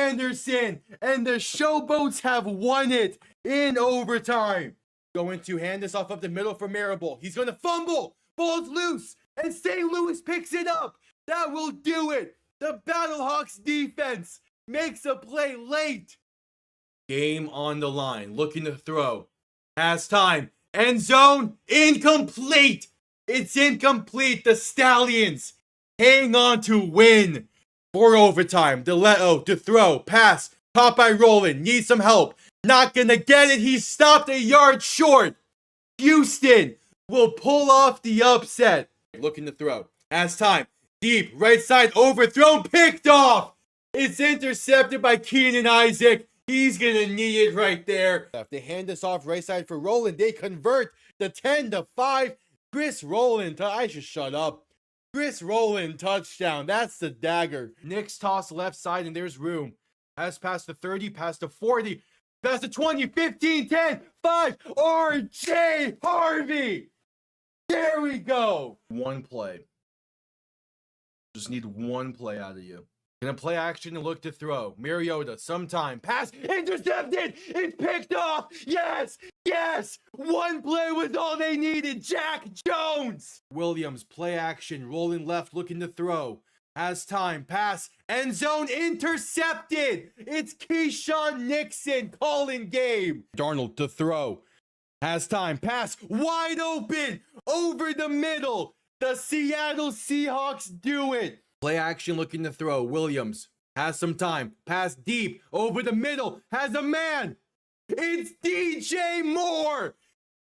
Anderson, and the Showboats have won it in overtime. Going to hand this off up the middle for Marable. He's going to fumble. Ball's loose, and St. Louis picks it up. That will do it. The Battlehawks defense makes a play late. Game on the line, looking to throw. Has time. End zone, incomplete. It's incomplete. The Stallions hang on to win. For overtime, DeLeo to throw, pass, caught by Roland, needs some help. Not gonna get it, he stopped a yard short. Houston will pull off the upset. Looking to throw, has time, deep, right side overthrown, picked off. It's intercepted by Keenan Isaac. He's gonna need it right there. They hand this off right side for Roland. They convert the 10-5. Chris Roland, I should shut up. Chris Roland touchdown. That's the dagger. Knicks toss left side and there's room. Has past the 30, past the 40, past the 20, 15, 10, 5. RJ Harvey. There we go. One play. Just need one play out of you. Gonna play action and look to throw. Mariota, sometime. Pass, intercepted. It's picked off. Yes, yes. One play was all they needed. Jack Jones. Williams, play action. Rolling left, looking to throw. Has time. Pass, end zone, intercepted. It's Keyshawn Nixon calling game. Darnold to throw. Has time. Pass, wide open. Over the middle. The Seattle Seahawks do it. Play action looking to throw. Williams has some time. Pass deep. Over the middle. Has a man. It's DJ Moore.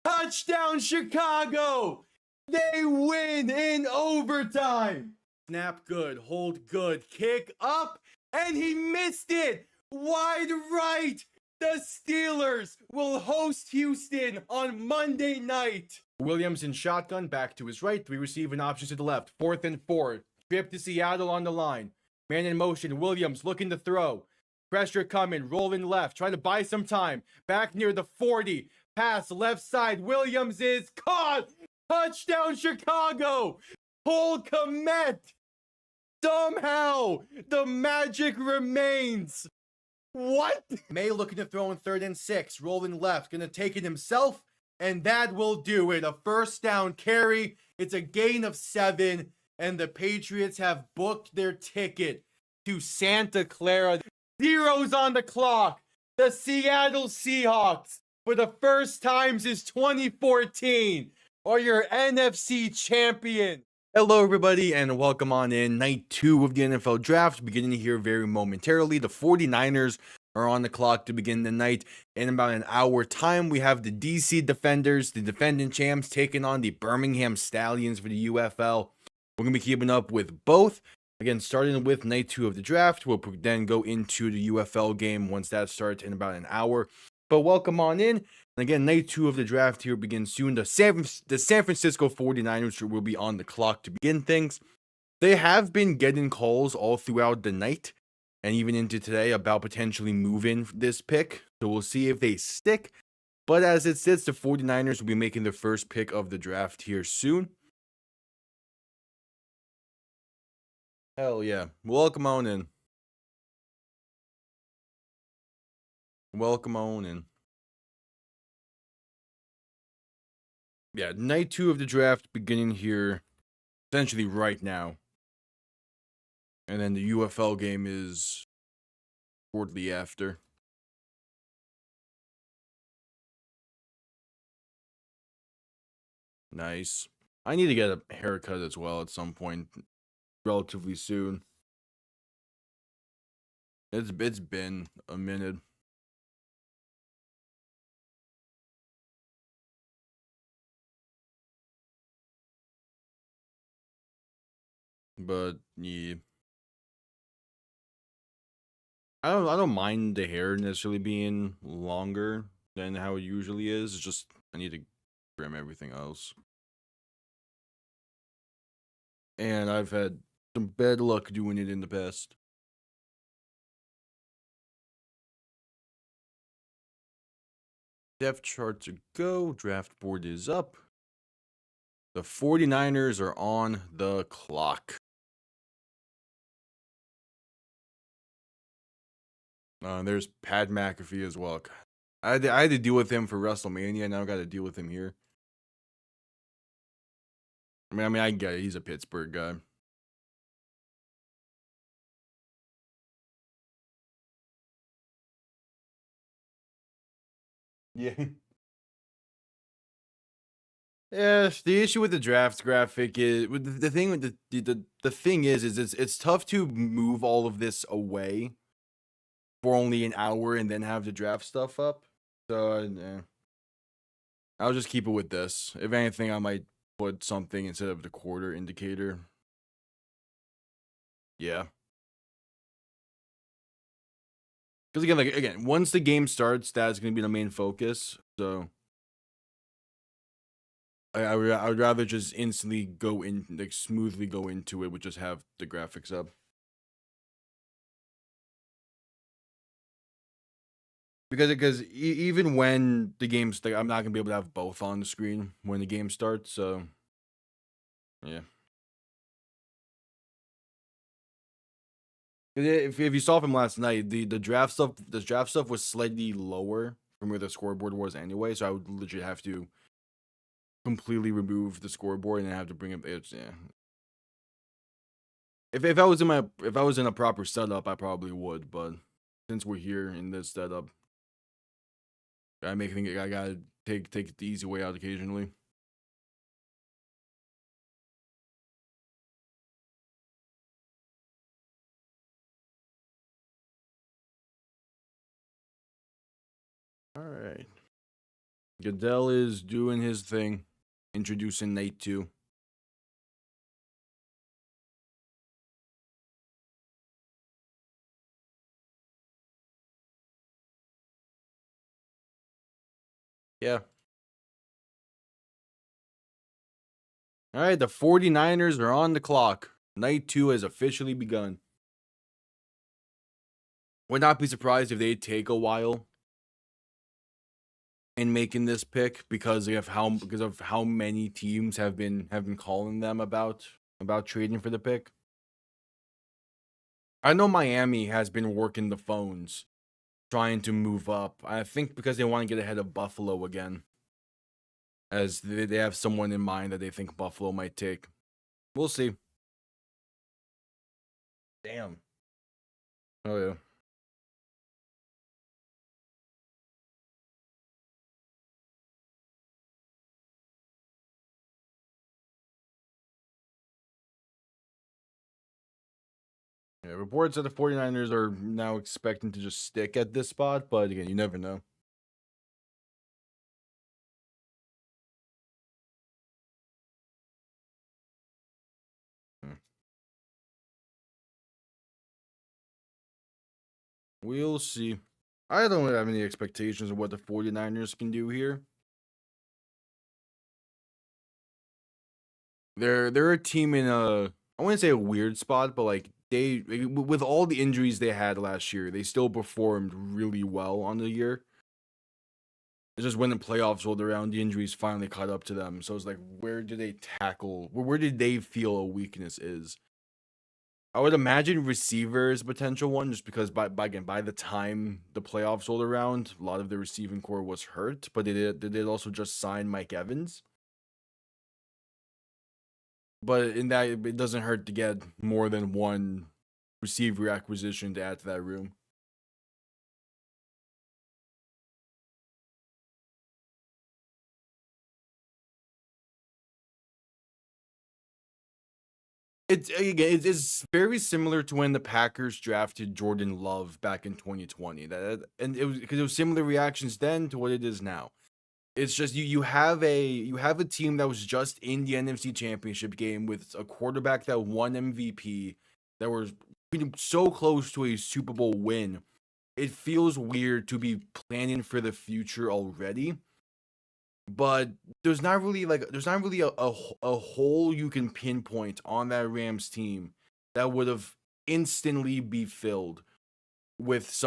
Touchdown Chicago. They win in overtime. Snap good. Hold good. Kick up. And he missed it. Wide right. The Steelers will host Houston on Monday night. Williams in shotgun. Back to his right. 3 receiving options to the left. 4th and 4. Trip to Seattle on the line. Man in motion. Williams looking to throw. Pressure coming. Rolling left. Trying to buy some time. Back near the 40. Pass left side. Williams is caught. Touchdown Chicago. Cole Kmet. Somehow the magic remains. What? May looking to throw in 3rd and 6. Rolling left. Gonna take it himself. And that will do it. A first down carry. It's a gain of 7. And the Patriots have booked their ticket to Santa Clara. Zeros on the clock. The Seattle Seahawks, for the first time since 2014, are your NFC champion. Hello, everybody, and welcome on in. Night 2 of the NFL Draft, beginning here very momentarily. The 49ers are on the clock to begin the night. In about an hour time, we have the DC Defenders, the defending champs, taking on the Birmingham Stallions for the UFL. We're going to be keeping up with both. Again, starting with night 2 of the draft. We'll then go into the UFL game once that starts in about an hour. But welcome on in. And again, night 2 of the draft here begins soon. The San Francisco 49ers will be on the clock to begin things. They have been getting calls all throughout the night and even into today about potentially moving this pick. So we'll see if they stick. But as it sits, the 49ers will be making their first pick of the draft here soon. Hell yeah. Welcome on in. Welcome on in. Yeah, night 2 of the draft beginning here essentially right now. And then the UFL game is shortly after. Nice. I need to get a haircut as well at some point. Relatively soon. It's been a minute. But yeah. I don't mind the hair necessarily being longer than how it usually is. It's just I need to trim everything else. And I've had some bad luck doing it in the past. Depth chart to go. Draft board is up. The 49ers are on the clock. There's Pat McAfee as well. I had to deal with him for WrestleMania. Now I got to deal with him here. I get it. He's a Pittsburgh guy. Yeah. Yeah, the issue with the draft graphic is the thing with the thing is it's tough to move all of this away for only an hour and then have the draft stuff up. So I'll just keep it with this. If anything, I might put something instead of the quarter indicator. Yeah. Because again, once the game starts, that's going to be the main focus. So I would rather just instantly go in, like smoothly go into it, with just have the graphics up. Because even when the game's like, I'm not gonna be able to have both on the screen when the game starts. So yeah. If you saw from last night, the draft stuff was slightly lower from where the scoreboard was anyway. So I would legit have to completely remove the scoreboard and have to bring it. Yeah. If I was in a proper setup, I probably would. But since we're here in this setup, I gotta take the easy way out occasionally. All right. Goodell is doing his thing, introducing Nate 2. Yeah. All right, the 49ers are on the clock. Night 2 has officially begun. Would not be surprised if they take a while in making this pick because of how many teams have been calling them about trading for the pick. I know Miami has been working the phones trying to move up. I think because they want to get ahead of Buffalo again, as they have someone in mind that they think Buffalo might take. We'll see. Damn. Oh yeah. Yeah, reports that the 49ers are now expecting to just stick at this spot, but again, you never know. Hmm. We'll see. I don't have any expectations of what the 49ers can do here. They're a team in I wouldn't say a weird spot, but like with all the injuries they had last year, they still performed really well on the year. It's just when the playoffs rolled around, the injuries finally caught up to them. So it's like, where did they tackle? Where did they feel a weakness is? I would imagine receiver is a potential one, just because by the time the playoffs rolled around, a lot of the receiving core was hurt. But they did also just sign Mike Evans. But in that, it doesn't hurt to get more than one receiver acquisition to add to that room. It's very similar to when the Packers drafted Jordan Love back in 2020. And it was because it was similar reactions then to what it is now. It's just you have a team that was just in the NFC Championship game with a quarterback that won MVP, that was so close to a Super Bowl win. It feels weird to be planning for the future already, but there's not really a hole you can pinpoint on that Rams team that would have instantly be filled with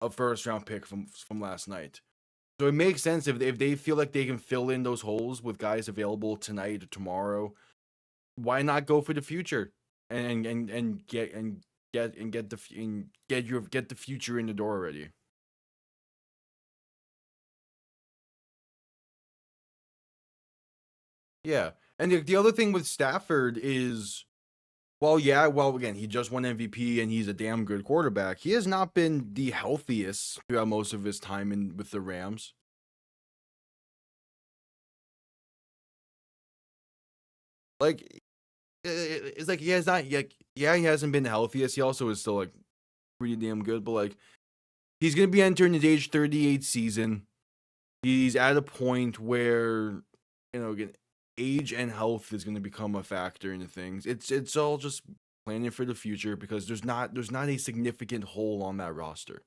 a first round pick from last night. So it makes sense if they feel like they can fill in those holes with guys available tonight or tomorrow. Why not go for the future and get the future in the door already. Yeah, and the other thing with Stafford is, well, again, he just won MVP and he's a damn good quarterback. He has not been the healthiest throughout most of his time with the Rams. Like, it's like he has not, yeah, he hasn't been the healthiest. He also is still like pretty damn good, but like he's gonna be entering his age 38 season. He's at a point where, again, age and health is gonna become a factor into things. It's all just planning for the future because there's not a significant hole on that roster.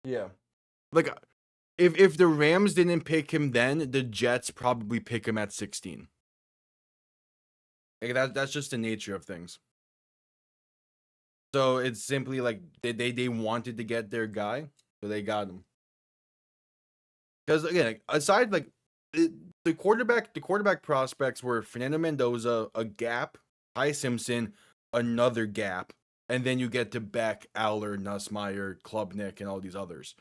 Yeah. Like, if the Rams didn't pick him then, the Jets probably pick him at 16. Like that's just the nature of things. So it's simply like they wanted to get their guy, so they got him. Because again, like, aside like the quarterback prospects were Fernando Mendoza, a gap, Ty Simpson, another gap, and then you get to Beck, Aller, Nussmeier, Klubnik, and all these others.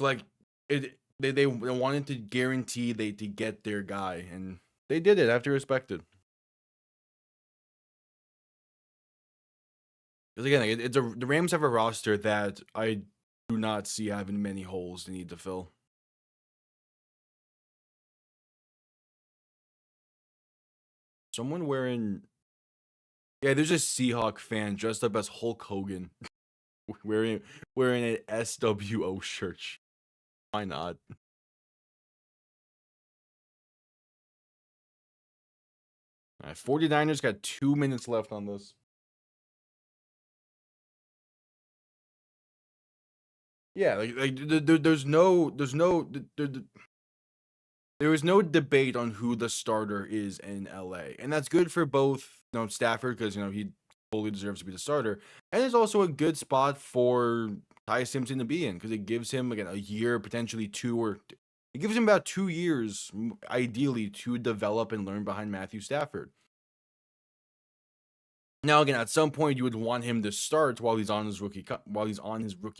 Like they wanted to guarantee they to get their guy, and they did it after respected. Because again, like, the Rams have a roster that I do not see having many holes they need to fill. Someone wearing, yeah, there's a Seahawk fan dressed up as Hulk Hogan, wearing an SWO shirt. Why not? All right, 49ers got 2 minutes left on this. Yeah, there's no there was no debate on who the starter is in LA, and that's good for both. Stafford, because he fully deserves to be the starter, and it's also a good spot for Ty Simpson to be in because it gives him again a year, potentially two, or it gives him about 2 years, ideally, to develop and learn behind Matthew Stafford. Now, again, at some point, you would want him to start while he's on his rookie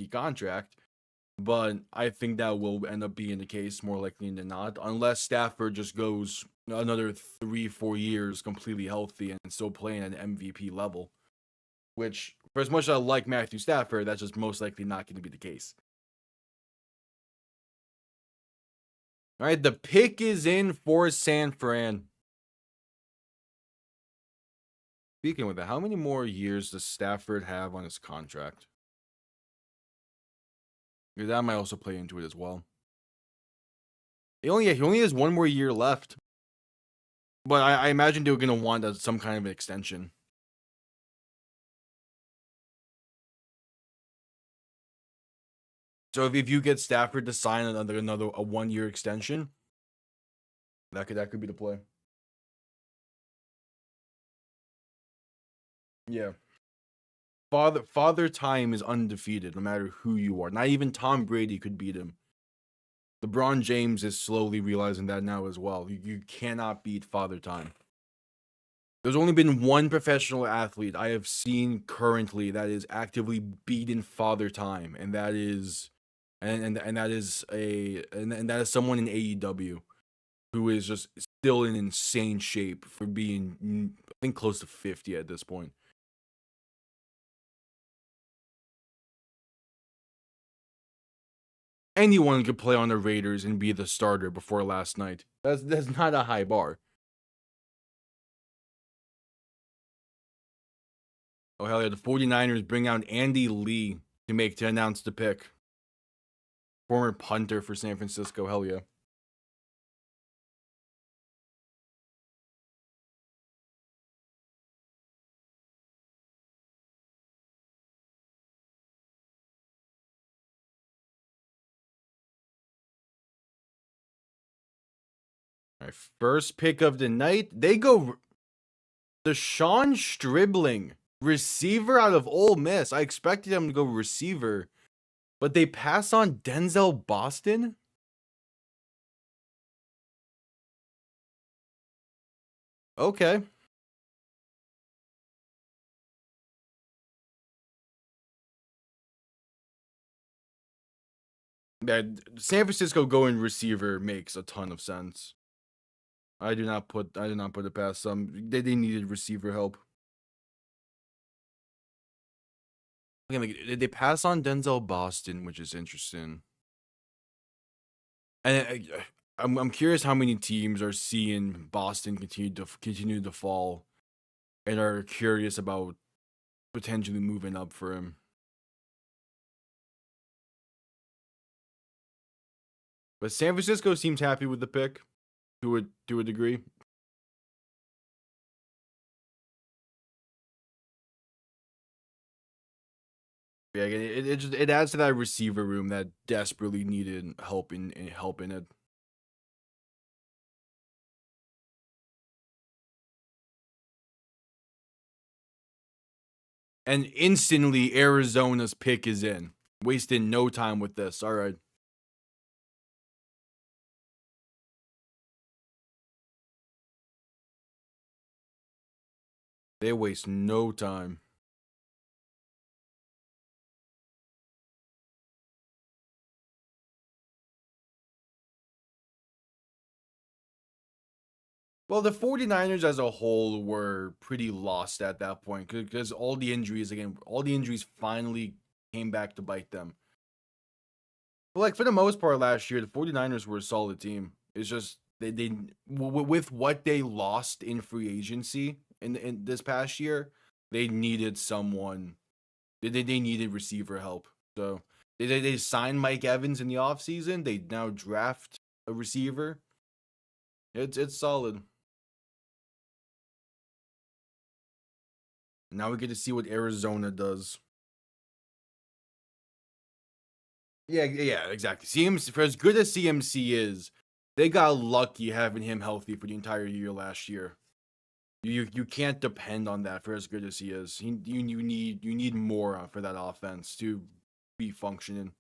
contract. But I think that will end up being the case more likely than not, unless Stafford just goes another 3-4 years completely healthy and still playing at an MVP level. Which, for as much as I like Matthew Stafford, that's just most likely not going to be the case. All right, the pick is in for San Fran. Speaking of that, how many more years does Stafford have on his contract? That might also play into it as well. He only has 1 more year left. But I imagine they were going to want some kind of an extension. So if you get Stafford to sign another a 1-year extension, that could be the play. Yeah. Father Time is undefeated no matter who you are. Not even Tom Brady could beat him. LeBron James is slowly realizing that now as well. You cannot beat Father Time. There's only been one professional athlete I have seen currently that is actively beaten Father Time, and that is that is someone in AEW who is just still in insane shape for being, I think, close to 50 at this point. Anyone could play on the Raiders and be the starter before last night. That's not a high bar. Oh, hell yeah. The 49ers bring out Andy Lee to announce the pick. Former punter for San Francisco. Hell yeah. All right, first pick of the night. They go Deshaun Stribling, receiver out of Ole Miss. I expected them to go receiver, but they pass on Denzel Boston. Okay. Yeah, San Francisco going receiver makes a ton of sense. I did not put it past them. They needed receiver help. Again, like, they pass on Denzel Boston, which is interesting. And I'm curious how many teams are seeing Boston continue to fall and are curious about potentially moving up for him. But San Francisco seems happy with the pick to a degree. Yeah, it adds to that receiver room that desperately needed help in it. And instantly Arizona's pick is in. Wasting no time with this. All right. They waste no time. Well, the 49ers as a whole were pretty lost at that point because all the injuries finally came back to bite them. But like for the most part last year, the 49ers were a solid team. It's just with what they lost in free agency in this past year, they needed someone. They needed receiver help. So they signed Mike Evans in the offseason. They now draft a receiver. It's solid. Now we get to see what Arizona does. Yeah, exactly. CMC, for as good as CMC is, they got lucky having him healthy for the entire year last year. You can't depend on that for as good as he is. You need more for that offense to be functioning.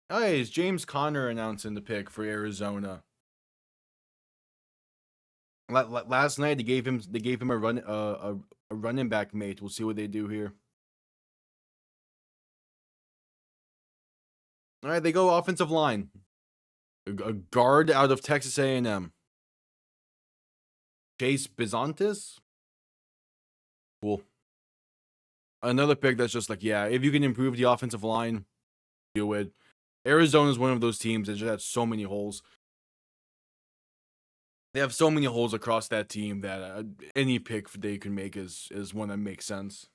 Oh, hey, is James Conner announcing the pick for Arizona? Last night they gave him a running back mate. We'll see what they do here. All right, they go offensive line. A guard out of Texas A&M. Chase Bizantis. Cool. Another pick that's just like, yeah, if you can improve the offensive line, do it. Arizona is one of those teams that just has so many holes. They have so many holes across that team that any pick they can make is one that makes sense.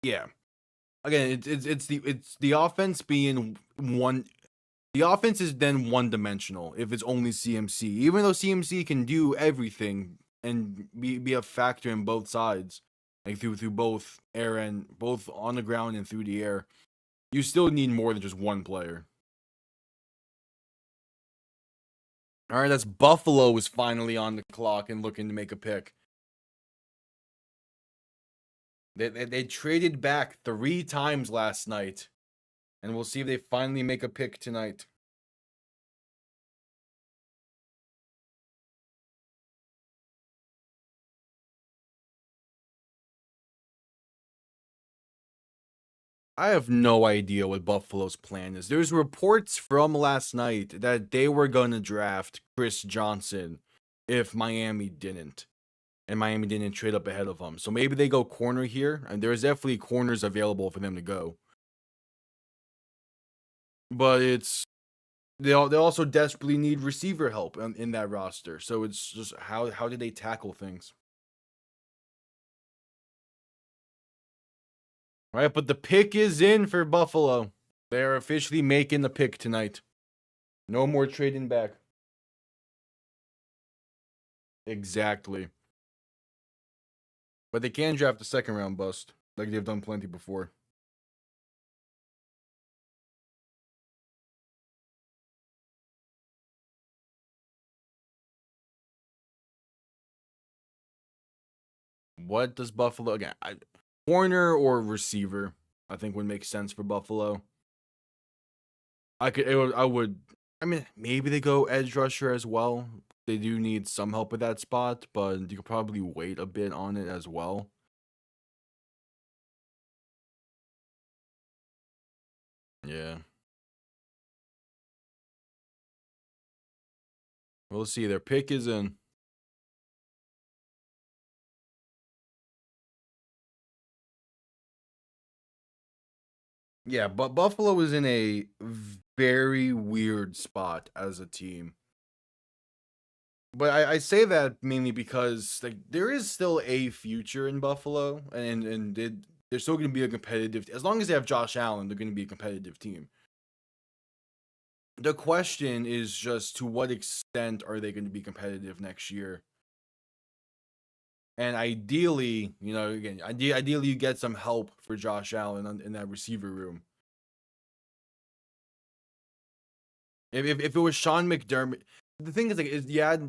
Yeah. Again, it's the offense being one. The offense is then one dimensional if it's only CMC. Even though CMC can do everything and be a factor in both sides, like through both air and both on the ground and through the air, you still need more than just one player. All right, that's Buffalo is finally on the clock and looking to make a pick. They traded back 3 times last night, and we'll see if they finally make a pick tonight. I have no idea what Buffalo's plan is. There's reports from last night that they were going to draft Chris Johnson if Miami didn't. And Miami didn't trade up ahead of him. So maybe they go corner here. And there's definitely corners available for them to go. But they also desperately need receiver help in that roster. So it's just how did they tackle things? All right, but the pick is in for Buffalo. They're officially making the pick tonight. No more trading back. Exactly. But they can draft a second round bust, like they've done plenty before. What does Buffalo again? Corner or receiver? I think would make sense for Buffalo. I mean, maybe they go edge rusher as well. They do need some help with that spot, but you could probably wait a bit on it as well. Yeah. We'll see. Their pick is in. Yeah, but Buffalo is in a very weird spot as a team. But I say that mainly because like there is still a future in Buffalo, and they're still going to be a competitive. As long as they have Josh Allen, they're going to be a competitive team. The question is just to what extent are they going to be competitive next year? And ideally, again, ideally you get some help for Josh Allen in that receiver room. If it was Sean McDermott, the thing is like,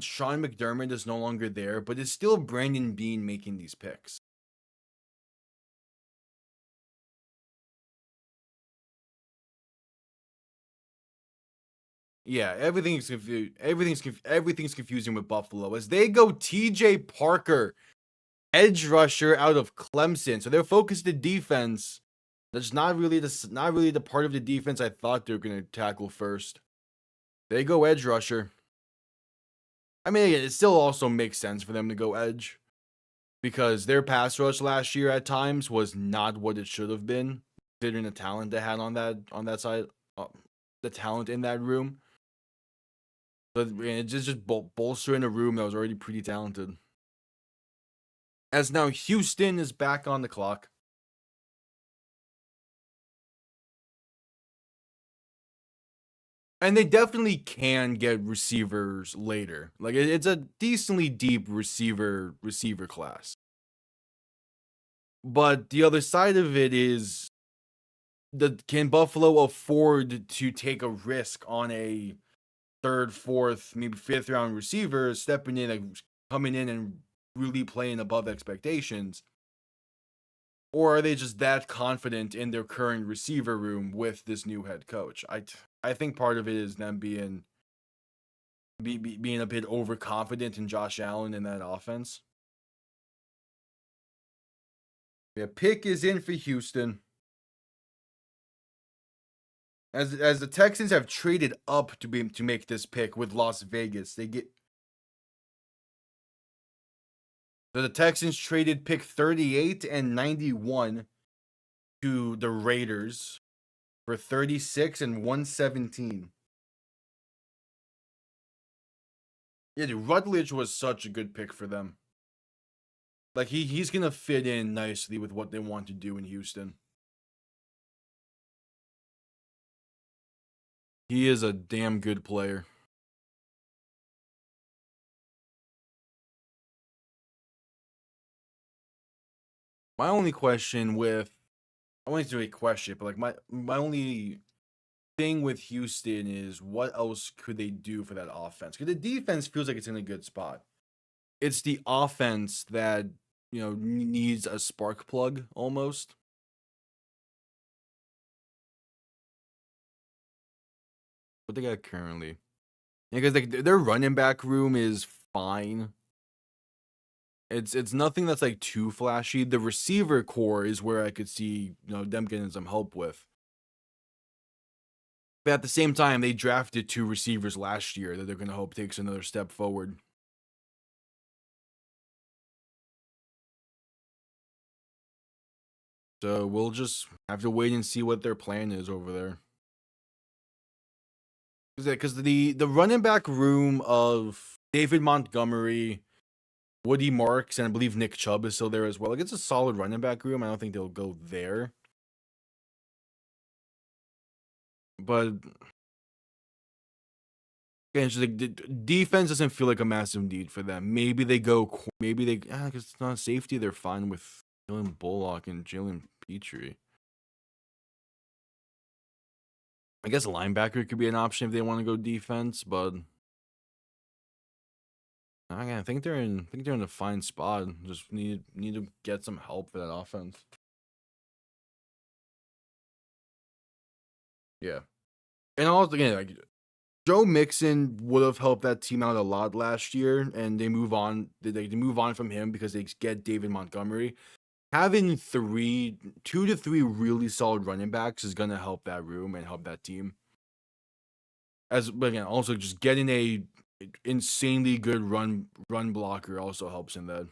Sean McDermott is no longer there, but it's still Brandon Beane making these picks. Yeah, everything's confusing with Buffalo as they go T.J. Parker, edge rusher out of Clemson. So they're focused the defense. That's not really the part of the defense I thought they were going to tackle first. They go edge rusher. I mean, it still also makes sense for them to go edge because their pass rush last year at times was not what it should have been, considering the talent they had on that side, the talent in that room. So it's just bolstering a room that was already pretty talented. As now Houston is back on the clock. And they definitely can get receivers later. Like it's a decently deep receiver class. But the other side of it is can Buffalo afford to take a risk on a third, fourth, maybe fifth round receiver stepping in, like coming in and really playing above expectations? Or are they just that confident in their current receiver room with this new head coach? I think part of it is them being a bit overconfident in Josh Allen in that offense. Yeah, pick is in for Houston. As the Texans have traded up to make this pick with Las Vegas, so the Texans traded pick 38 and 91 to the Raiders for 36 and 117. Yeah, dude, Rutledge was such a good pick for them. Like he's gonna fit in nicely with what they want to do in Houston. He is a damn good player. My only question with I want to do a question, but like my only thing with Houston is what else could they do for that offense? Because the defense feels like it's in a good spot. It's the offense that needs a spark plug almost. What they got currently? Because like their running back room is fine. It's nothing that's like too flashy. The receiver core is where I could see them getting some help with. But at the same time, they drafted 2 receivers last year that they're going to hope takes another step forward. So we'll just have to wait and see what their plan is over there. Because the running back room of David Montgomery, Woody Marks, and I believe Nick Chubb is still there as well. Like it's a solid running back room. I don't think they'll go there. But again, it's just like the defense doesn't feel like a massive need for them. Maybe they because it's not safety. They're fine with Jalen Bullock and Jalen Petrie. I guess linebacker could be an option if they want to go defense, but I think they're in a fine spot. Just need to get some help for that offense. Yeah. And also, again, like Joe Mixon would have helped that team out a lot last year, and they move on. They move on from him because they get David Montgomery. Having two to three really solid running backs is gonna help that room and help that team. But again, also just getting a insanely good run blocker also helps in that.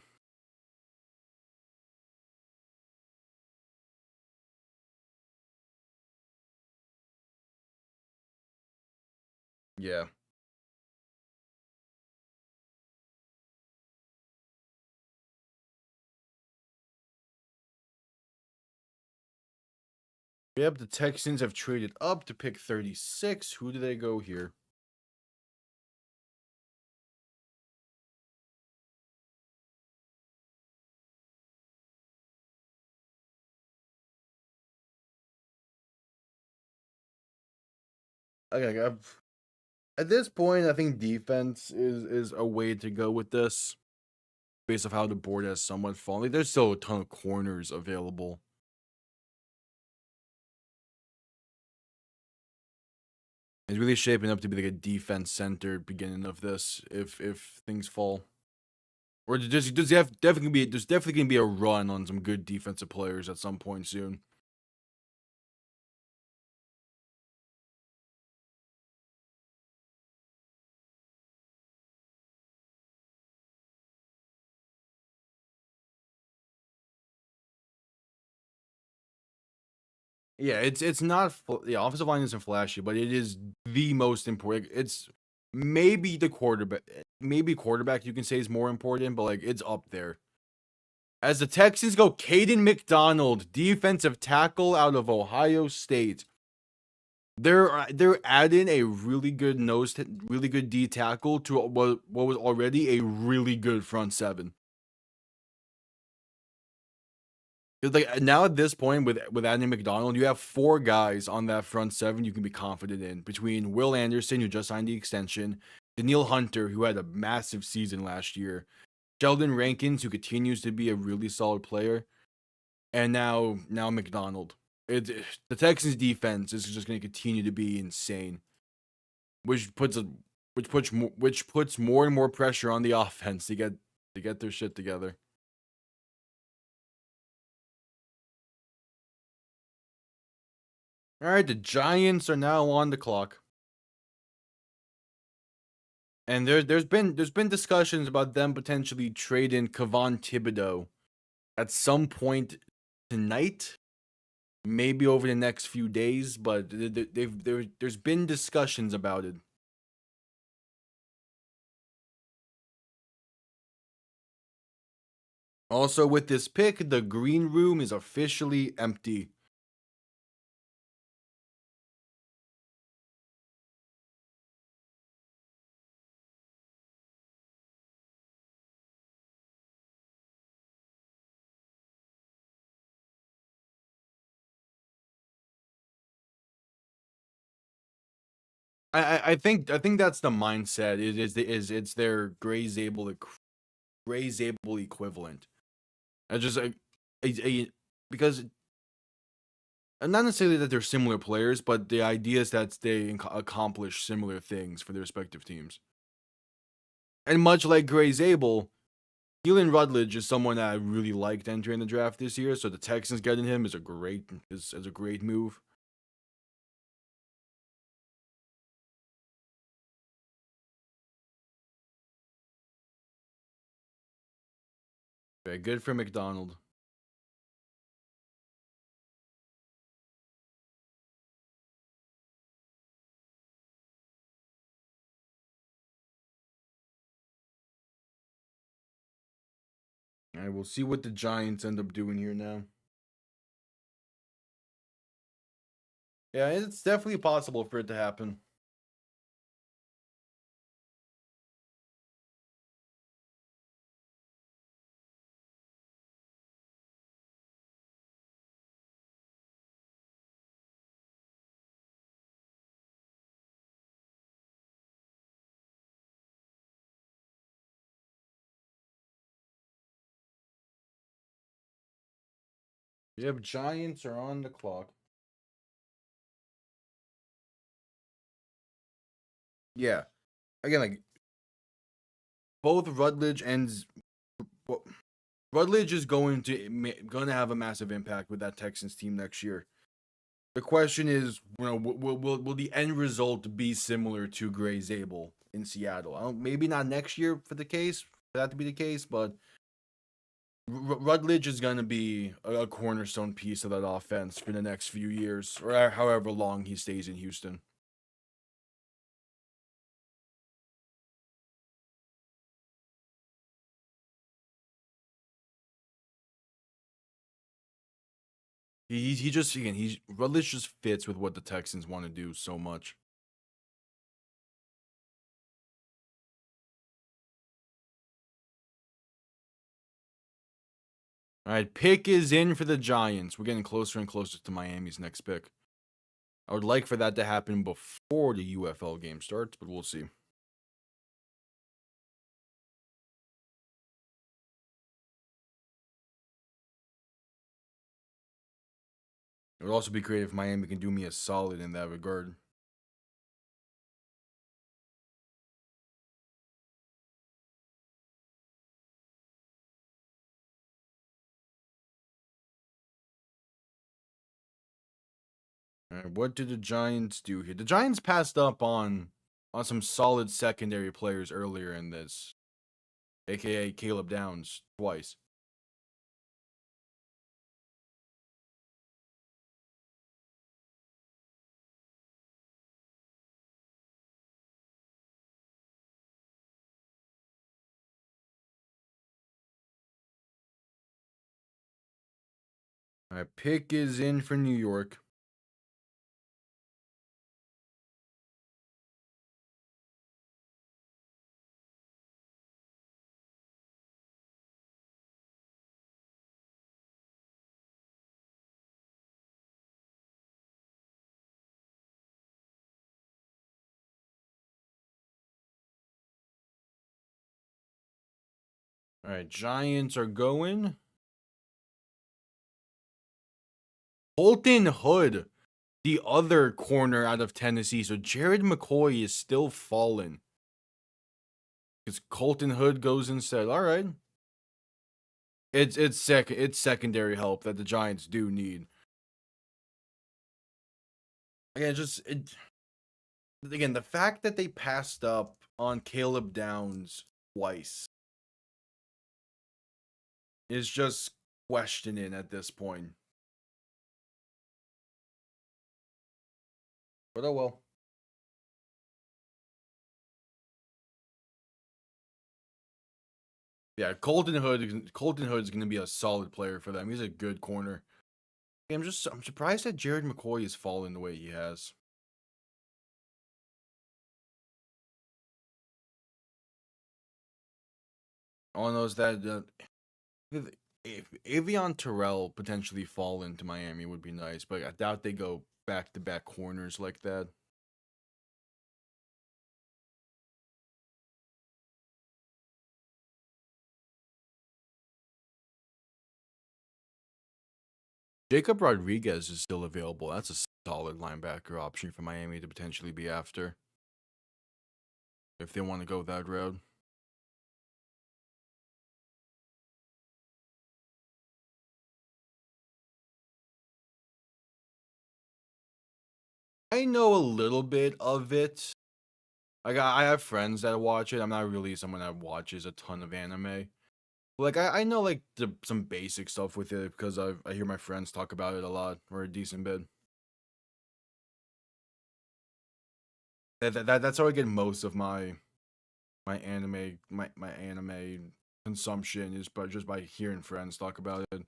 Yeah. Yep, the Texans have traded up to pick 36. Who do they go here? Okay, at this point, I think defense is a way to go with this, based off how the board has somewhat fallen. Like, there's still a ton of corners available. It's really shaping up to be like a defense centered beginning of this if things fall. Or there's definitely gonna be a run on some good defensive players at some point soon. Yeah, it's not the offensive line isn't flashy, but it is the most important. It's maybe the quarterback, maybe quarterback you can say is more important, but like it's up there. As the Texans go, Caden McDonald, defensive tackle out of Ohio State. They're adding a really good really good D tackle to what was already a really good front seven. Like now at this point with adding McDonald, you have four guys on that front seven you can be confident in between Will Anderson, who just signed the extension, Daniil Hunter, who had a massive season last year, Sheldon Rankins, who continues to be a really solid player, and now McDonald. The Texans defense is just going to continue to be insane, which puts more and more pressure on the offense to get their shit together. All right, the Giants are now on the clock. And there's been discussions about them potentially trading Kayvon Thibodeau at some point tonight, maybe over the next few days, but there's been discussions about it. Also, with this pick, the green room is officially empty. I think that's the mindset. It's their Gray Zabel equivalent. I just because not necessarily that they're similar players, but the idea is that they accomplish similar things for their respective teams. And much like Gray Zabel, Keelan Rutledge is someone that I really liked entering the draft this year. So the Texans getting him is a great move. Very good for McDonald. All right, we'll see what the Giants end up doing here now. Yeah, it's definitely possible for it to happen. Yep, Giants are on the clock. Yeah. Again, like both Rutledge and well, Rutledge is going to have a massive impact with that Texans team next year. The question is, will the end result be similar to Gray Zabel in Seattle? Maybe not next year for that to be the case, but Rutledge is going to be a cornerstone piece of that offense for the next few years, or however long he stays in Houston. He just again Rutledge just fits with what the Texans want to do so much. All right, pick is in for the Giants. We're getting closer and closer to Miami's next pick. I would like for that to happen before the UFL game starts, but we'll see. It would also be great if Miami can do me a solid in that regard. All right, what did the Giants do here? The Giants passed up on some solid secondary players earlier in this, aka Caleb Downs twice. All right, pick is in for New York. All right, Giants are going. Colton Hood, the other corner out of Tennessee. So Jared McCoy is still falling. Because Colton Hood goes instead. All right. It's secondary help that the Giants do need. Again, again, the fact that they passed up on Caleb Downs twice is just questioning at this point. But oh well. Yeah, Colton Hood is going to be a solid player for them. He's a good corner. I'm surprised that Jared McCoy has fallen the way he has. All I know is that if Avion Terrell potentially fall into Miami would be nice, but I doubt they go back to back corners like that. Jacob Rodriguez is still available. That's a solid linebacker option for Miami to potentially be after if they want to go that route. I know a little bit of it. I have friends that watch it. I'm not really someone that watches a ton of anime. Like I know like some basic stuff with it because I hear my friends talk about it a lot or a decent bit. That's how I get most of my anime consumption is just by hearing friends talk about it.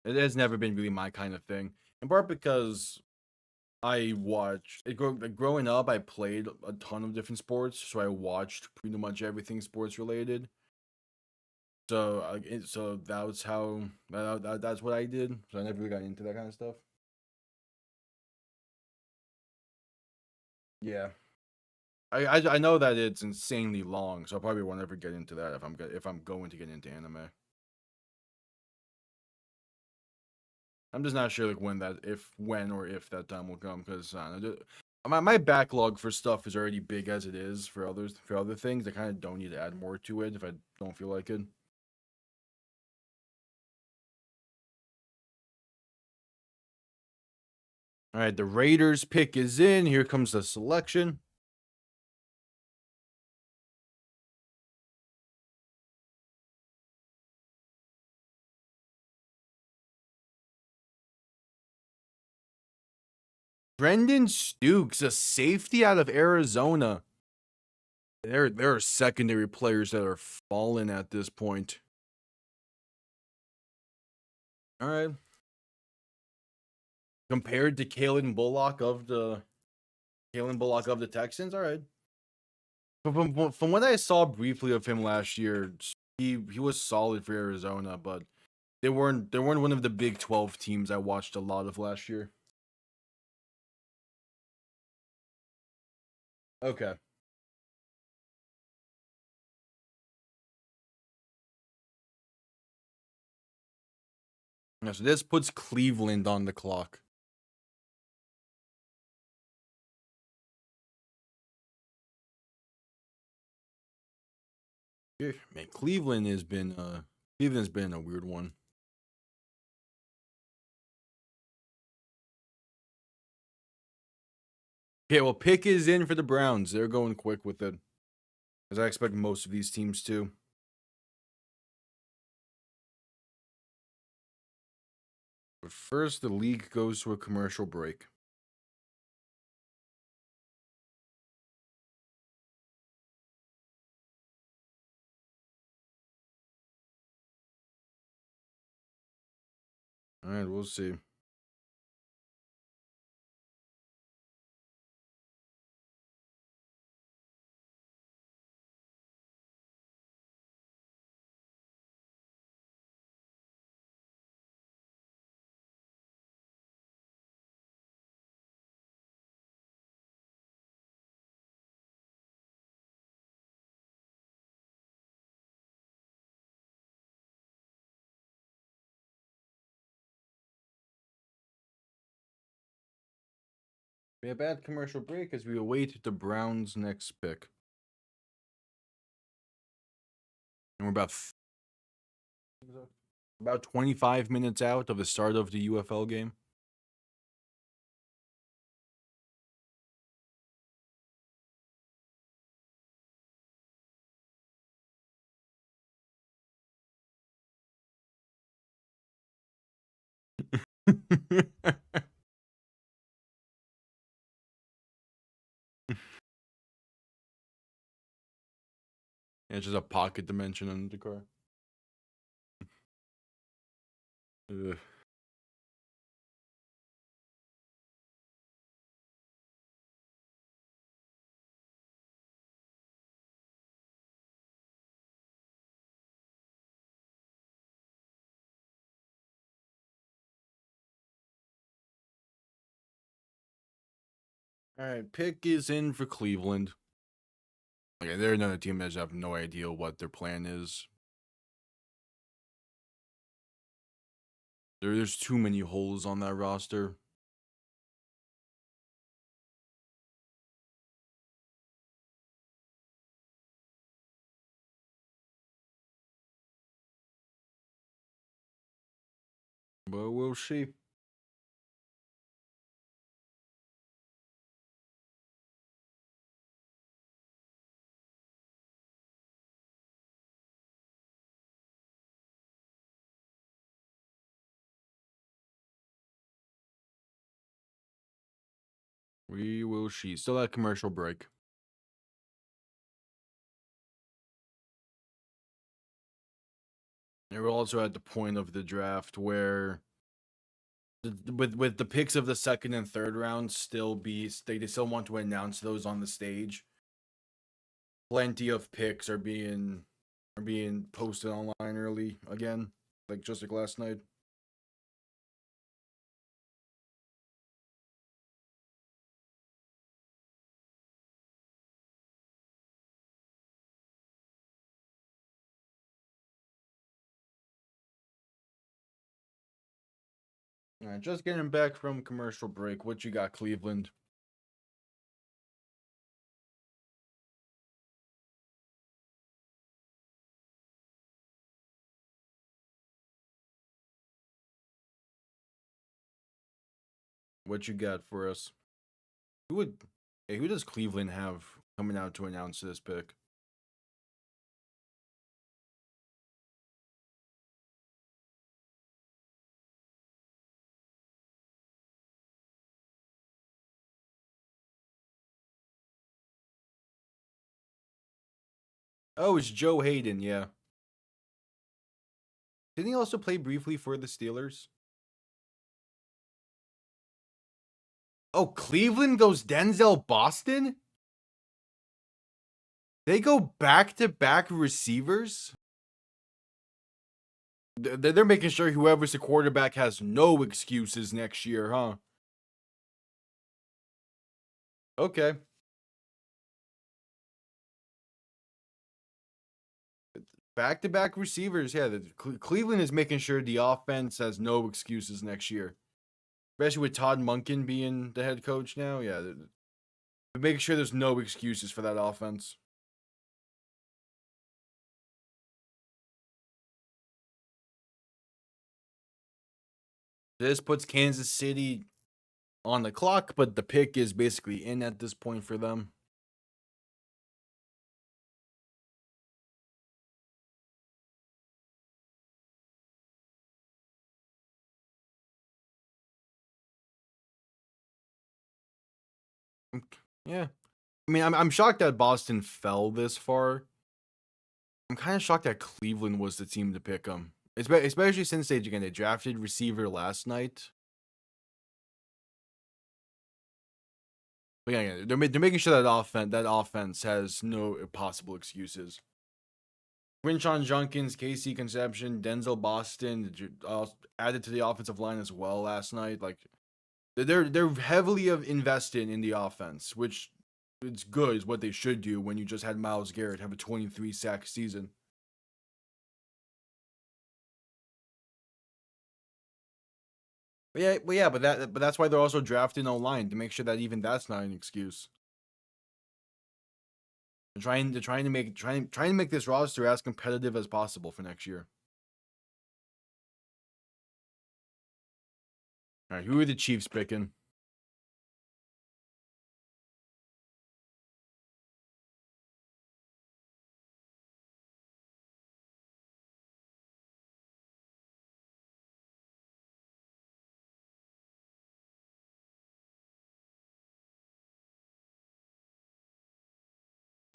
It has never been really my kind of thing. In part because I watched growing up. I played a ton of different sports, so I watched pretty much everything sports related. So that was that's what I did. So I never really got into that kind of stuff. Yeah, I know that it's insanely long, so I probably won't ever get into that if I'm going to get into anime. I'm just not sure like when or if that time will come because my backlog for stuff is already big as it is for other things. I kind of don't need to add more to it if I don't feel like it. All right, the Raiders pick is in. Here comes the selection. Brendan Stukes, a safety out of Arizona. There are secondary players that are falling at this point. All right. Compared to Kalen Bullock of the Texans, all right. From what I saw briefly of him last year, he was solid for Arizona, but they weren't one of the Big 12 teams I watched a lot of last year. Okay. Yeah, so this puts Cleveland on the clock. Man, Cleveland's been a weird one. Okay, well, pick is in for the Browns. They're going quick with it, as I expect most of these teams to. But first, the league goes to a commercial break. All right, we'll see. We have a bad commercial break as we await the Browns' next pick. And we're about 25 minutes out of the start of the UFL game. It's just a pocket dimension on the car. Ugh. All right, pick is in for Cleveland. Okay, they're another team that I have no idea what their plan is. There's too many holes on that roster. But we'll see. We will see. Still at commercial break. And we're also at the point of the draft where with the picks of the second and third round they still want to announce those on the stage. Plenty of picks are being posted online early again, just like last night. All right, just getting back from commercial break. What you got, Cleveland? What you got for us? Who does Cleveland have coming out to announce this pick? Oh, it's Joe Hayden, yeah. Didn't he also play briefly for the Steelers? Oh, Cleveland goes Denzel Boston? They go back-to-back receivers? They're making sure whoever's the quarterback has no excuses next year, huh? Okay. Back-to-back receivers. Yeah, Cleveland is making sure the offense has no excuses next year. Especially with Todd Monken being the head coach now. Yeah, they're making sure there's no excuses for that offense. This puts Kansas City on the clock, but the pick is basically in at this point for them. Yeah. I mean, I'm shocked that Boston fell this far. I'm kind of shocked that Cleveland was the team to pick them. Especially since they drafted receiver last night. But yeah, they're making sure that offense has no possible excuses. Quinshon Junkins, Casey Conception, Denzel Boston added to the offensive line as well last night. Like they're heavily invested in the offense, which it's good, is what they should do when you just had Myles Garrett have a 23 sack season. But that's why they're also drafting O-line to make sure that even that's not an excuse. They're trying to make this roster as competitive as possible for next year. All right, who are the Chiefs picking?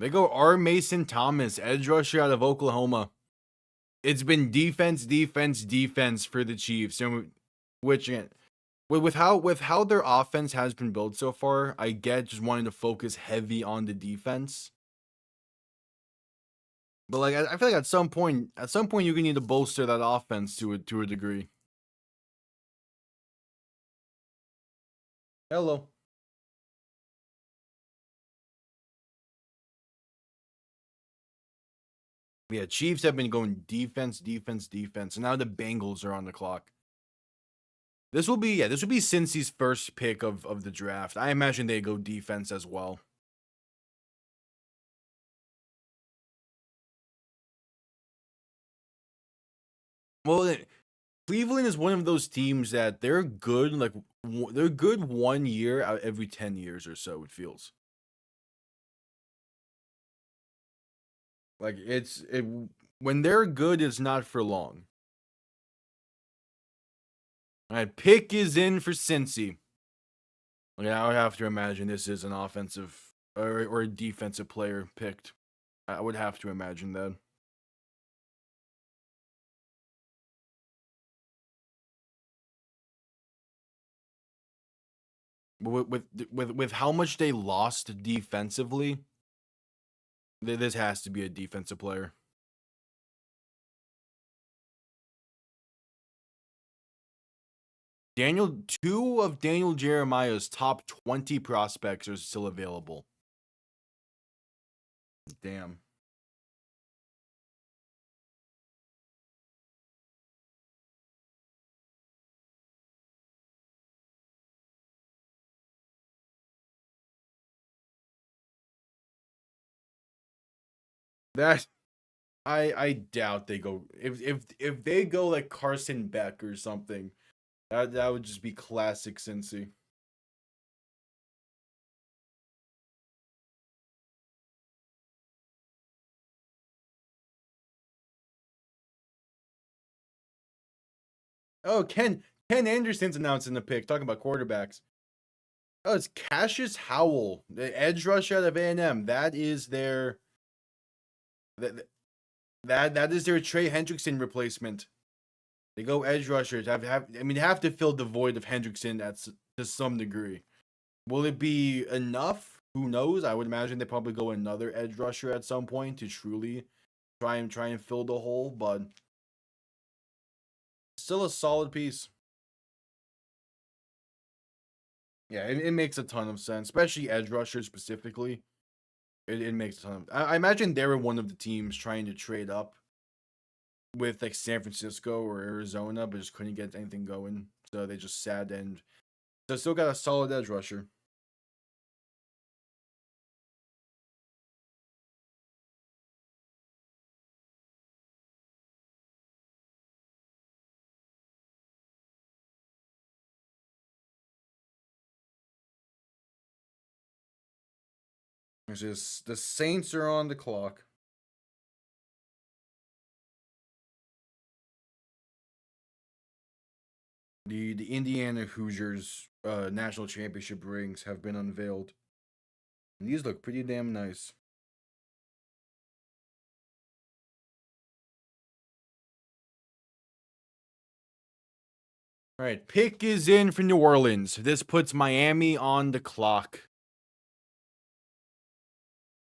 They go R. Mason Thomas, edge rusher out of Oklahoma. It's been defense for the Chiefs, and which with how their offense has been built so far, I get just wanting to focus heavy on the defense. But like I feel like at some point you're gonna need to bolster that offense to a degree. Hello. Yeah, Chiefs have been going defense, and now the Bengals are on the clock. This will be Cincy's first pick of the draft. I imagine they go defense as well. Well, Cleveland is one of those teams that they're good, like they're good 1 year out every 10 years or so, it feels. Like when they're good, it's not for long. All right, pick is in for Cincy. Okay, I would have to imagine this is an offensive or a defensive player picked. I would have to imagine that. With how much they lost defensively, this has to be a defensive player. Two of Daniel Jeremiah's top 20 prospects are still available. Damn. That I doubt they go if they go like Carson Beck or something. That would just be classic Cincy. Oh, Ken Anderson's announcing the pick. Talking about quarterbacks. Oh, it's Cassius Howell, the edge rusher out of A&M. That is their that is their Trey Hendrickson replacement. They go edge rushers. They have to fill the void of Hendrickson to some degree. Will it be enough? Who knows? I would imagine they probably go another edge rusher at some point to truly try and fill the hole, but still a solid piece. Yeah, it makes a ton of sense, especially edge rushers specifically. It makes a ton of. I imagine they were one of the teams trying to trade up with like San Francisco or Arizona, but just couldn't get anything going. So they just sat and so still got a solid edge rusher. It's just the Saints are on the clock. The Indiana Hoosiers national championship rings have been unveiled. And these look pretty damn nice. All right, pick is in for New Orleans. This puts Miami on the clock.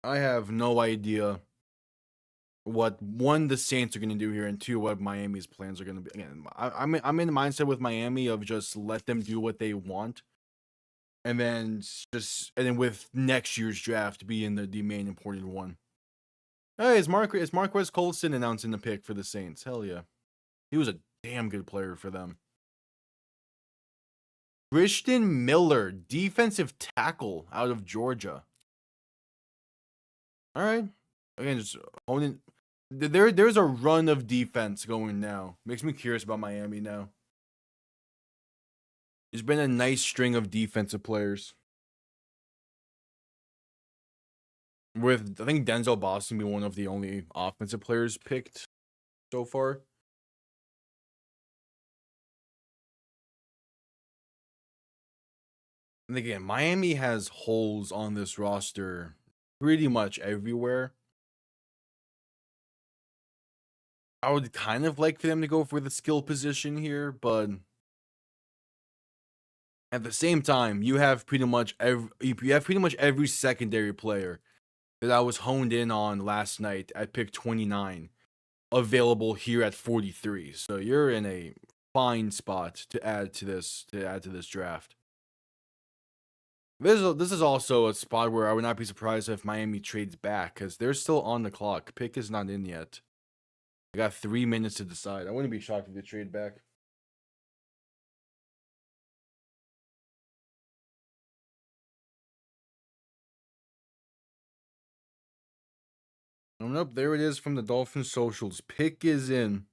I have no idea what one the Saints are going to do here, and two what Miami's plans are going to be. Again, I'm in the mindset with Miami of just let them do what they want, and then with next year's draft being the main important one. Hey, is Marquez Colston announcing the pick for the Saints? Hell yeah, he was a damn good player for them. Christian Miller, defensive tackle out of Georgia. All right, again, just owning. There's a run of defense going now. Makes me curious about Miami now. There's been a nice string of defensive players. With I think Denzel Boston being one of the only offensive players picked so far. And again, Miami has holes on this roster pretty much everywhere. I would kind of like for them to go for the skill position here, but at the same time, you have pretty much every secondary player that I was honed in on last night at pick 29 available here at 43. So you're in a fine spot to add to this draft. This is also a spot where I would not be surprised if Miami trades back because they're still on the clock. Pick is not in yet. They got 3 minutes to decide. I wouldn't be shocked if they trade back. Oh, nope, there it is from the Dolphins socials. Pick is in.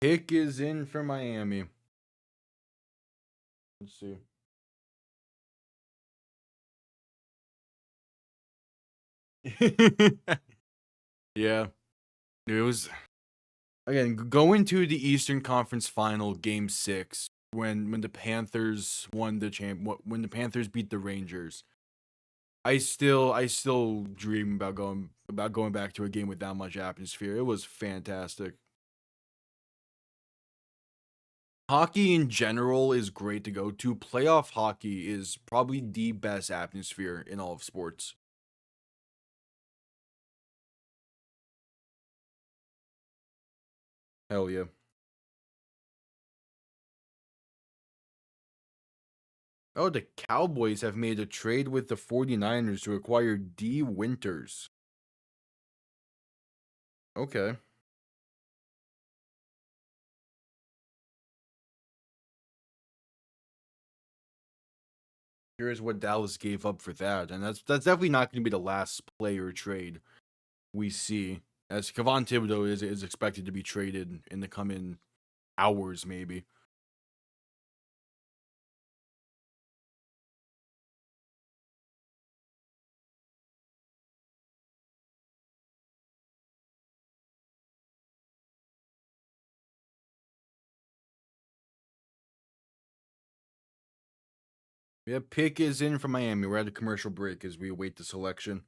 Pick is in for Miami. Let's see. Yeah. It was again going to the Eastern Conference Final Game 6 when the Panthers won the when the Panthers beat the Rangers. I still dream about going back to a game with that much atmosphere. It was fantastic. Hockey in general is great to go to. Playoff hockey is probably the best atmosphere in all of sports. Hell yeah. Oh, the Cowboys have made a trade with the 49ers to acquire D. Winters. Okay. Here's what Dallas gave up for that, and that's definitely not going to be the last player trade we see, as Kevon Thibodeau is expected to be traded in the coming hours, maybe. Yeah, pick is in for Miami. We're at a commercial break as we await the selection.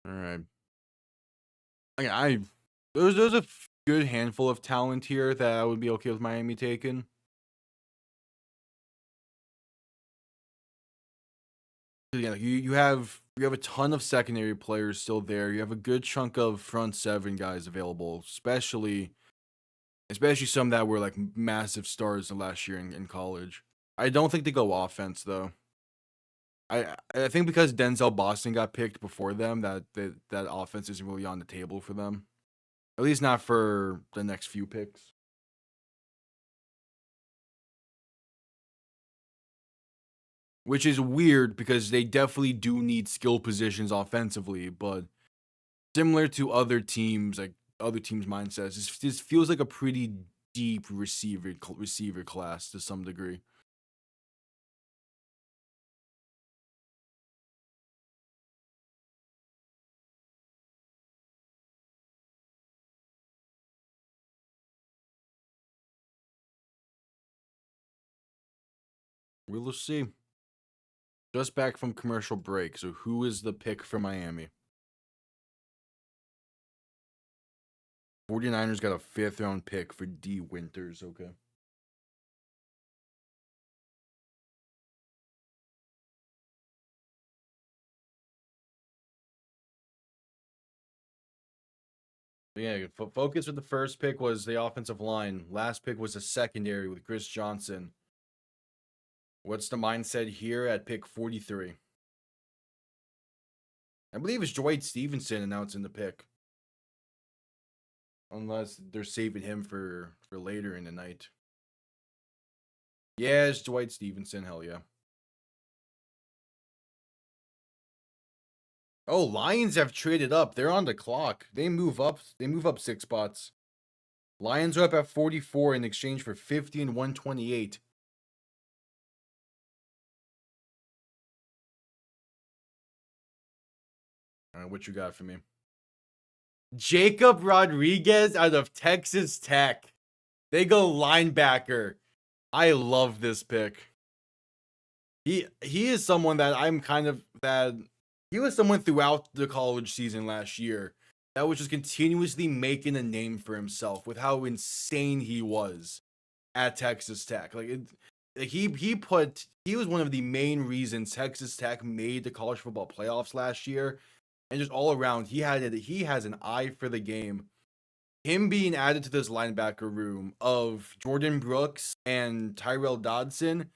All right. I there's a good handful of talent here that I would be okay with Miami taking. Yeah, you have a ton of secondary players still there. You have a good chunk of front seven guys available, especially some that were like massive stars in last year in college. I don't think they go offense though. I think because Denzel Boston got picked before them, that offense isn't really on the table for them. At least not for the next few picks. Which is weird because they definitely do need skill positions offensively, but similar to other teams, like other teams' mindsets, this feels like a pretty deep receiver class to some degree. We'll see. Just back from commercial break. So who is the pick for Miami? 49ers got a 5th round pick for D Winters. Okay. Yeah, focus with the first pick was the offensive line. Last pick was the secondary with Chris Johnson. What's the mindset here at pick 43? I believe it's Dwight Stevenson announcing the pick. Unless they're saving him for later in the night. Yeah, it's Dwight Stevenson. Hell yeah. Oh, Lions have traded up. They're on the clock. They move up. They move up 6 spots. Lions are up at 44 in exchange for 50 and 128. All right, what you got for me? Jacob Rodriguez out of Texas Tech. They go linebacker. I love this pick. He is someone that I'm kind of that he was someone throughout the college season last year that was just continuously making a name for himself with how insane he was at Texas Tech. He was one of the main reasons Texas Tech made the college football playoffs last year, and just all around he has an eye for the game. Him being added to this linebacker room of Jordan Brooks and Tyrell Dodson,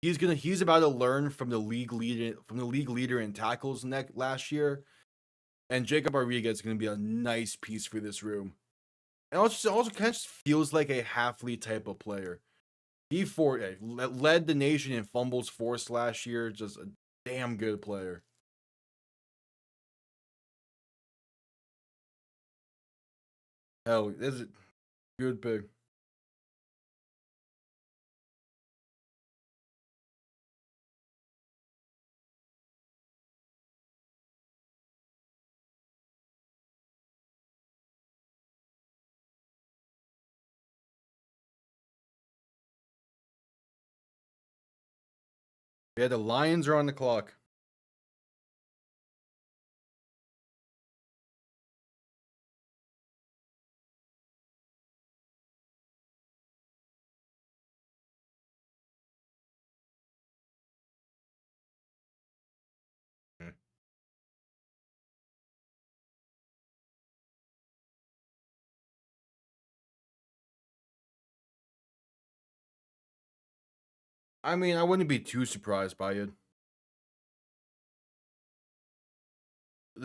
he's about to learn from the league leader in tackles last year, and Jacob Rodriguez is going to be a nice piece for this room. And also kind of feels like a Halfley type of player. He led the nation in fumbles forced last year. Just a damn good player. Hell, this is a good pick. Yeah, the Lions are on the clock. I mean, I wouldn't be too surprised by it.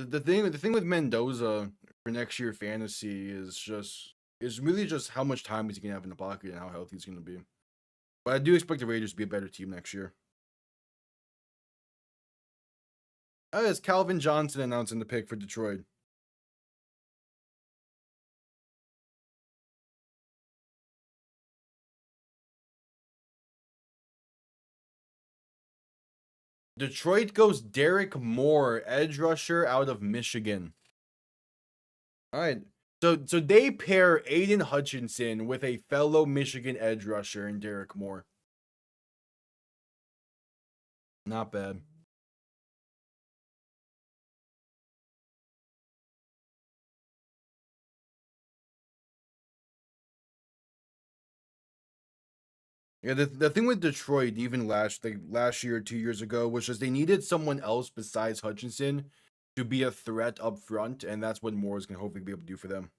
the thing with Mendoza for next year fantasy is really just how much time he's gonna have in the pocket and how healthy he's gonna be. But I do expect the Raiders to be a better team next year. It's Calvin Johnson announcing the pick for Detroit. Detroit goes Derek Moore, edge rusher out of Michigan. All right. So they pair Aiden Hutchinson with a fellow Michigan edge rusher and Derek Moore. Not bad. Yeah, the thing with Detroit, even last year, 2 years ago, was just they needed someone else besides Hutchinson to be a threat up front, and that's what Moore is gonna hopefully be able to do for them.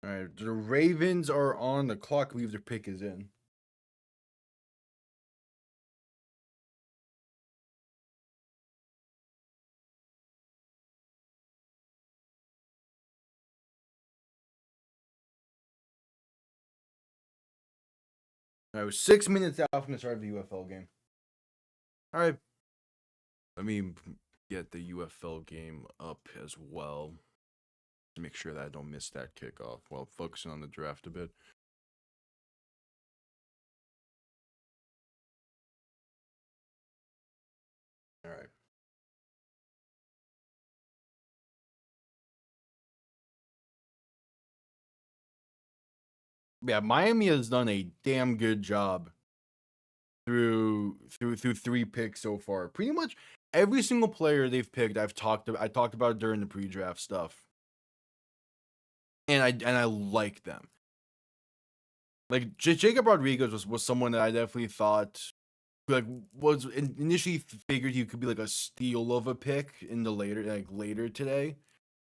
All right, the Ravens are on the clock. I believe their pick is in. I was 6 minutes out from the start of the UFL game. All right, let me get the UFL game up as well to make sure that I don't miss that kickoff while focusing on the draft a bit. All right. Yeah, Miami has done a damn good job through 3 picks so far. Pretty much every single player they've picked, I talked about during the pre-draft stuff, and I like them. Like Jacob Rodriguez was someone that I definitely thought was initially figured he could be like a steal of a pick in the later today.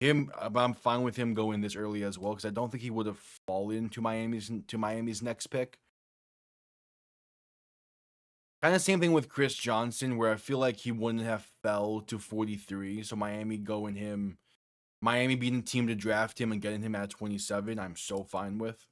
But I'm fine with him going this early as well because I don't think he would have fallen to Miami's next pick. Kind of same thing with Chris Johnson, where I feel like he wouldn't have fell to 43. So Miami being the team to draft him and getting him at 27, I'm so fine with.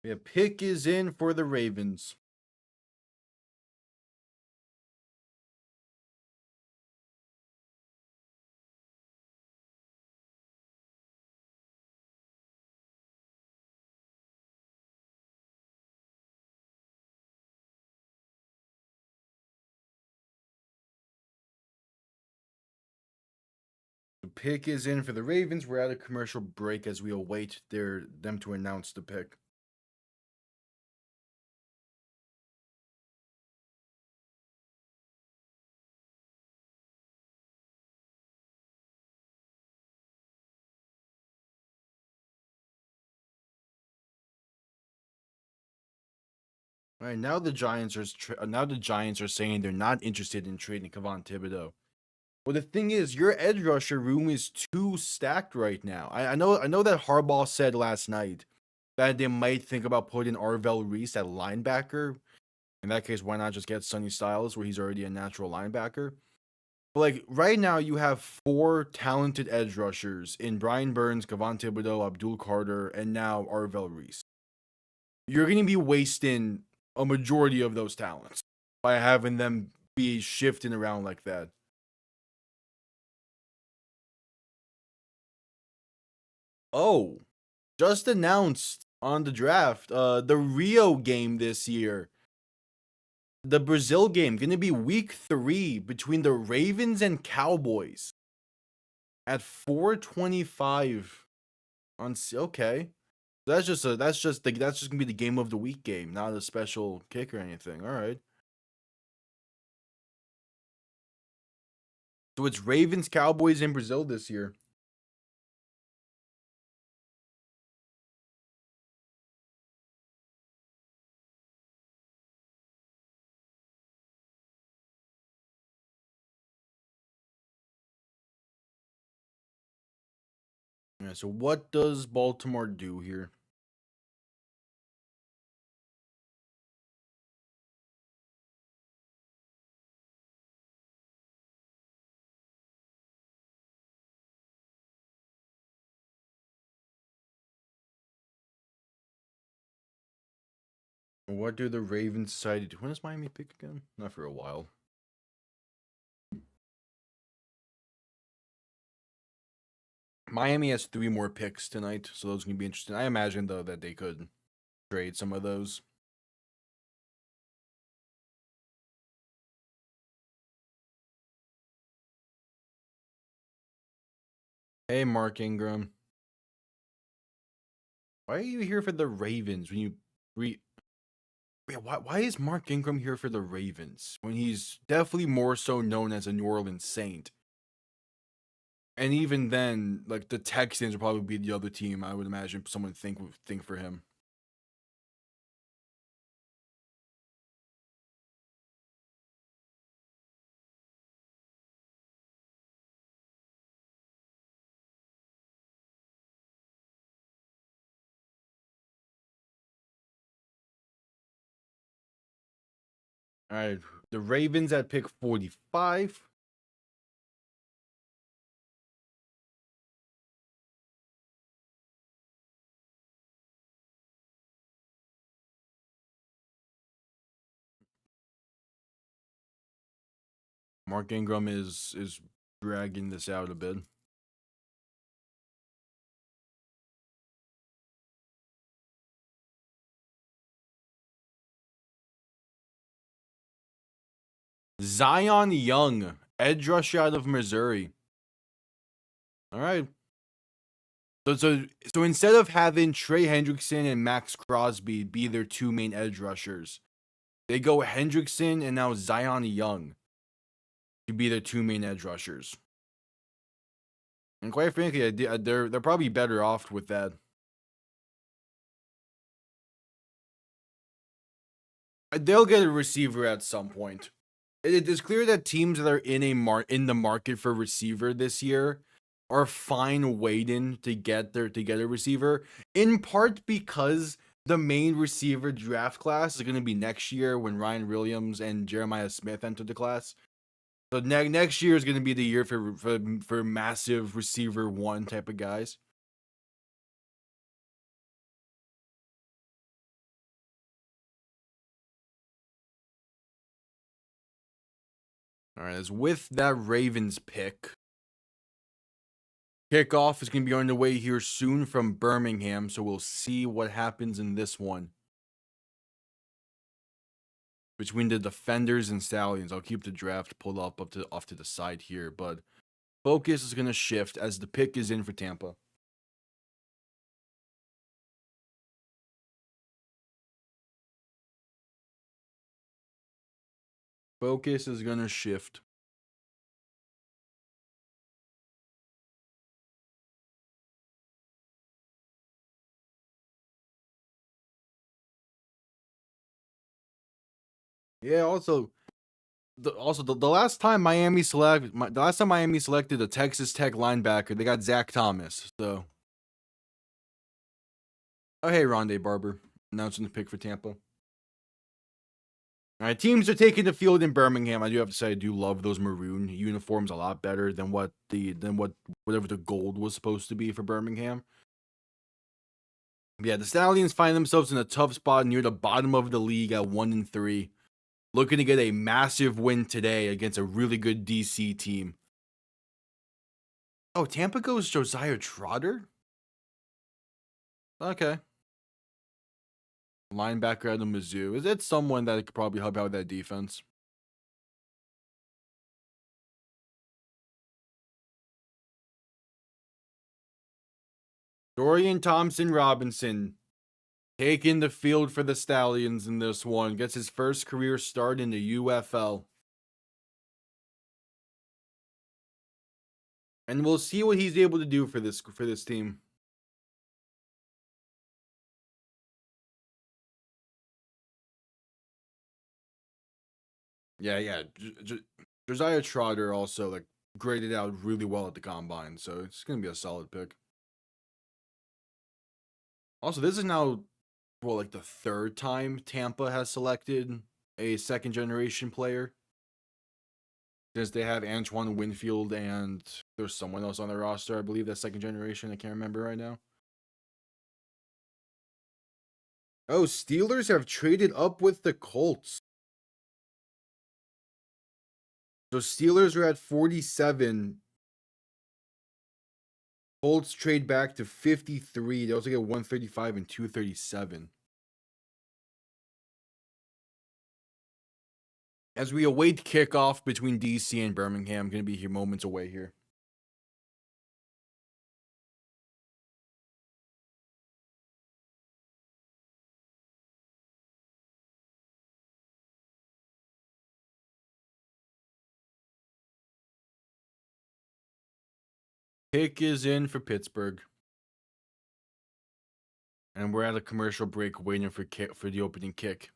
Yeah, pick is in for the Ravens. The pick is in for the Ravens. We're at a commercial break as we await them to announce the pick. All right, now the Giants are saying they're not interested in trading Kevon Thibodeau. Well, the thing is, your edge rusher room is too stacked right now. I know that Harbaugh said last night that they might think about putting Arvell Reese at linebacker. In that case, why not just get Sonny Styles, where he's already a natural linebacker? But like right now, you have 4 talented edge rushers in Brian Burns, Kevon Thibodeau, Abdul Carter, and now Arvell Reese. You're going to be wasting a majority of those talents by having them be shifting around like that. Oh, just announced on the draft. The Rio game this year. The Brazil game gonna be week 3 between the Ravens and Cowboys at 4:25 on okay. That's just gonna be the game of the week game, not a special kick or anything. All right. So it's Ravens Cowboys in Brazil this year. Yeah, so what does Baltimore do here? What do the Ravens decide to do? When does Miami pick again? Not for a while. Miami has 3 more picks tonight, so those can be interesting. I imagine though that they could trade some of those. Hey, Mark Ingram. Why are you here for the Ravens when you why is Mark Ingram here for the Ravens when he's definitely more so known as a New Orleans Saint? And even then, like the Texans would probably be the other team I would imagine someone would think for him. All right, the Ravens at pick 45. Mark Ingram is dragging this out a bit. Zion Young, edge rusher out of Missouri. All right. So instead of having Trey Hendrickson and Max Crosby be their 2 main edge rushers, they go Hendrickson and now Zion Young to be their 2 main edge rushers. And quite frankly, they're probably better off with that. They'll get a receiver at some point. It is clear that teams that are in the market for receiver this year are fine waiting to get a receiver, in part because the main receiver draft class is going to be next year when Ryan Williams and Jeremiah Smith enter the class. So next year is going to be the year for massive receiver 1 type of guys. All right, as with that Ravens pick, kickoff is going to be on the way here soon from Birmingham, so we'll see what happens in this one between the Defenders and Stallions. I'll keep the draft pulled up off to the side here, but focus is going to shift as the pick is in for Tampa. Focus is going to shift. Yeah, also the last time Miami selected a Texas Tech linebacker, they got Zach Thomas. So, oh hey, Rondé Barber announcing the pick for Tampa. All right, teams are taking the field in Birmingham. I do have to say I do love those maroon uniforms a lot better than whatever the gold was supposed to be for Birmingham. Yeah, the Stallions find themselves in a tough spot near the bottom of the league at 1-3. Looking to get a massive win today against a really good DC team. Oh, Tampa goes Josiah Trotter? Okay. Linebacker out of Mizzou. Is it someone that could probably help out with that defense? Dorian Thompson-Robinson taking the field for the Stallions in this one. Gets his first career start in the UFL. And we'll see what he's able to do for this team. Yeah. Josiah Trotter also like graded out really well at the combine, so it's gonna be a solid pick. Also, this is now like the third time Tampa has selected a second generation player. Since they have Antoine Winfield and there's someone else on the roster, I believe that's second generation. I can't remember right now. Oh, Steelers have traded up with the Colts. So Steelers are at 47. Colts trade back to 53. They also get 135 and 237. As we await kickoff between DC and Birmingham, going to be here moments away here. Pick is in for Pittsburgh. And we're at a commercial break waiting for the opening kick.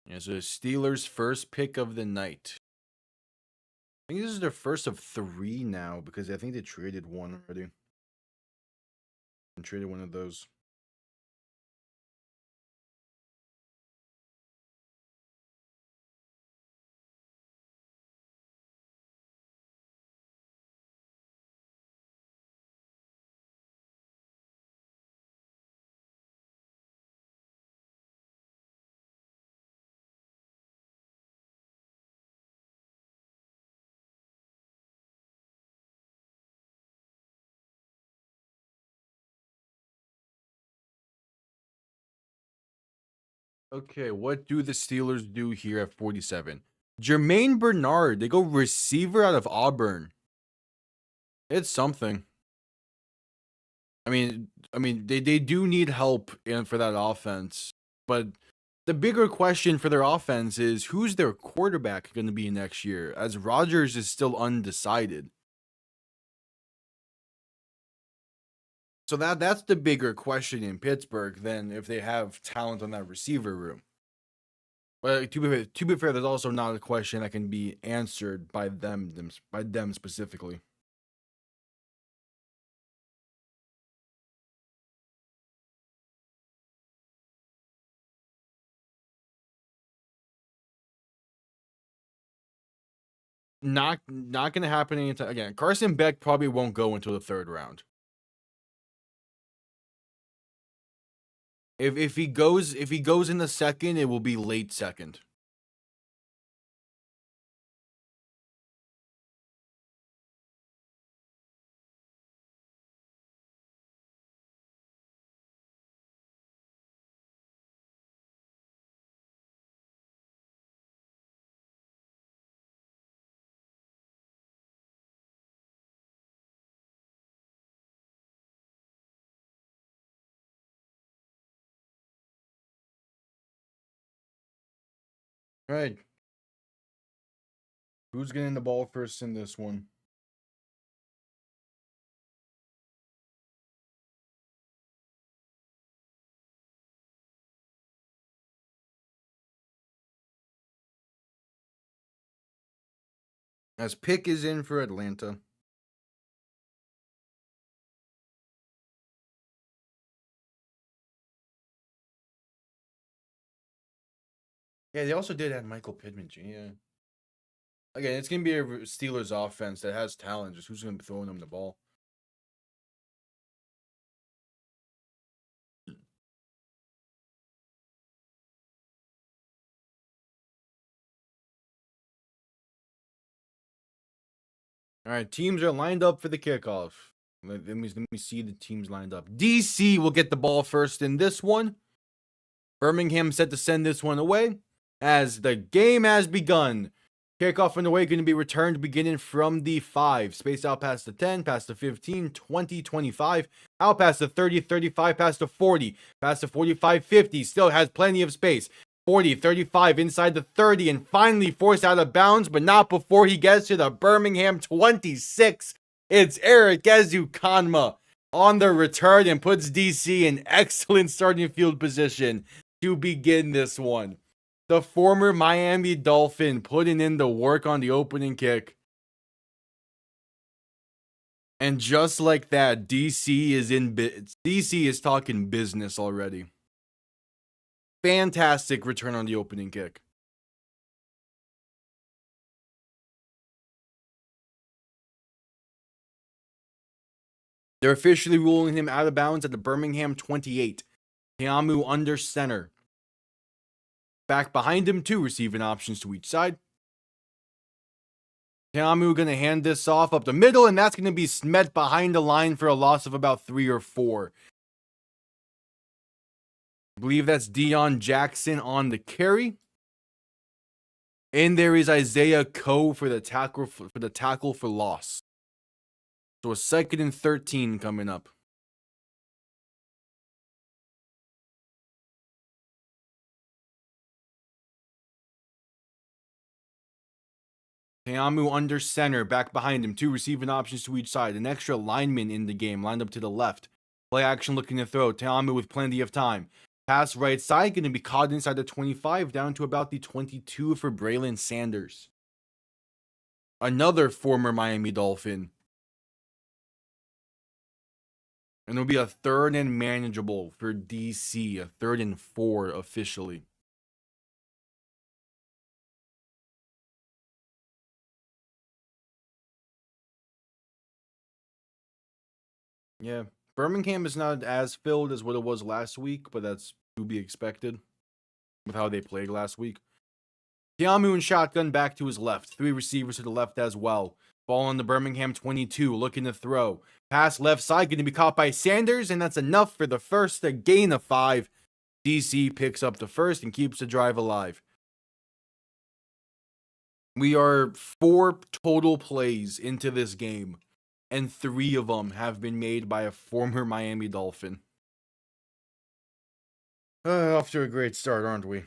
Yeah, so the Steelers' first pick of the night. I think this is their first of 3 now because I think they traded one already. And traded one of those. Okay, what do the Steelers do here at 47? Jermaine Bernard, they go receiver out of Auburn. It's something. I mean, they do need help for that offense, but the bigger question for their offense is who's their quarterback going to be next year, as Rodgers is still undecided. So that's the bigger question in Pittsburgh than if they have talent on that receiver room. But to be fair, there's also not a question that can be answered by them specifically. Not going to happen anytime again. Carson Beck probably won't go until the 3rd round. If he goes in the 2nd, it will be late 2nd. All right. Who's getting the ball first in this one? As pick is in for Atlanta. Yeah, they also did add Michael Pittman. Yeah. Again, it's going to be a Steelers offense that has talent. Just who's going to be throwing them the ball? All right, teams are lined up for the kickoff. Let me see the teams lined up. DC will get the ball first in this one. Birmingham set to send this one away as the game has begun. Kickoff underway, going to be returned beginning from the 5. Space out past the 10, past the 15, 20, 25. Out past the 30, 35, past the 40. Past the 45, 50. Still has plenty of space. 40, 35, inside the 30. And finally forced out of bounds, but not before he gets to the Birmingham 26. It's Eric Ezukanma on the return and puts DC in excellent starting field position to begin this one. The former Miami Dolphin putting in the work on the opening kick. And just like that, DC is talking business already. Fantastic return on the opening kick. They're officially ruling him out of bounds at the Birmingham 28. Teamu under center. Back behind him, 2 receiving options to each side. Teamu going to hand this off up the middle, and that's going to be met behind the line for a loss of about 3 or 4. I believe that's Deion Jackson on the carry. And there is Isaiah Coe for the tackle for loss. So a 2nd and 13 coming up. Teamu under center, back behind him, 2 receiving options to each side. An extra lineman in the game, lined up to the left. Play action looking to throw. Teamu with plenty of time. Pass right side, going to be caught inside the 25, down to about the 22 for Braylon Sanders. Another former Miami Dolphin. And it'll be a 3rd and manageable for DC, a 3rd and 4 officially. Yeah, Birmingham is not as filled as what it was last week, but that's to be expected with how they played last week. Teamu in shotgun back to his left. 3 receivers to the left as well. Ball on the Birmingham 22, looking to throw. Pass left side, going to be caught by Sanders, and that's enough for the first, a gain of 5. DC picks up the first and keeps the drive alive. We are 4 total plays into this game, and 3 of them have been made by a former Miami Dolphin. Off to a great start, aren't we?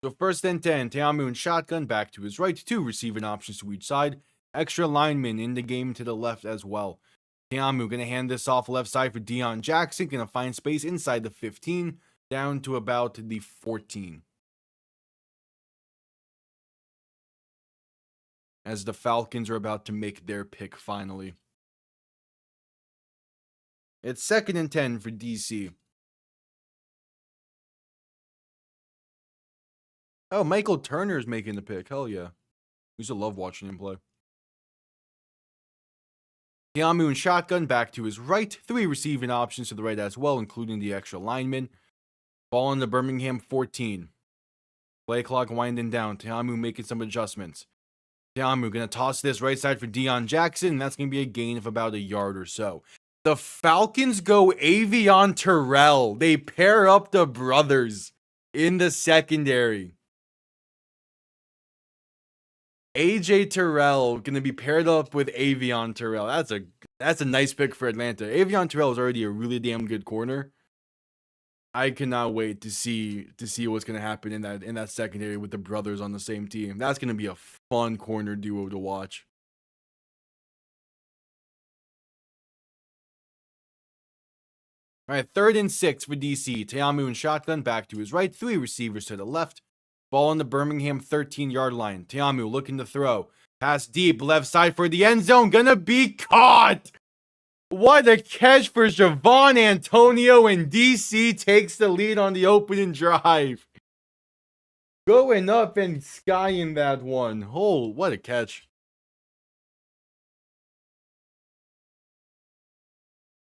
So 1st and 10, Teamu in shotgun, back to his right, 2 receiving options to each side. Extra lineman in the game to the left as well. Teamu going to hand this off left side for Deion Jackson, going to find space inside the 15, down to about the 14. As the Falcons are about to make their pick finally. It's 2nd and 10 for DC. Oh, Michael Turner's making the pick. Hell yeah. We used to love watching him play. Teamu in shotgun, back to his right. 3 receiving options to the right as well, including the extra lineman. Ball on the Birmingham 14. Play clock winding down. Teamu making some adjustments. Teamu going to toss this right side for Deion Jackson, and that's going to be a gain of about a yard or so. The Falcons go Avion Terrell. They pair up the brothers in the secondary. AJ Terrell going to be paired up with Avion Terrell. That's a nice pick for Atlanta. Avion Terrell is already a really damn good corner. I cannot wait to see what's going to happen in that secondary with the brothers on the same team. That's going to be a fun corner duo to watch. All right, 3rd and 6 for DC. Teamu in shotgun, back to his right. 3 receivers to the left. Ball on the Birmingham 13-yard line. Teamu looking to throw. Pass deep, left side for the end zone. Gonna be caught! What a catch for Javon Antonio, and DC takes the lead on the opening drive. Going up and skying that one. Oh, what a catch.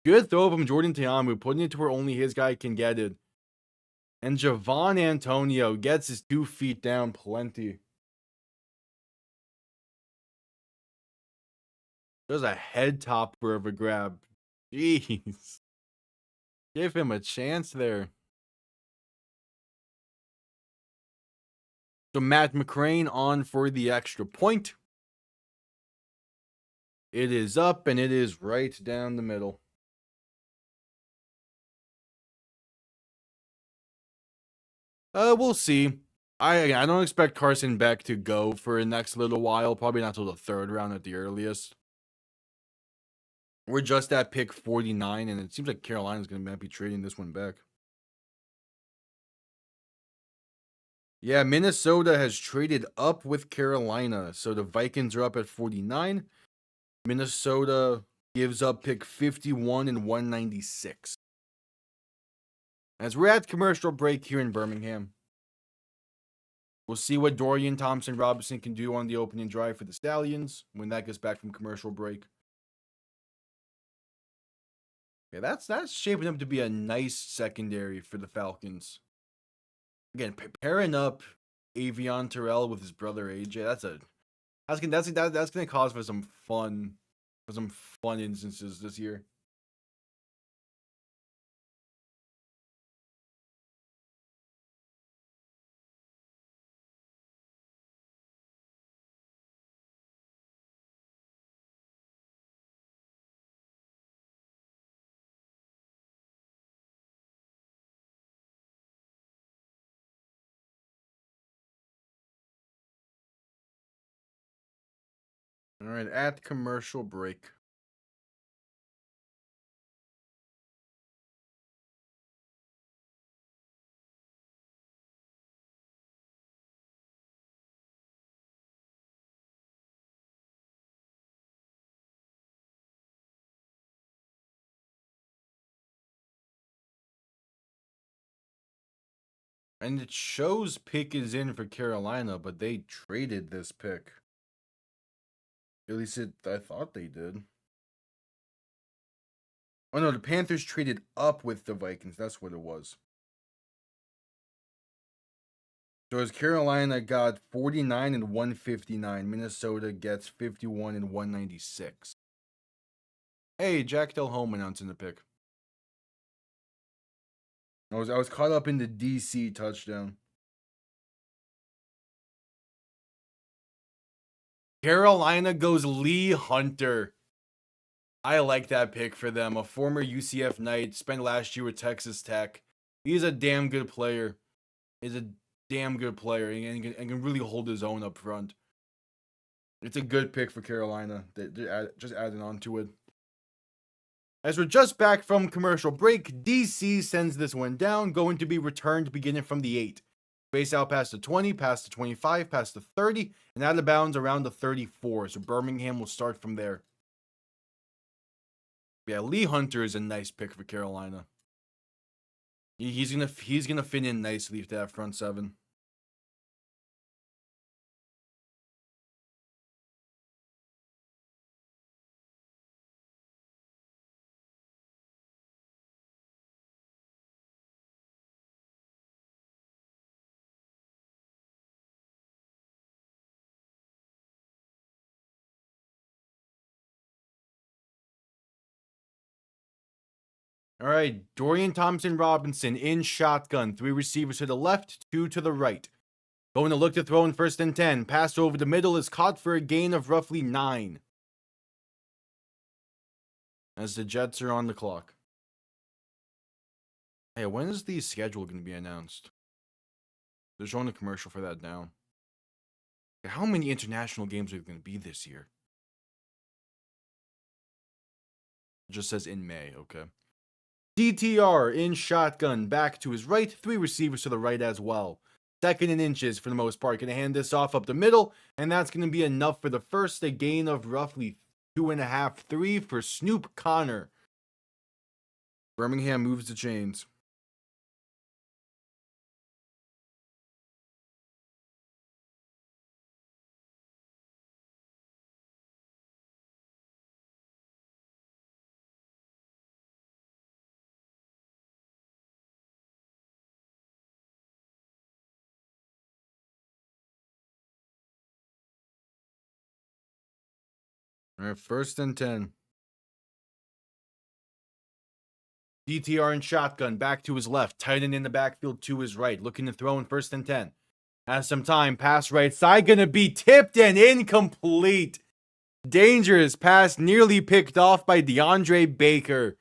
Good throw from Jordan Teamu, putting it to where only his guy can get it. And Javon Antonio gets his 2 feet down plenty. There's a head topper of a grab. Jeez. Give him a chance there. So Matt McCrane on for the extra point. It is up and it is right down the middle. We'll see. I don't expect Carson Beck to go for the next little while. Probably not till the 3rd round at the earliest. We're just at pick 49, and it seems like Carolina's going to be trading this one back. Yeah, Minnesota has traded up with Carolina. So the Vikings are up at 49. Minnesota gives up pick 51 and 196. As we're at commercial break here in Birmingham, we'll see what Dorian Thompson-Robinson can do on the opening drive for the Stallions when that gets back from commercial break. Yeah, that's shaping up to be a nice secondary for the Falcons. Again, pairing up Avion Terrell with his brother AJ, that's gonna cause for some fun instances this year. All right, at commercial break. And it shows pick is in for Carolina, but they traded this pick. At least I thought they did. Oh no, the Panthers traded up with the Vikings. That's what it was. So as Carolina got 49 and 159, Minnesota gets 51 and 196. Hey, Jack Del Home announcing the pick. I was caught up in the DC touchdown. Carolina goes Lee Hunter. I like that pick for them. A former UCF Knight, spent last year with Texas Tech. He's a damn good player. And can really hold his own up front. It's a good pick for Carolina. They're just adding on to it. As we're just back from commercial break, DC sends this one down, going to be returned beginning from the 8. Space out past the 20, past the 25, past the 30, and out of bounds around the 34. So Birmingham will start from there. Yeah, Lee Hunter is a nice pick for Carolina. He's gonna fit in nicely to that front 7. All right, Dorian Thompson-Robinson in shotgun. 3 receivers to the left, 2 to the right. Going to look to throw in 1st and 10. Pass over the middle is caught for a gain of roughly 9. As the Jets are on the clock. Hey, when is the schedule going to be announced? They're showing a commercial for that now. How many international games are there going to be this year? It just says in May, okay. DTR in shotgun, back to his right, 3 receivers to the right as well. 2nd and inches for the most part. Going to hand this off up the middle, and that's going to be enough for the first. A gain of roughly 2.5, 3 for Snoop Connor. Birmingham moves the chains. All right, 1st and 10. DTR and shotgun back to his left. Tight end in the backfield to his right. Looking to throw in 1st and 10. Has some time. Pass right side. Gonna be tipped and incomplete. Dangerous pass nearly picked off by DeAndre Baker.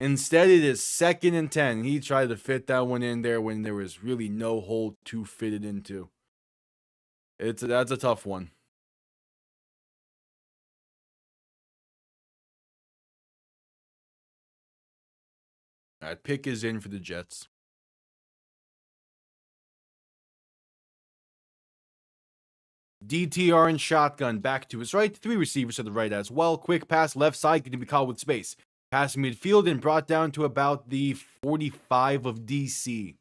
Instead, it is 2nd and 10. He tried to fit that one in there when there was really no hole to fit it into. That's a tough one. All right, pick is in for the Jets. DTR and shotgun back to his right. 3 receivers to the right as well. Quick pass left side, going to be caught with space. Pass midfield and brought down to about the 45 of DC.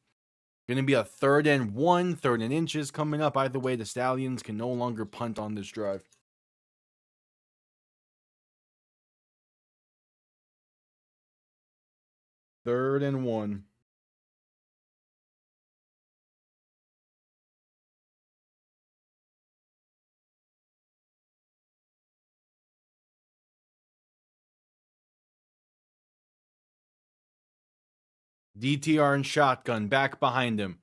Going to be a 3rd and 1, 3rd and inches coming up. Either way, the Stallions can no longer punt on this drive. Third and 1. DTR and shotgun back behind him.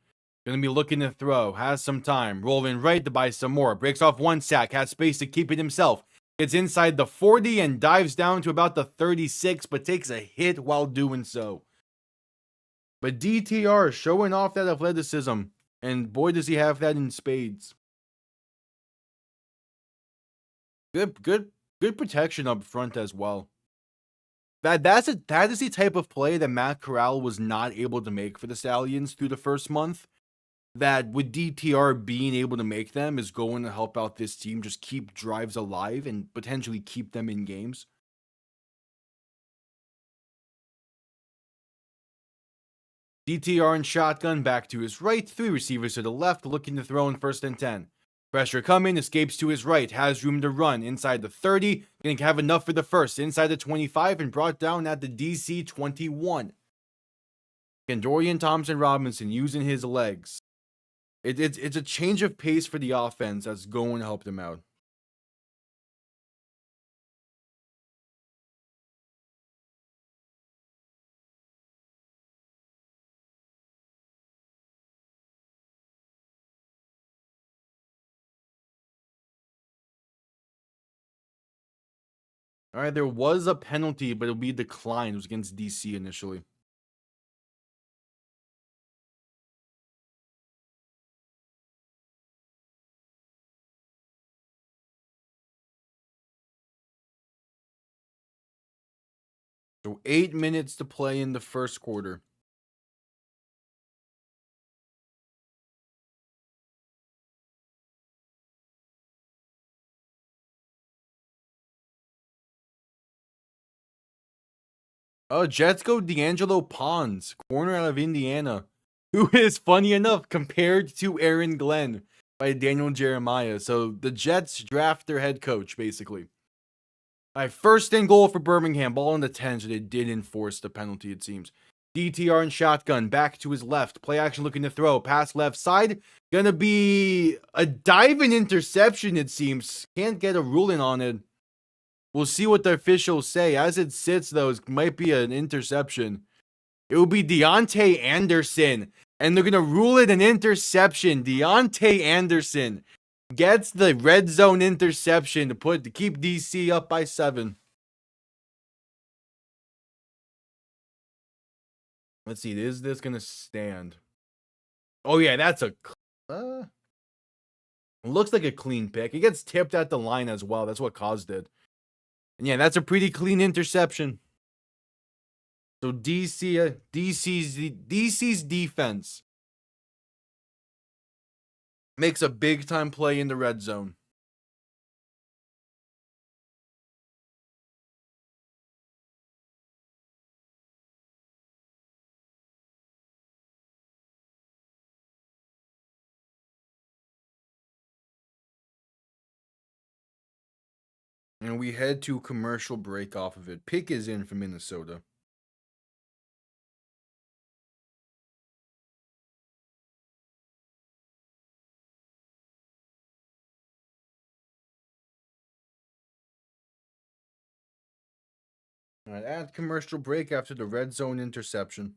Gonna be looking to throw. Has some time. Rolling right to buy some more. Breaks off 1 sack. Has space to keep it himself. Gets inside the 40 and dives down to about the 36, but takes a hit while doing so. But DTR is showing off that athleticism. And boy, does he have that in spades. Good protection up front as well. That is the type of play that Matt Corral was not able to make for the Stallions through the first month. That with DTR being able to make them is going to help out this team just keep drives alive and potentially keep them in games. DTR and shotgun back to his right. 3 receivers to the left, looking to throw in 1st and 10. Pressure coming, escapes to his right, has room to run inside the 30, gonna have enough for the first, inside the 25, and brought down at the DC 21. Again, Dorian Thompson-Robinson using his legs. It's a change of pace for the offense that's going to help them out. All right, there was a penalty, but it'll be declined. It was against DC initially. So 8 minutes to play in the first quarter. Oh, Jets go D'Angelo Pons, corner out of Indiana, who is, funny enough, compared to Aaron Glenn by Daniel Jeremiah. So the Jets draft their head coach, basically. All right, 1st and goal for Birmingham. Ball in the 10, so they did enforce the penalty, it seems. DTR and shotgun back to his left. Play action looking to throw. Pass left side. Gonna be a diving interception, it seems. Can't get a ruling on it. We'll see what the officials say. As it sits, though, it might be an interception. It will be Deontay Anderson, and they're going to rule it an interception. Deontay Anderson gets the red zone interception to keep DC up by 7. Let's see. Is this going to stand? Oh, yeah, that's a... looks like a clean pick. It gets tipped at the line as well. That's what caused it. And yeah, that's a pretty clean interception. So DC's defense makes a big time play in the red zone. And we head to commercial break off of it. Pick is in for Minnesota. All right, at commercial break after the red zone interception.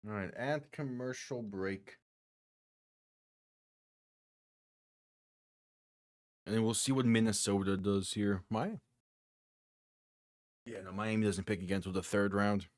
All right, at commercial break. And then we'll see what Minnesota does here. Yeah, no, Miami doesn't pick again until the third round.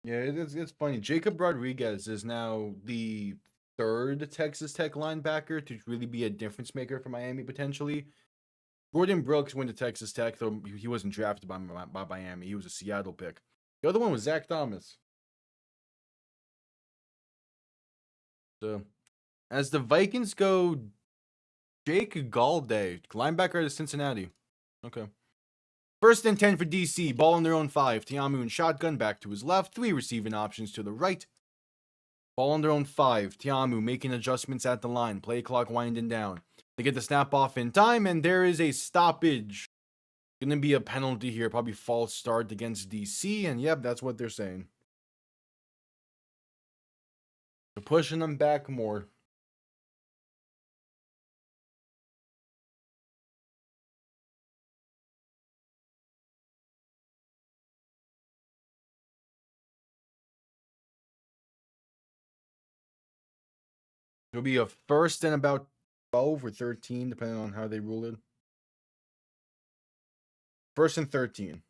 Yeah, it's funny. Jacob Rodriguez is now the third Texas Tech linebacker to really be a difference maker for Miami potentially. Gordon Brooks went to Texas Tech, though he wasn't drafted by Miami. He was a Seattle pick. The other one was Zach Thomas. So, as the Vikings go, Jake Galday, linebacker to Cincinnati. Okay. 1st and 10 for DC. Ball on their own 5. Tiamu and shotgun back to his left. 3 receiving options to the right. Ball on their own 5. Tiamu making adjustments at the line. Play clock winding down. They get the snap off in time, and there is a stoppage. Gonna be a penalty here. Probably false start against DC, and yep, that's what they're saying. They're pushing them back more. It'll be a 1st and about 12 or 13, depending on how they rule it. 1st and 13.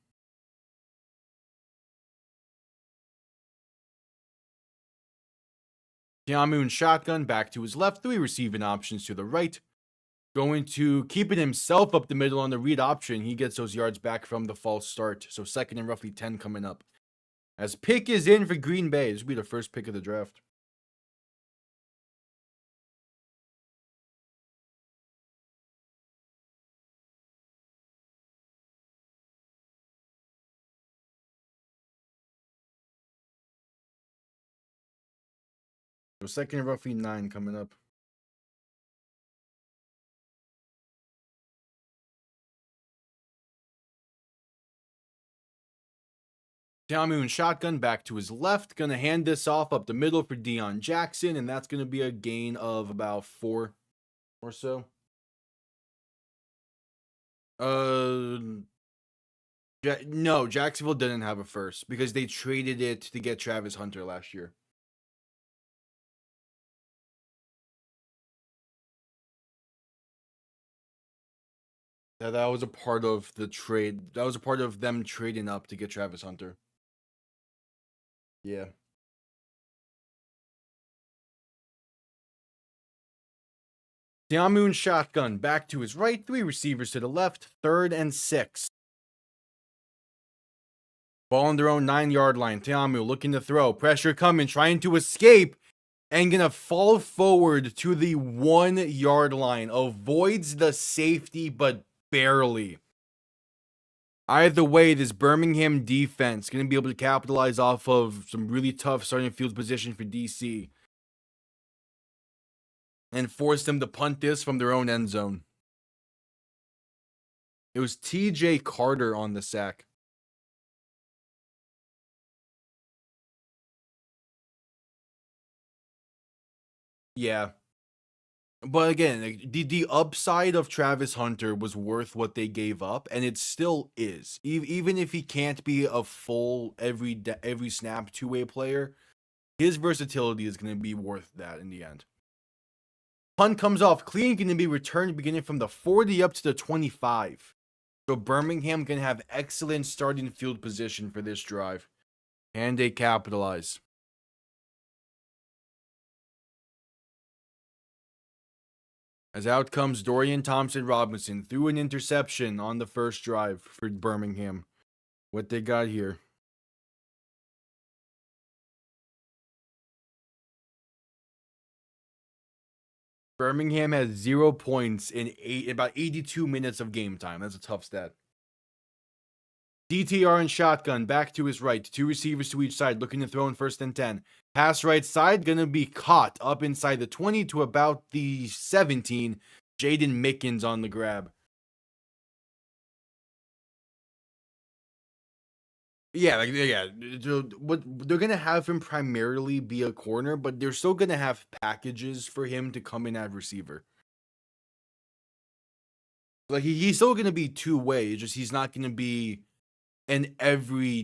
Tiamu and shotgun back to his left. 3 receiving options to the right. Going to keep it himself up the middle on the read option. He gets those yards back from the false start. So 2nd and roughly 10 coming up. As pick is in for Green Bay. This will be the first pick of the draft. So 2nd and roughly 9 coming up. Tiamu and shotgun back to his left. Gonna hand this off up the middle for Deion Jackson, and that's gonna be a gain of about 4 or so. No, Jacksonville didn't have a first because they traded it to get Travis Hunter last year. That was a part of the trade. That was a part of them trading up to get Travis Hunter. Yeah. Tiamu and shotgun back to his right. 3 receivers to the left. 3rd and 6. Ball on their own 9-yard line. Tiamu looking to throw. Pressure coming. Trying to escape. And gonna fall forward to the 1-yard line. Avoids the safety, but barely. Either way, this Birmingham defense gonna be able to capitalize off of some really tough starting field position for DC. And force them to punt this from their own end zone. It was TJ Carter on the sack. Yeah. But again, the upside of Travis Hunter was worth what they gave up, and it still is. Even if he can't be a full every snap 2-way player, his versatility is going to be worth that in the end. Punt comes off clean, going to be returned beginning from the 40 up to the 25. So Birmingham can have excellent starting field position for this drive. And they capitalize. As out comes Dorian Thompson-Robinson through an interception on the first drive for Birmingham. What they got here? Birmingham has 0 points in about 82 minutes of game time. That's a tough stat. DTR and shotgun back to his right. 2 receivers to each side looking to throw in 1st and 10. Pass right side gonna be caught up inside the 20 to about the 17. Jaden Mickens on the grab. Yeah, they're gonna have him primarily be a corner, but they're still gonna have packages for him to come in at receiver. Like he's still gonna be two-way, just he's not gonna be an every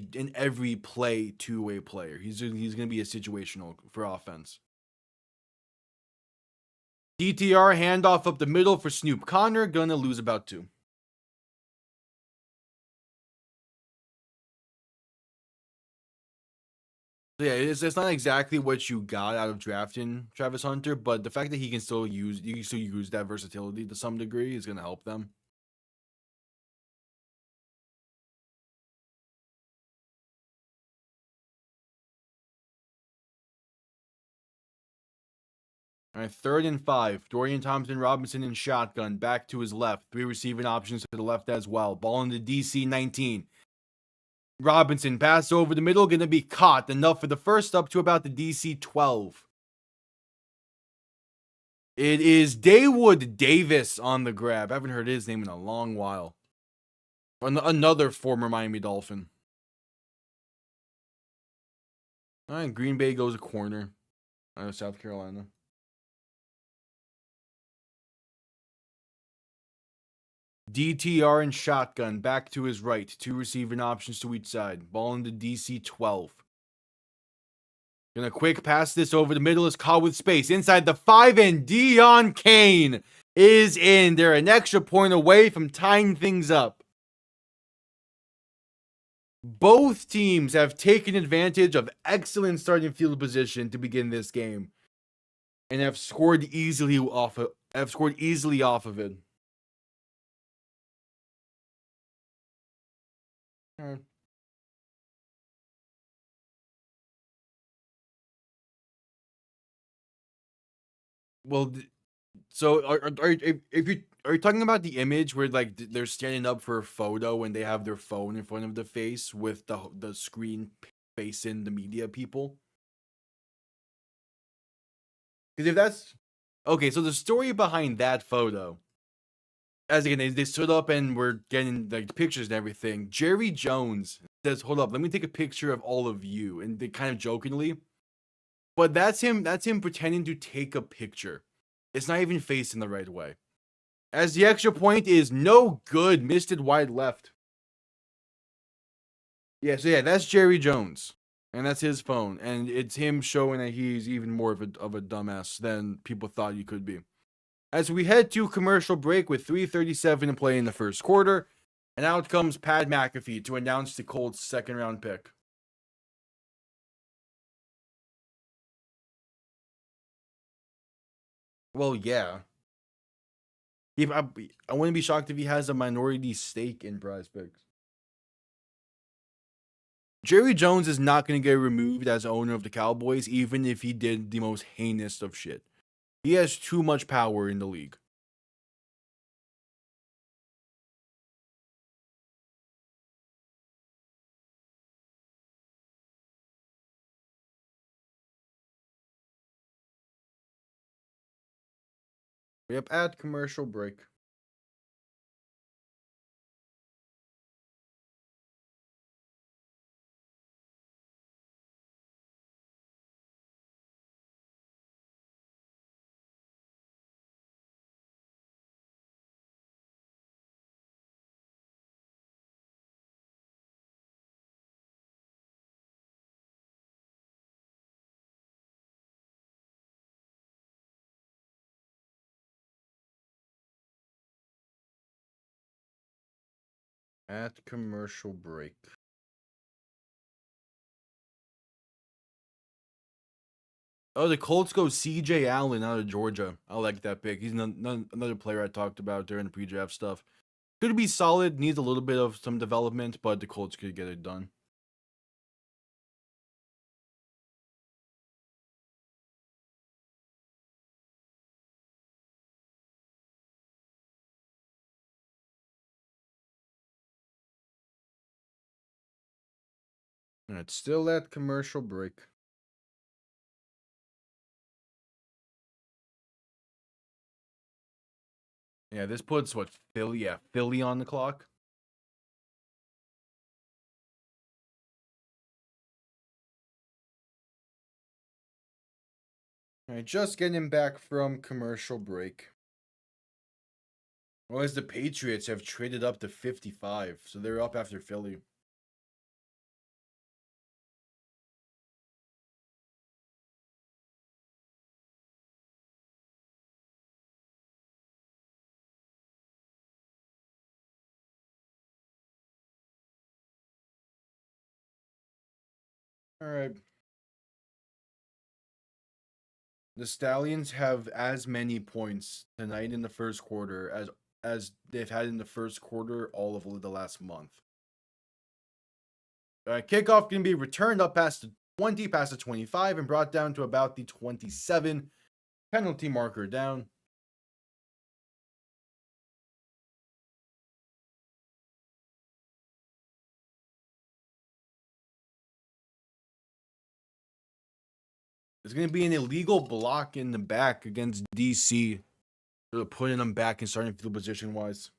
play two-way player. He's gonna be a situational for offense. DTR handoff up the middle for Snoop Connor, gonna lose about 2. So yeah, it's not exactly what you got out of drafting Travis Hunter, but the fact that you can still use that versatility to some degree is gonna help them. All right, 3rd and 5. Dorian Thompson-Robinson in shotgun, back to his left. 3 receiving options to the left as well. Ball in the DC 19. Robinson pass over the middle, gonna be caught. Enough for the first up to about the DC 12. It is Dawood Davis on the grab. I haven't heard his name in a long while. Another former Miami Dolphin. All right, Green Bay goes a corner. South Carolina. DTR and shotgun back to his right. 2 receiving options to each side. Ball in the DC 12. Gonna quick pass this over the middle. Is caught with space. Inside the 5 and Deion Kane is in. They're an extra point away from tying things up. Both teams have taken advantage of excellent starting field position to begin this game, and have scored easily off of it. Well, so if you are you talking about the image where like they're standing up for a photo and they have their phone in front of the face with the screen facing the media people? Because if that's okay, so the story behind that photo, as again they stood up and were getting like pictures and everything. Jerry Jones says, "Hold up, let me take a picture of all of you," and they kind of jokingly, but that's him. That's him pretending to take a picture. It's not even facing the right way. As the extra point is no good, missed it wide left. Yeah, so yeah, that's Jerry Jones, and that's his phone, and it's him showing that he's even more of a dumbass than people thought he could be. As we head to commercial break with 3:37 to play in the first quarter, and out comes Pat McAfee to announce the Colts' 2nd-round pick. Well, yeah. I wouldn't be shocked if he has a minority stake in Prize Picks. Jerry Jones is not going to get removed as owner of the Cowboys, even if he did the most heinous of shit. He has too much power in the league. Yep, at commercial break. At commercial break. Oh, the Colts go CJ Allen out of Georgia. I like that pick. He's another player I talked about during the pre-draft stuff. Could be solid, needs a little bit of some development, but the Colts could get it done. And it's still that commercial break. Yeah, this puts what, Philly? Yeah, Philly on the clock. All right, just getting back from commercial break. Well, as the Patriots have traded up to 55, so they're up after Philly. All right. The Stallions have as many points tonight in the first quarter as they've had in the first quarter all of the last month. Kickoff can be returned up past the 20, past the 25, and brought down to about the 27. Penalty marker down. There's going to be an illegal block in the back against DC. They're putting them back and starting field position wise.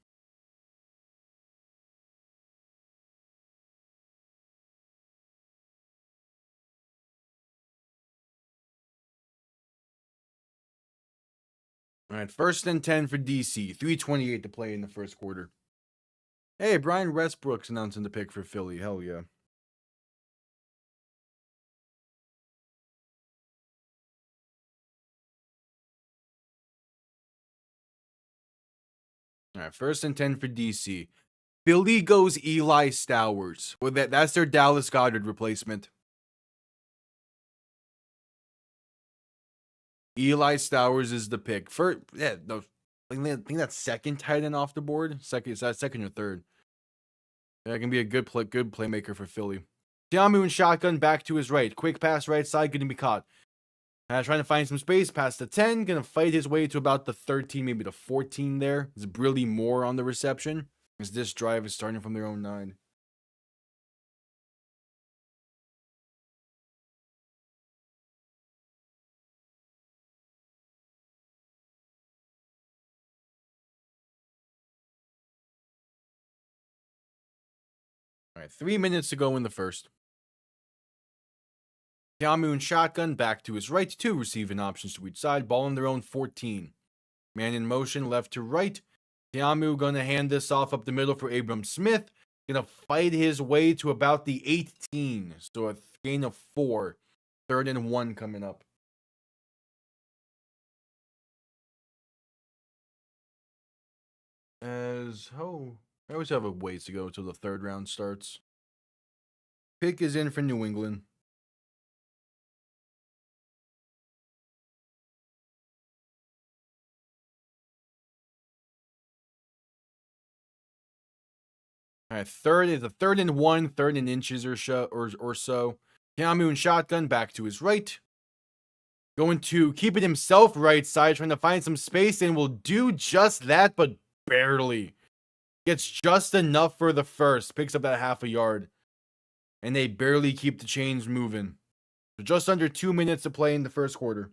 All right, 1st and 10 for DC. 3:28 to play in the first quarter. Hey, Brian Westbrook's announcing the pick for Philly. Hell yeah. All right, 1st and 10 for DC. Philly goes Eli Stowers. Well, that's their Dallas Goedert replacement. Eli Stowers is the pick. I think that's second tight end off the board. Is that second or third? That can be a good playmaker for Philly. Tiamu in shotgun back to his right. Quick pass right side, gonna be caught. Trying to find some space past the 10. Gonna fight his way to about the 13, maybe the 14 there. It's really more on the reception, as this drive is starting from their own 9. All right, 3 minutes to go in the first. Tiamu in shotgun back to his right. 2 receiving options to each side. Ball on their own 14. Man in motion left to right. Tiamu gonna hand this off up the middle for Abram Smith. Gonna fight his way to about the 18. So a gain of 4. 3rd and 1 coming up. I always have a ways to go till the 3rd round starts. Pick is in for New England. All right, third is a 3rd and 1, 3rd and inches or so. Tiamu in shotgun back to his right. Going to keep it himself right side, trying to find some space, and will do just that, but barely. Gets just enough for the first. Picks up that half a yard. And they barely keep the chains moving. So just under 2 minutes to play in the first quarter.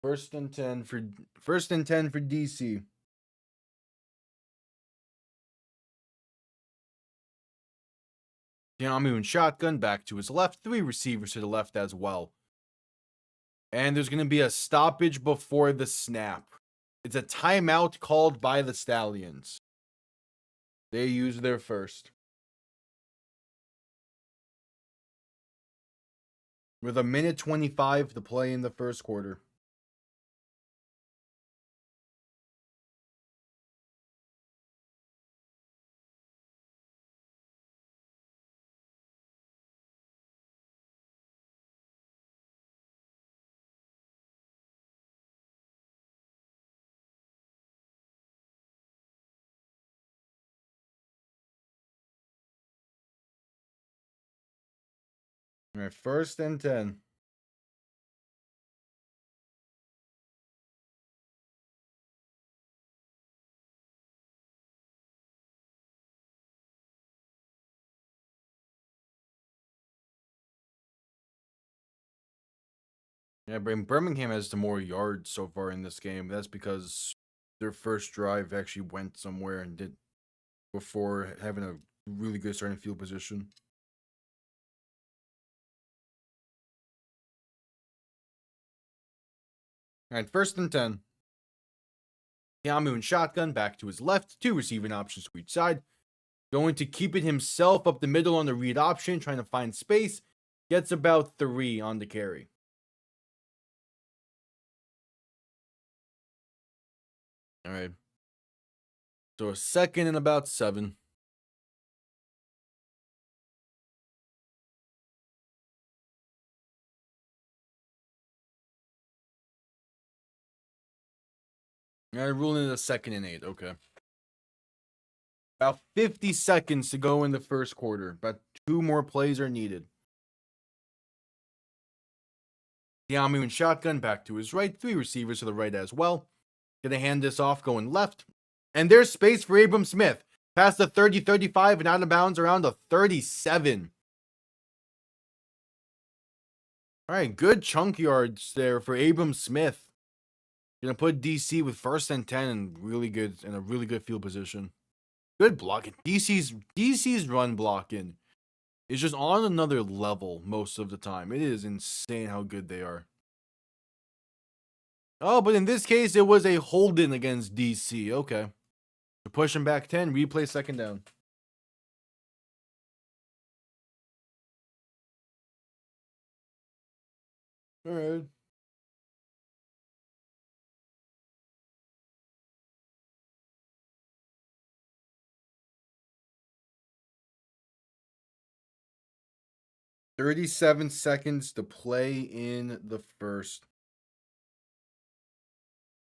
First and 10 for DC. Tiamu in shotgun back to his left. 3 receivers to the left as well. And there's going to be a stoppage before the snap. It's a timeout called by the Stallions. They use their first. with a minute 25 to play in the first quarter. All right, 1st and 10. Yeah, Birmingham has the more yards so far in this game. That's because their first drive actually went somewhere and did before having a really good starting field position. All right, 1st and 10. Yamu and shotgun back to his left, 2 receiving options to each side. Going to keep it himself up the middle on the read option, trying to find space. Gets about 3 on the carry. All right. So a 2nd and about 7. All right, ruling it a 2nd and 8. Okay. About 50 seconds to go in the first quarter. About 2 more plays are needed. Yamu and shotgun back to his right. 3 receivers to the right as well. Gonna hand this off going left. And there's space for Abram Smith. Past the 30-35 and out of bounds around the 37. All right, good chunk yards there for Abram Smith. Gonna put DC with 1st and 10 and a really good field position. Good blocking. DC's run blocking is just on another level most of the time. It is insane how good they are. Oh, but in this case, it was a hold-in against DC. Okay. To push him back 10, replay 2nd down. All right. "37 seconds to play in the first."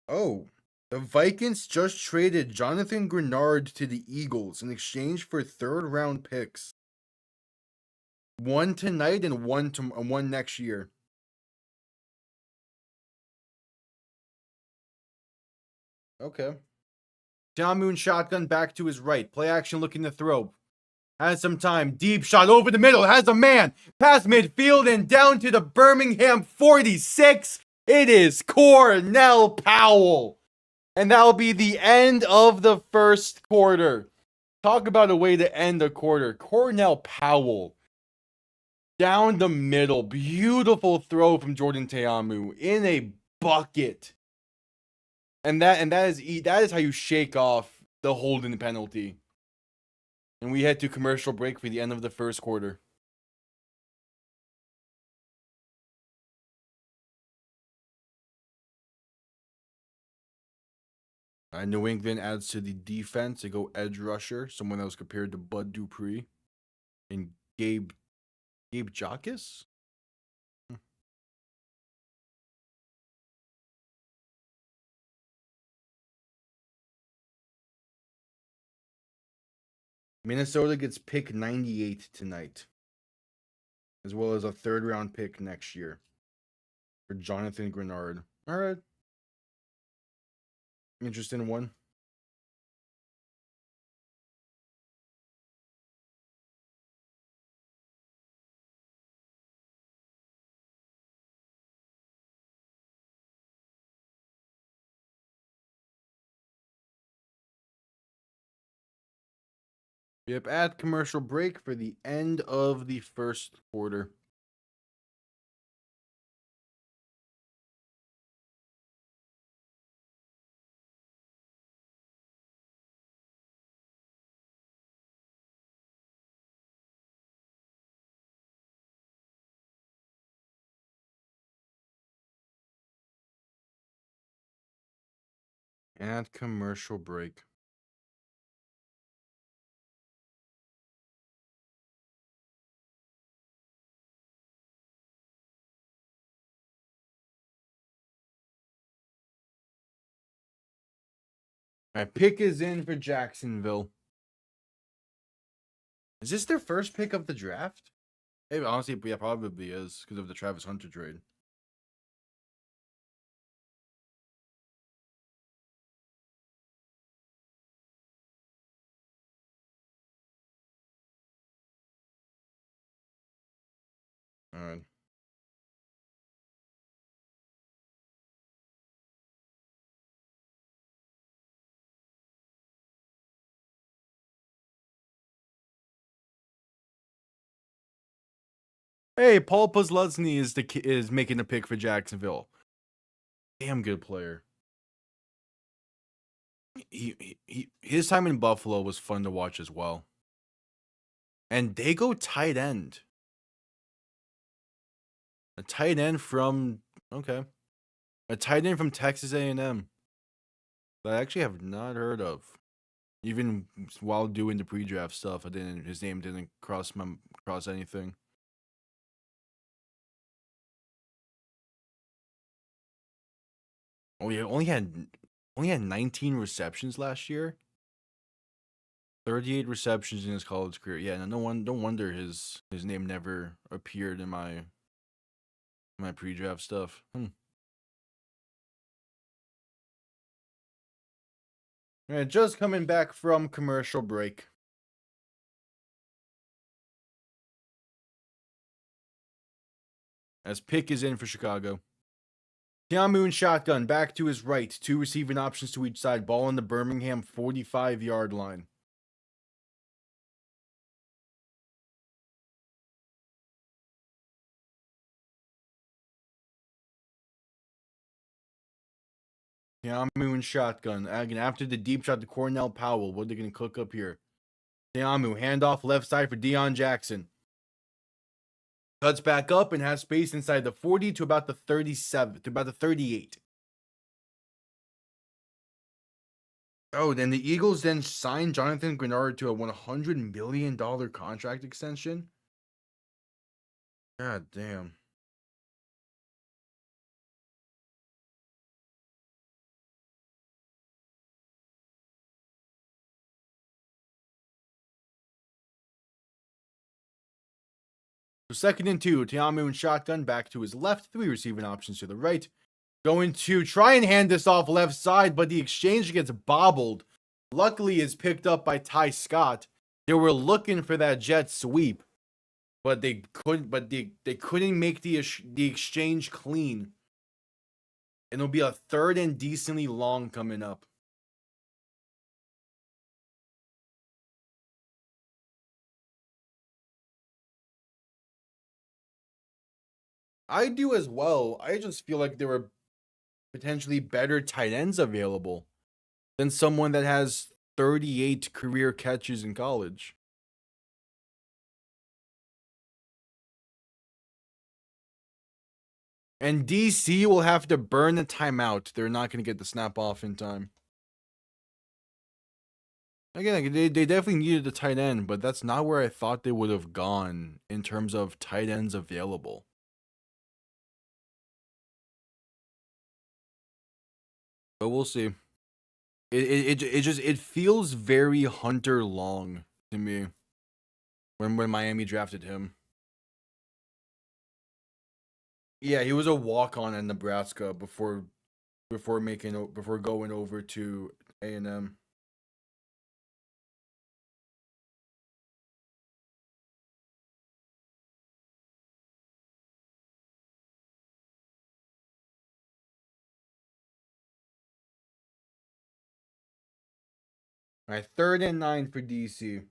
Oh, the Vikings just traded Jonathan Grenard to the Eagles in exchange for 3rd-round picks. 1 tonight and 1 next year. Okay. John Moon shotgun back to his right. Play action looking to throw. Has some time. Deep shot over the middle. Has a man. Past midfield and down to the Birmingham 46. It is Cornell Powell. And that'll be the end of the first quarter. Talk about a way to end a quarter. Cornell Powell. Down the middle. Beautiful throw from Jordan Teamu in a bucket. And that is how you shake off the holding penalty. And we head to commercial break for the end of the first quarter. New England adds to the defense. They go edge rusher, someone that was compared to Bud Dupree, and Gabe Jacques. Minnesota gets pick 98 tonight, as well as a 3rd-round pick next year for Jonathan Grenard. All right. Interesting one. Yep, at commercial break for the end of the first quarter. At commercial break. My pick is in for Jacksonville. Is this their first pick of the draft? Maybe, honestly, yeah, probably is because of the Travis Hunter trade. All right. Hey, Paul Posluszny is making a pick for Jacksonville. Damn good player. His time in Buffalo was fun to watch as well. And they go tight end. A tight end from a tight end from Texas A&M that I actually have not heard of. Even while doing the pre-draft stuff, his name didn't cross anything. Oh yeah, only had 19 receptions last year. 38 receptions in his college career. Yeah, no wonder his name never appeared in my pre-draft stuff. Alright, just coming back from commercial break. As pick is in for Chicago. Tiamu and shotgun back to his right. 2 receiving options to each side. Ball on the Birmingham 45-yard line. Tiamu and shotgun. Again, after the deep shot to Cornell Powell, what are they going to cook up here? Tiamu, handoff left side for Deion Jackson. Cuts back up and has space inside the 40 to about the 37, to about the 38. Oh, then the Eagles then signed Jonathan Grenard to a $100 million contract extension? God damn. So 2nd and 2, Tiamu and shotgun back to his left, 3 receiving options to the right. Going to try and hand this off left side, but the exchange gets bobbled. Luckily, is picked up by Ty Scott. They were looking for that jet sweep, but they couldn't. But they couldn't make the exchange clean. And it'll be a 3rd and decently long coming up. I do as well. I just feel like there were potentially better tight ends available than someone that has 38 career catches in college. And DC will have to burn the timeout. They're not going to get the snap off in time. Again, they definitely needed a tight end, but that's not where I thought they would have gone in terms of tight ends available. But we'll see. It feels very Hunter long to me when Miami drafted him. Yeah, he was a walk-on in Nebraska before going over to A&M. All right, 3rd and 9 for DC.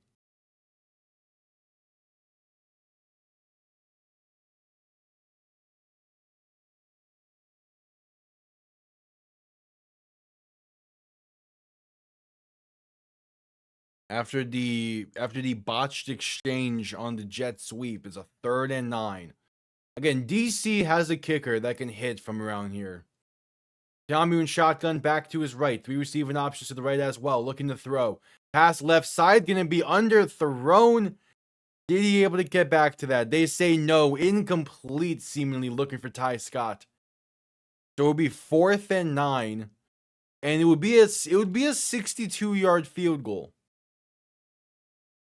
After the botched exchange on the jet sweep, it's a 3rd and 9. Again, DC has a kicker that can hit from around here. Cameron shotgun back to his right. 3 receiving options to the right as well. Looking to throw. Pass left side. Going to be underthrown. Did he able to get back to that? They say no. Incomplete, seemingly looking for Ty Scott. So it would be 4th and 9. And it would be a 62-yard field goal.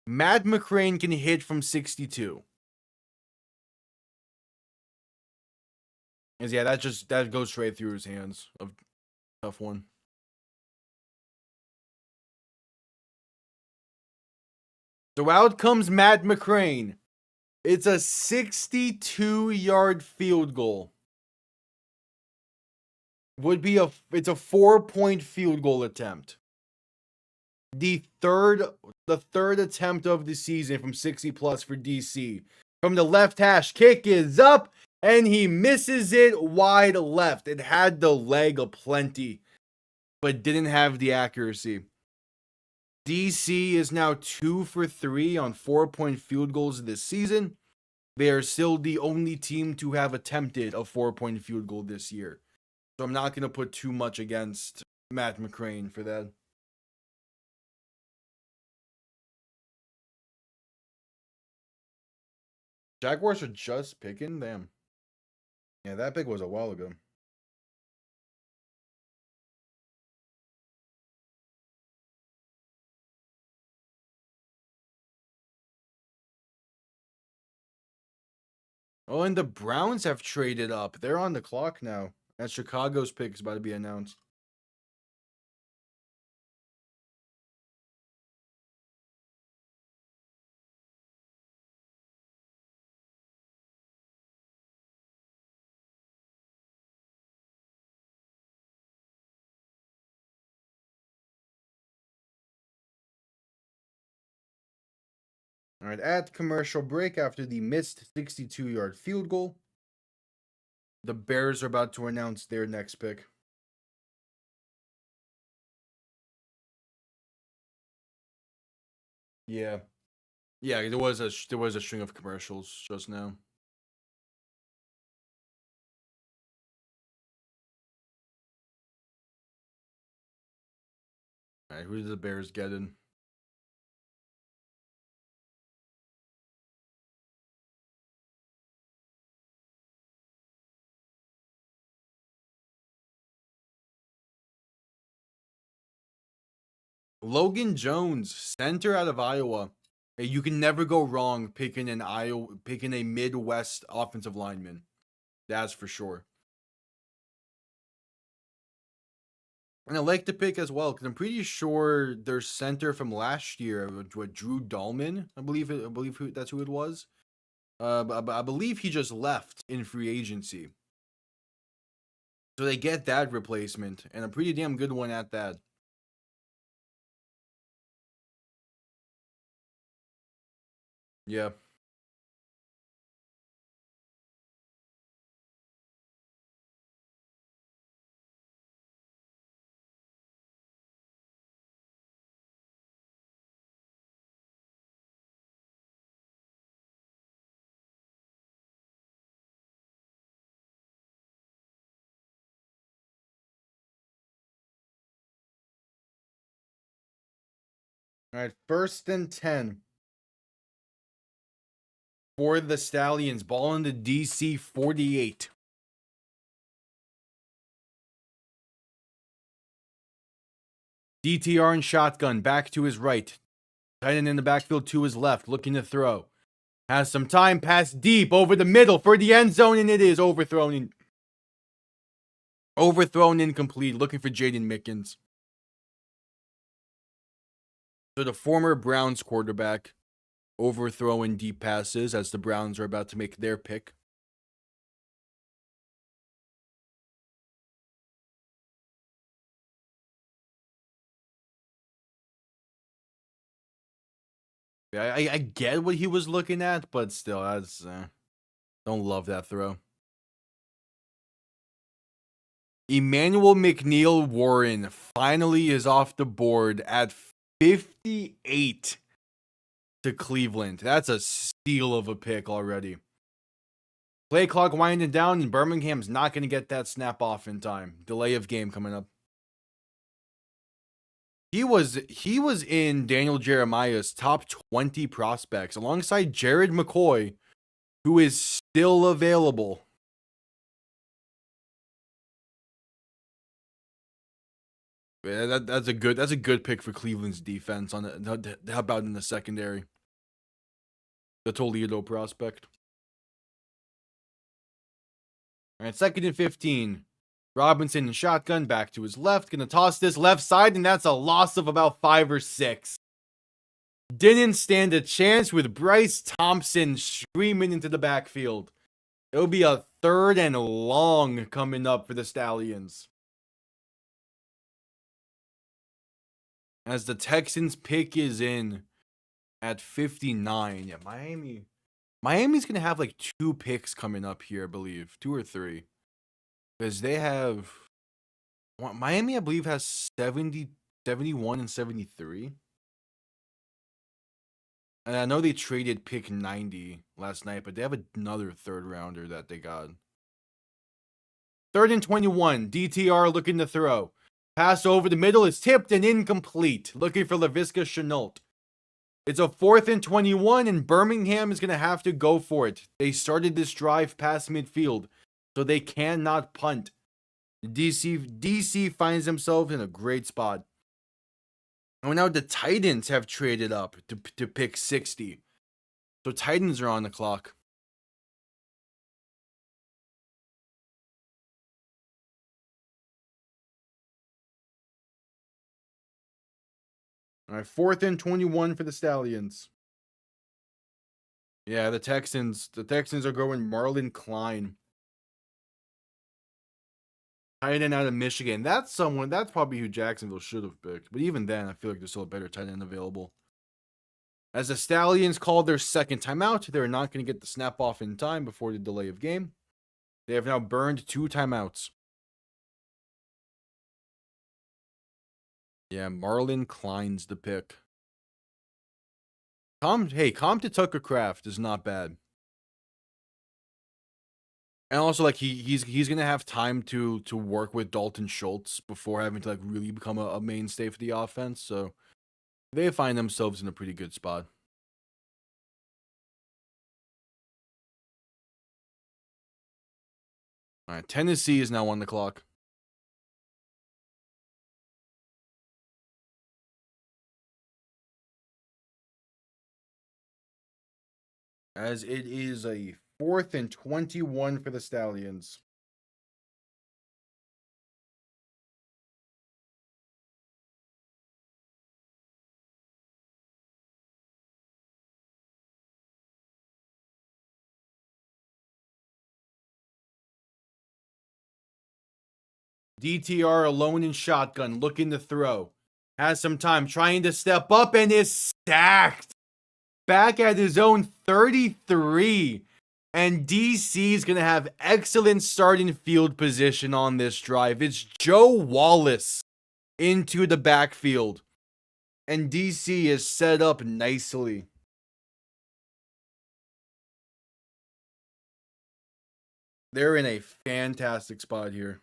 Matt McCrane can hit from 62. And yeah, that goes straight through his hands. Of tough one. So out comes Matt McCrane. It's a 62-yard field goal. It's a 4-point field goal attempt. The third attempt of the season from 60 plus for DC. From the left hash, kick is up, and he misses it wide left. It had the leg aplenty, but didn't have the accuracy. DC is now 2 for 3 on 4-point field goals this season. They are still the only team to have attempted a 4-point field goal this year. So I'm not going to put too much against Matt McCrane for that. Jaguars are just picking them. Yeah, that pick was a while ago. Oh, and the Browns have traded up. They're on the clock now. And Chicago's pick is about to be announced. All right, at commercial break after the missed 62-yard field goal, the Bears are about to announce their next pick. Yeah. Yeah, there was a string of commercials just now. All right, who did the Bears get in? Logan Jones, center out of Iowa. Hey, you can never go wrong picking a Midwest offensive lineman. That's for sure. And I like the pick as well because I'm pretty sure their center from last year, Drew Dahlman, I believe that's who it was. I believe he just left in free agency, so they get that replacement and a pretty damn good one at that. Yeah. All right, 1st and 10 for the Stallions. Ball in the DC 48. DTR and shotgun back to his right. Tight end in the backfield to his left, looking to throw. Has some time, pass deep over the middle for the end zone, and it is overthrown. Overthrown incomplete, looking for Jaden Mickens. So the former Browns quarterback overthrowing deep passes as the Browns are about to make their pick. I get what he was looking at, but still, don't love that throw. Emmanuel McNeil Warren finally is off the board at 58 to Cleveland. That's a steal of a pick already. Play clock winding down, and Birmingham's not going to get that snap off in time. Delay of game coming up. He was in Daniel Jeremiah's top 20 prospects alongside Jared McCoy, who is still available. Yeah, that's a good pick for Cleveland's defense. How about in the secondary? The Toledo prospect. All right, 2nd and 15. Robinson and shotgun back to his left. Gonna toss this left side, and that's a loss of about 5 or 6. Didn't stand a chance with Bryce Thompson screaming into the backfield. It'll be a 3rd and long coming up for the Stallions. As the Texans pick is in at 59. Yeah, Miami's going to have like 2 picks coming up here, I believe. 2 or 3. Because they have... Miami, I believe, has 70, 71, and 73. And I know they traded pick 90 last night, but they have another 3rd rounder that they got. 3rd and 21. DTR looking to throw. Pass over the middle is tipped and incomplete. Looking for Laviska Shenault. It's a 4th and 21, and Birmingham is going to have to go for it. They started this drive past midfield, so they cannot punt. DC finds themselves in a great spot. And now the Titans have traded up to pick 60. So Titans are on the clock. All right, 4th and 21 for the Stallions. Yeah, the Texans are going Marlon Klein. Tight end out of Michigan. That's probably who Jacksonville should have picked. But even then, I feel like there's still a better tight end available. As the Stallions called their 2nd timeout, they're not going to get the snap off in time before the delay of game. They have now burned 2 timeouts. Yeah, Marlon Klein's the pick. Comp to Tucker Kraft is not bad. And also, like, he's gonna have time to work with Dalton Schultz before having to like really become a mainstay for the offense. So they find themselves in a pretty good spot. All right, Tennessee is now on the clock. As it is a 4th and 21 for the Stallions. DTR alone in shotgun, looking to throw. Has some time, trying to step up, and is sacked. Back at his own 33. And DC's going to have excellent starting field position on this drive. It's Joe Wallace into the backfield. And DC is set up nicely. They're in a fantastic spot here.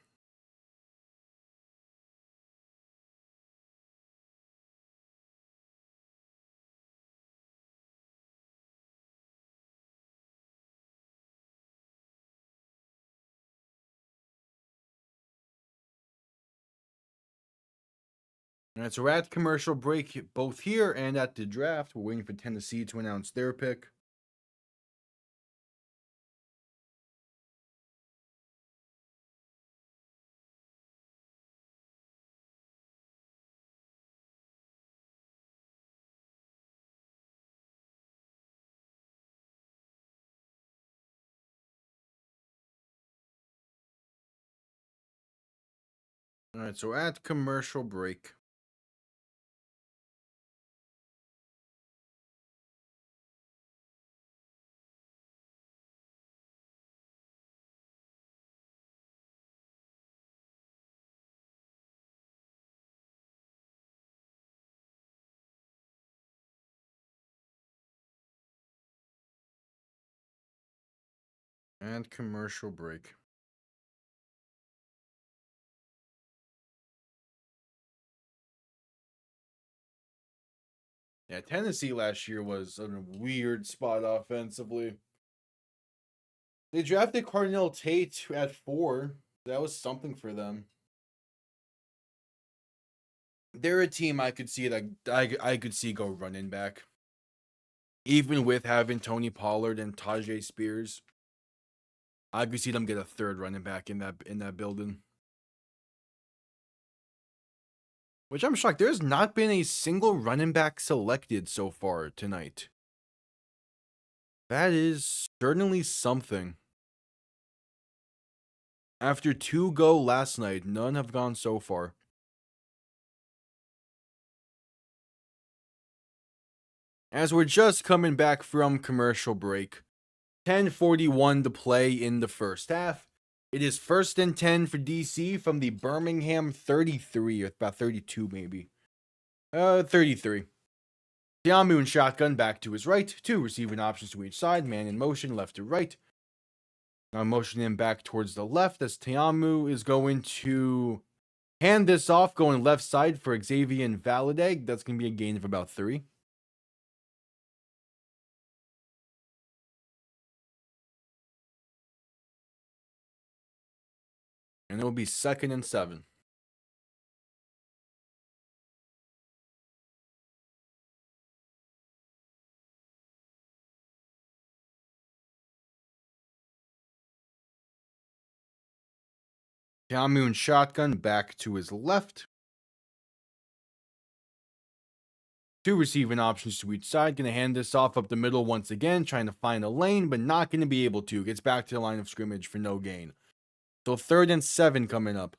And so we're at commercial break both here and at the draft. We're waiting for Tennessee to announce their pick. All right, so at commercial break. And commercial break. Yeah, Tennessee last year was in a weird spot offensively. They drafted Cardinal Tate at 4. That was something for them. They're a team I could see that I could see go running back. Even with having Tony Pollard and Tajay Spears, I could see them get a third running back in that building. Which I'm shocked. There's not been a single running back selected so far tonight. That is certainly something. After 2 go last night, none have gone so far. As we're just coming back from commercial break, 10:41 to play in the first half. It is 1st and 10 for DC from the Birmingham 33, or about 32 maybe. 33. Tiamu in shotgun back to his right. 2 receiving options to each side. Man in motion left to right. Now motioning him back towards the left as Tiamu is going to hand this off going left side for Xavier and Valaday. That's going to be a gain of about 3. And it will be 2nd and 7. Tiamu in shotgun back to his left. 2 receiving options to each side. Going to hand this off up the middle once again, trying to find a lane, but not going to be able to. Gets back to the line of scrimmage for no gain. So 3rd and 7 coming up.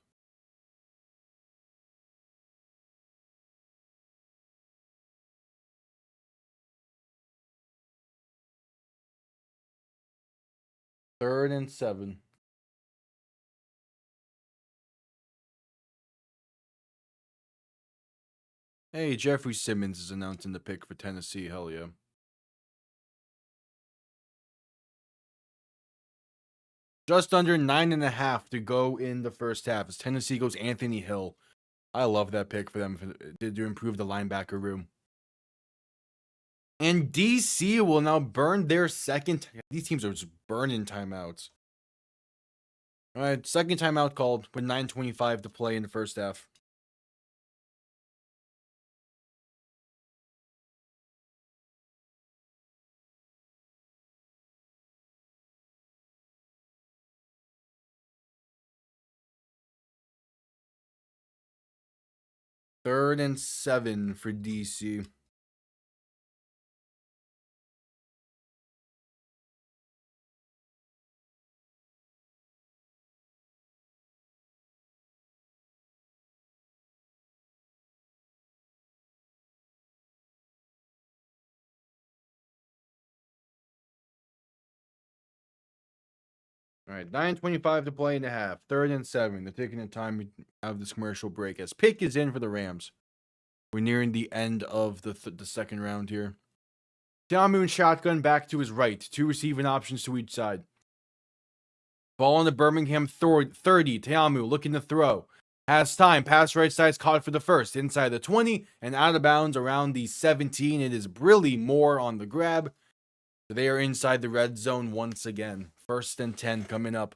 Third and 7. Hey, Jeffrey Simmons is announcing the pick for Tennessee. Hell yeah. Just under 9.5 to go in the first half as Tennessee goes Anthony Hill. I love that pick for them to improve the linebacker room. And DC will now burn their second. These teams are just burning timeouts. All right, second timeout called with 9:25 to play in the first half. Third and 7 for DC. All right, 9:25 to play in the half. 3rd and 7. They're taking the time out of this commercial break as pick is in for the Rams. We're nearing the end of the second round here. Tiamu in shotgun back to his right. 2 receiving options to each side. Ball on the Birmingham 30. Tiamu looking to throw. Has time. Pass right side is caught for the first. Inside the 20 and out of bounds around the 17. It is Brilly Moore on the grab. They are inside the red zone once again. 1st and 10 coming up.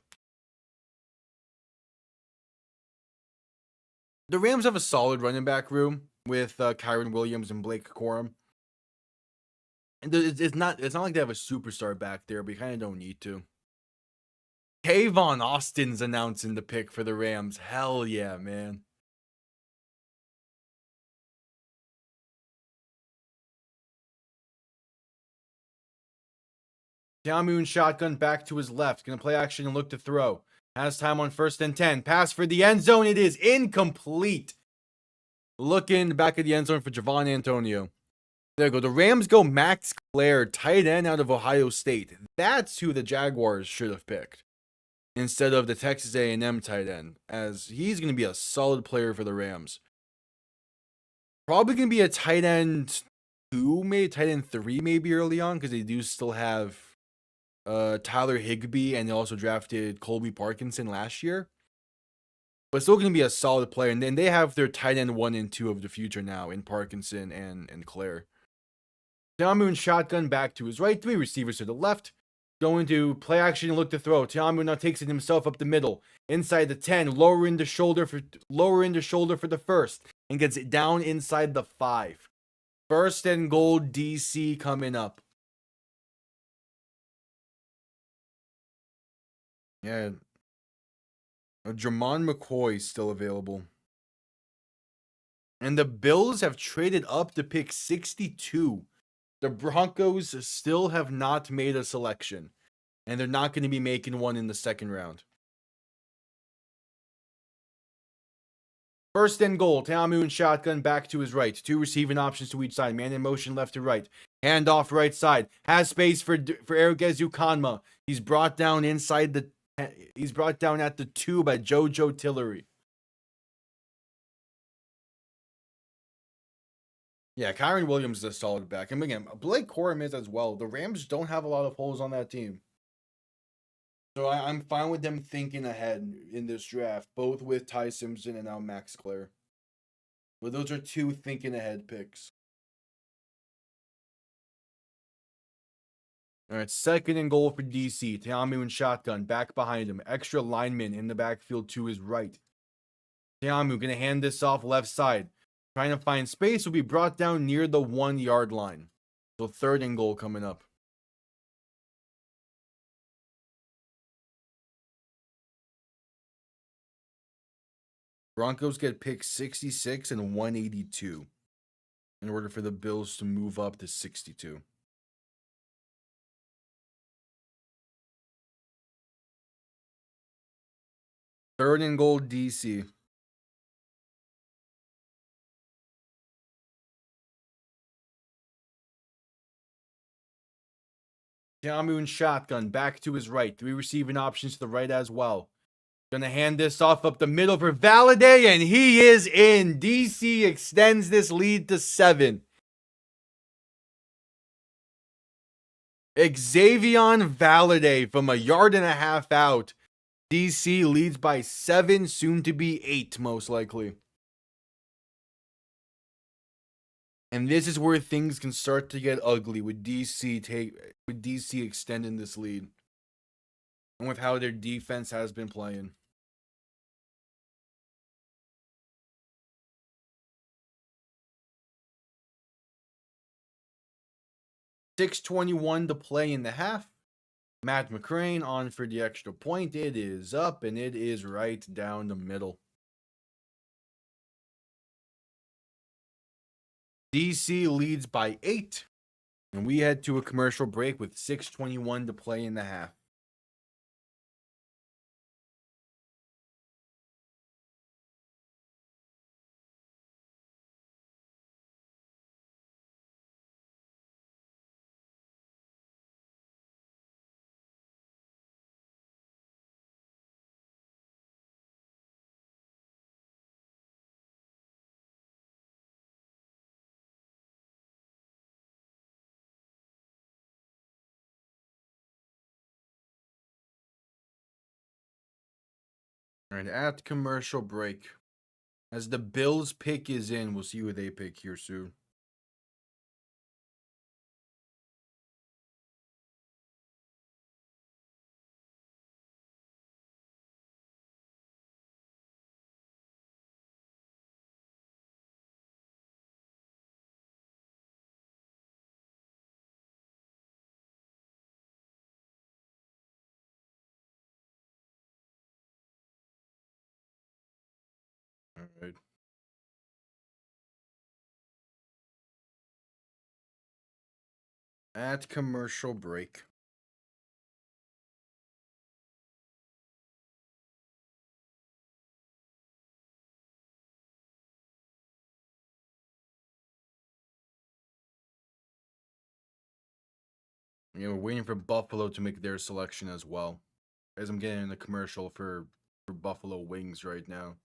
The Rams have a solid running back room with Kyron Williams and Blake Corum. And it's not like they have a superstar back there, but you kind of don't need to. Kayvon Austin's announcing the pick for the Rams. Hell yeah, man. Tiamu in shotgun back to his left. Gonna play action and look to throw. Has time on 1st and 10. Pass for the end zone. It is incomplete. Looking back at the end zone for Javon Antonio. There you go. The Rams go Max Clare, tight end out of Ohio State. That's who the Jaguars should have picked instead of the Texas A&M tight end, as he's going to be a solid player for the Rams. Probably going to be a tight end 2, maybe tight end 3 maybe early on, because they do still have Tyler Higbee, and they also drafted Colby Parkinson last year. But still going to be a solid player. And then they have their tight end 1 and 2 of the future now in Parkinson and Claire. Tiamu shotgun back to his right, 3 receivers to the left. Going to play action and look to throw. Tiamu now takes it himself up the middle. Inside the 10, lowering the shoulder for the first. And gets it down inside the 5. First and goal, DC coming up. Yeah. Jermon McCoy is still available. And the Bills have traded up to pick 62. The Broncos still have not made a selection. And they're not going to be making one in the second round. First and goal, Tiamu and shotgun back to his right. 2 receiving options to each side. Man in motion left to right. Hand off right side. Has space for Erugezu Kanma. He's brought down at the 2 by JoJo Tillery. Yeah, Kyron Williams is a solid back. And again, Blake Corum is as well. The Rams don't have a lot of holes on that team. So I'm fine with them thinking ahead in this draft, both with Ty Simpson and now Max Clare. But those are 2 thinking ahead picks. All right, second and goal for DC. Tiamu and shotgun back behind him. Extra lineman in the backfield to his right. Tiamu going to hand this off left side. Trying to find space, will be brought down near the 1-yard line. So third and goal coming up. Broncos get picked 66 and 182 in order for the Bills to move up to 62. Third and goal, DC. Tiamu and shotgun back to his right. 3 receiving options to the right as well. Gonna hand this off up the middle for Valladay, and he is in. DC extends this lead to 7. Xavion Valladay from 1.5 yards out. DC leads by 7, soon to be 8, most likely. And this is where things can start to get ugly with DC extending this lead. And with how their defense has been playing. .621 to play in the half. Matt McCrane on for the extra point. It is up, and it is right down the middle. DC leads by 8. And we head to a commercial break with 6:21 to play in the half. All right, at commercial break. As the Bills pick is in, we'll see who they pick here soon. All right. At commercial break. Yeah, we're waiting for Buffalo to make their selection as well. As I'm getting the commercial for Buffalo Wings right now.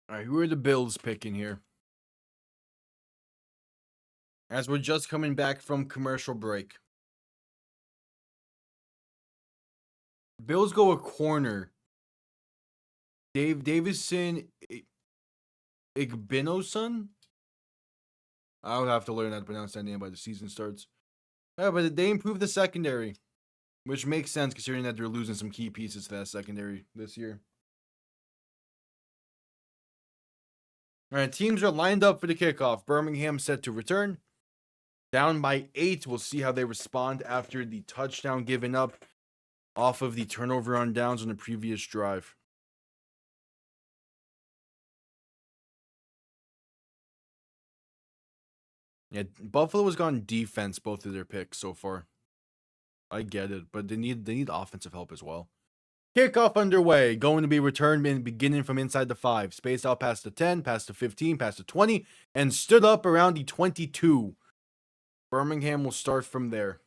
All right, who are the Bills picking here? As we're just coming back from commercial break. Bills go a corner. Davison Igbinosun? I would have to learn how to pronounce that name by the season starts. Yeah, but they improved the secondary, which makes sense considering that they're losing some key pieces to that secondary this year. All right, teams are lined up for the kickoff. Birmingham set to return. Down by 8. We'll see how they respond after the touchdown given up off of the turnover on downs on the previous drive. Yeah, Buffalo has gone defense both of their picks so far. I get it, but they need offensive help as well. Kickoff underway, going to be returned beginning from inside the 5. Spaced out past the 10, past the 15, past the 20, and stood up around the 22. Birmingham will start from there.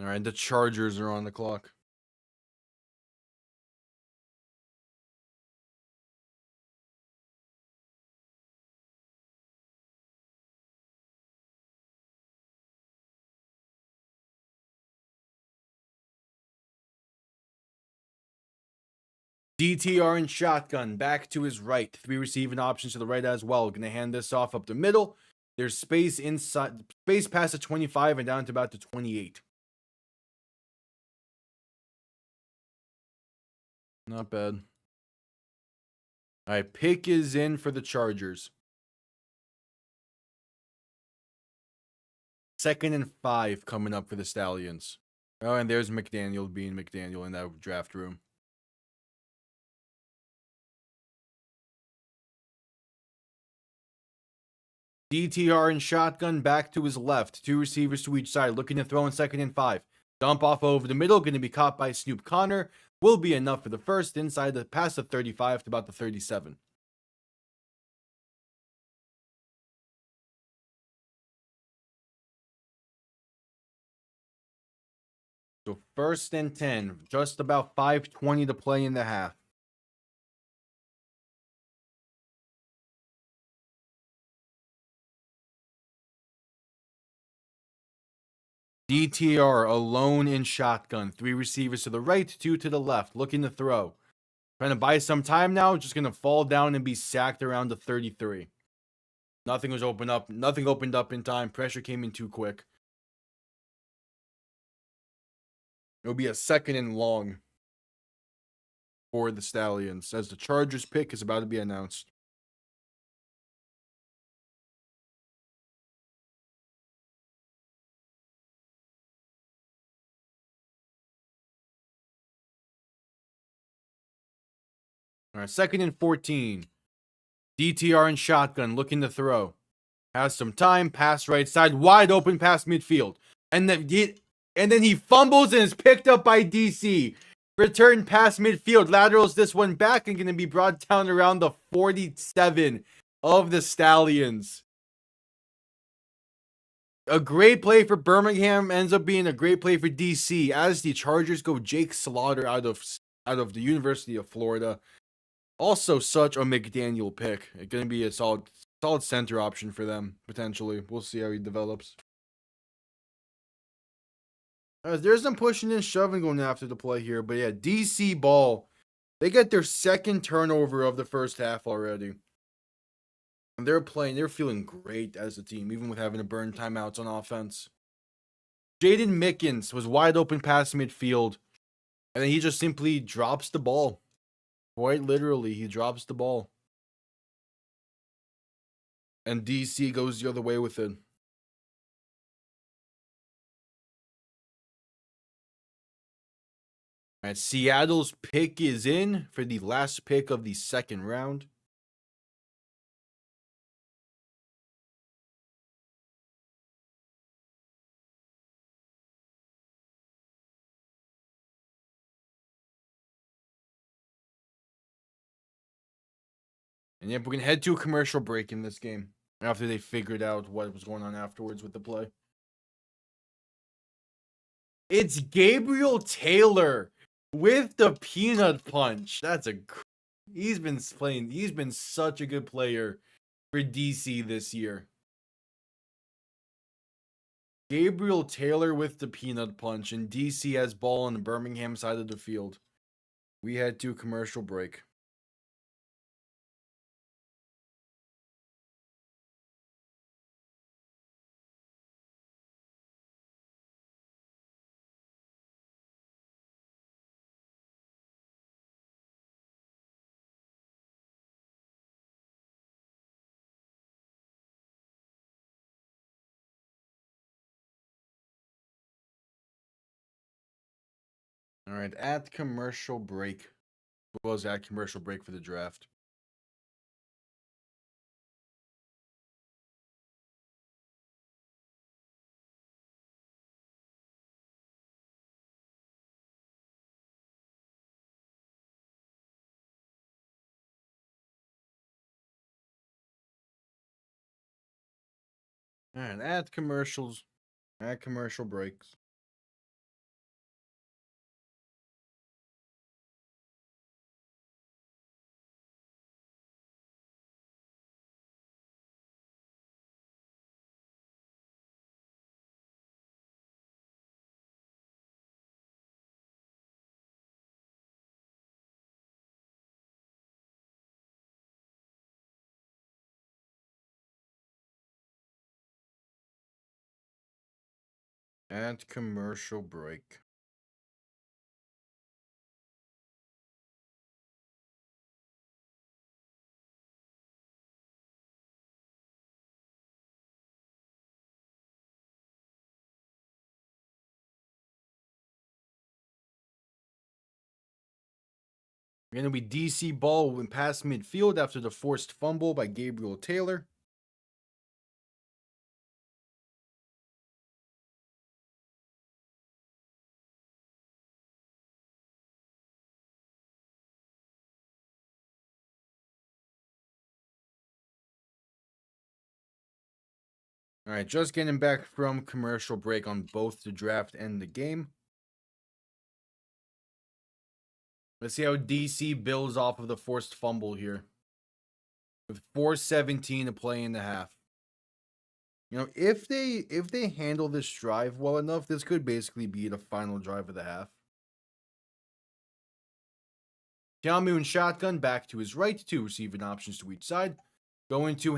All right, the Chargers are on the clock. DTR and shotgun back to his right. 3 receiving options to the right as well. Gonna hand this off up the middle. There's space inside, space past the 25 and down to about the 28. Not bad. All right, pick is in for the Chargers. 2nd and 5 coming up for the Stallions. Oh, and there's McDaniel being McDaniel in that draft room. DTR and shotgun back to his left. 2 receivers to each side, looking to throw in 2nd and 5. Dump off over the middle, going to be caught by Snoop Connor. Will be enough for the first inside the past the 35 to about the 37. So 1st and 10, just about 5:20 to play in the half. DTR alone in shotgun. 3 receivers to the right, 2 to the left, looking to throw. Trying to buy some time now, just going to fall down and be sacked around the 33. Nothing opened up in time. Pressure came in too quick. It'll be a 2nd and long for the Stallions as the Chargers pick is about to be announced. All right, 2nd and 14. DTR and shotgun looking to throw. Has some time, pass right side, wide open past midfield. And then he fumbles and is picked up by DC. Return past midfield, laterals this one back and going to be brought down around the 47 of the Stallions. A great play for Birmingham ends up being a great play for DC as the Chargers go Jake Slaughter out of the University of Florida. Also, such a McDaniel pick. It's going to be a solid center option for them, potentially. We'll see how he develops. There's some pushing and shoving going after the play here. But yeah, DC ball. They get their 2nd turnover of the first half already. And they're feeling great as a team, even with having to burn timeouts on offense. Jaden Mickens was wide open past midfield. And then he just simply drops the ball. Quite literally, he drops the ball. And DC goes the other way with it. All right, Seattle's pick is in for the last pick of the 2nd round. And yep, we're going to head to a commercial break in this game. after they figured out what was going on afterwards with the play. It's Gabriel Taylor with the peanut punch. He's been such a good player for DC this year. Gabriel Taylor with the peanut punch, and DC has ball on the Birmingham side of the field. We head to a commercial break. All right, at commercial break. What was at commercial break for the draft? All right, at commercial breaks. At commercial break. We're going to be DC ball when past midfield after the forced fumble by Gabriel Taylor. All right, just getting back from commercial break on both the draft and the game. Let's see how DC builds off of the forced fumble here. With 4:17 to play in the half. You know, if they handle this drive well enough, this could basically be the final drive of the half. Tiamu shotgun back to his right, two receiving options to each side. Going to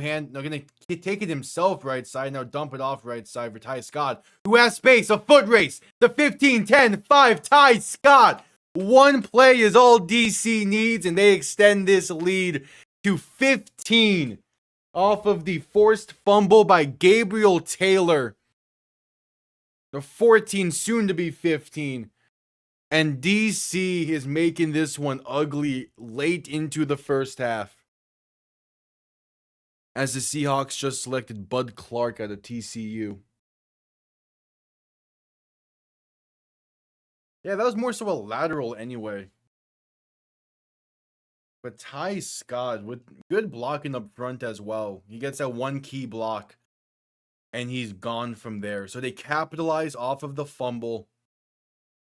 take it himself right side, now dump it off right side for Ty Scott, who has space, a foot race, the 15-10-5, Ty Scott. One play is all DC needs, and they extend this lead to 15 off of the forced fumble by Gabriel Taylor. The 14, soon to be 15. And DC is making this one ugly late into the first half, as the Seahawks just selected Bud Clark out of TCU. Yeah, that was more so a lateral anyway. But Ty Scott with good blocking up front as well. He gets that one key block, and he's gone from there. So they capitalize off of the fumble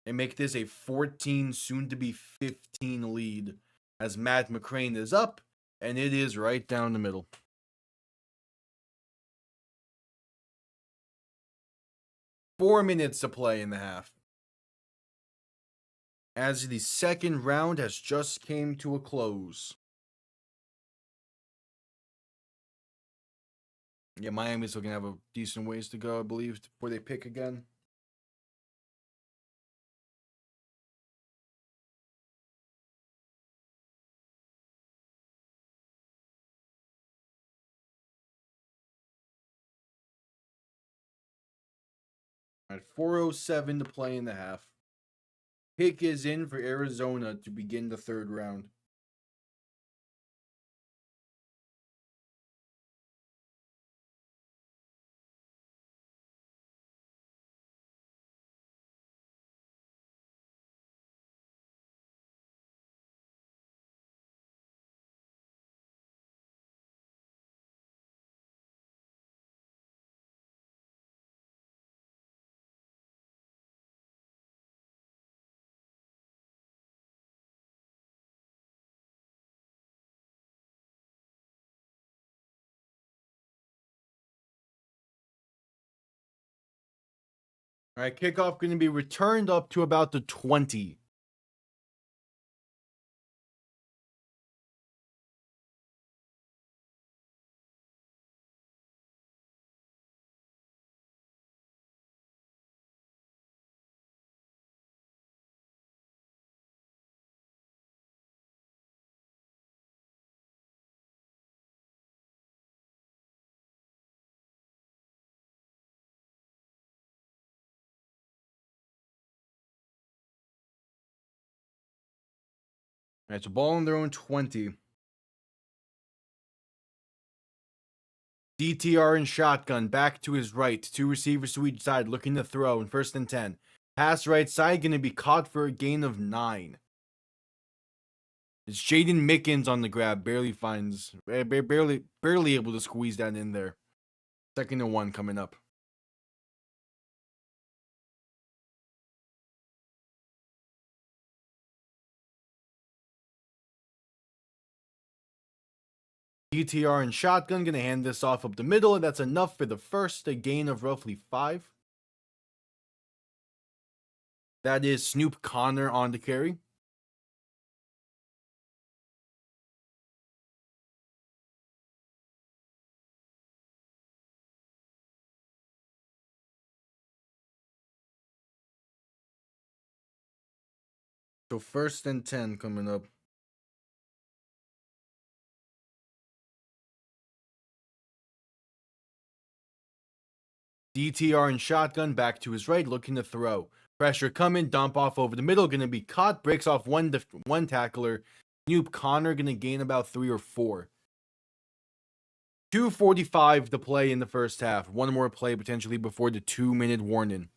and make this a 14, soon to be 15 lead, as Matt McCrane is up, and it is right down the middle. Four minutes to play in the half, as the second round has just came to a close. Yeah, Miami's still gonna have a decent ways to go, I believe, before they pick again. At 4:07 to play in the half. Pick is in for Arizona to begin the third round. All right, kickoff going to be returned up to about the 20. All right, so ball on their own 20. DTR and shotgun back to his right. Two receivers to each side looking to throw in 1st and 10. Pass right side going to be caught for a gain of 9. It's Jaden Mickens on the grab. Barely able to squeeze that in there. 2nd and 1 coming up. DTR and shotgun going to hand this off up the middle, and that's enough for the first, a gain of roughly 5. That is Snoop Connor on the carry. So 1st and 10 coming up. DTR and shotgun back to his right, looking to throw. Pressure coming, dump off over the middle, going to be caught, breaks off one tackler. Snoop Connor going to gain about 3 or 4. 2:45 to play in the first half. One more play potentially before the 2-minute warning.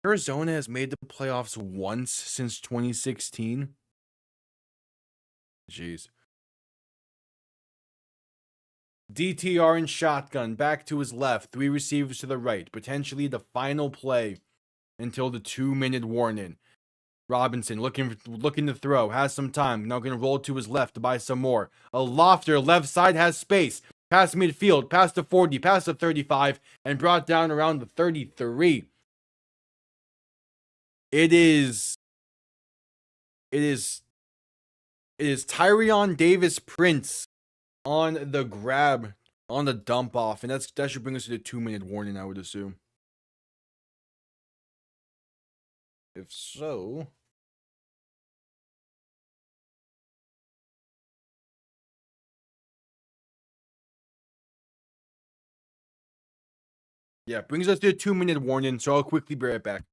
Arizona has made the playoffs once since 2016. Jeez. DTR and shotgun back to his left. 3 receivers to the right. Potentially the final play until the 2-minute warning. Robinson looking to throw. Has some time. Now going to roll to his left to buy some more. A lofter left side has space. Past midfield. Past the 40. Past the 35. And brought down around the 33. It is Tyrion Davis Prince on the grab, on the dump off, and that should bring us to the 2-minute warning, I would assume. If so, yeah, brings us to the 2-minute warning. So I'll quickly be right back.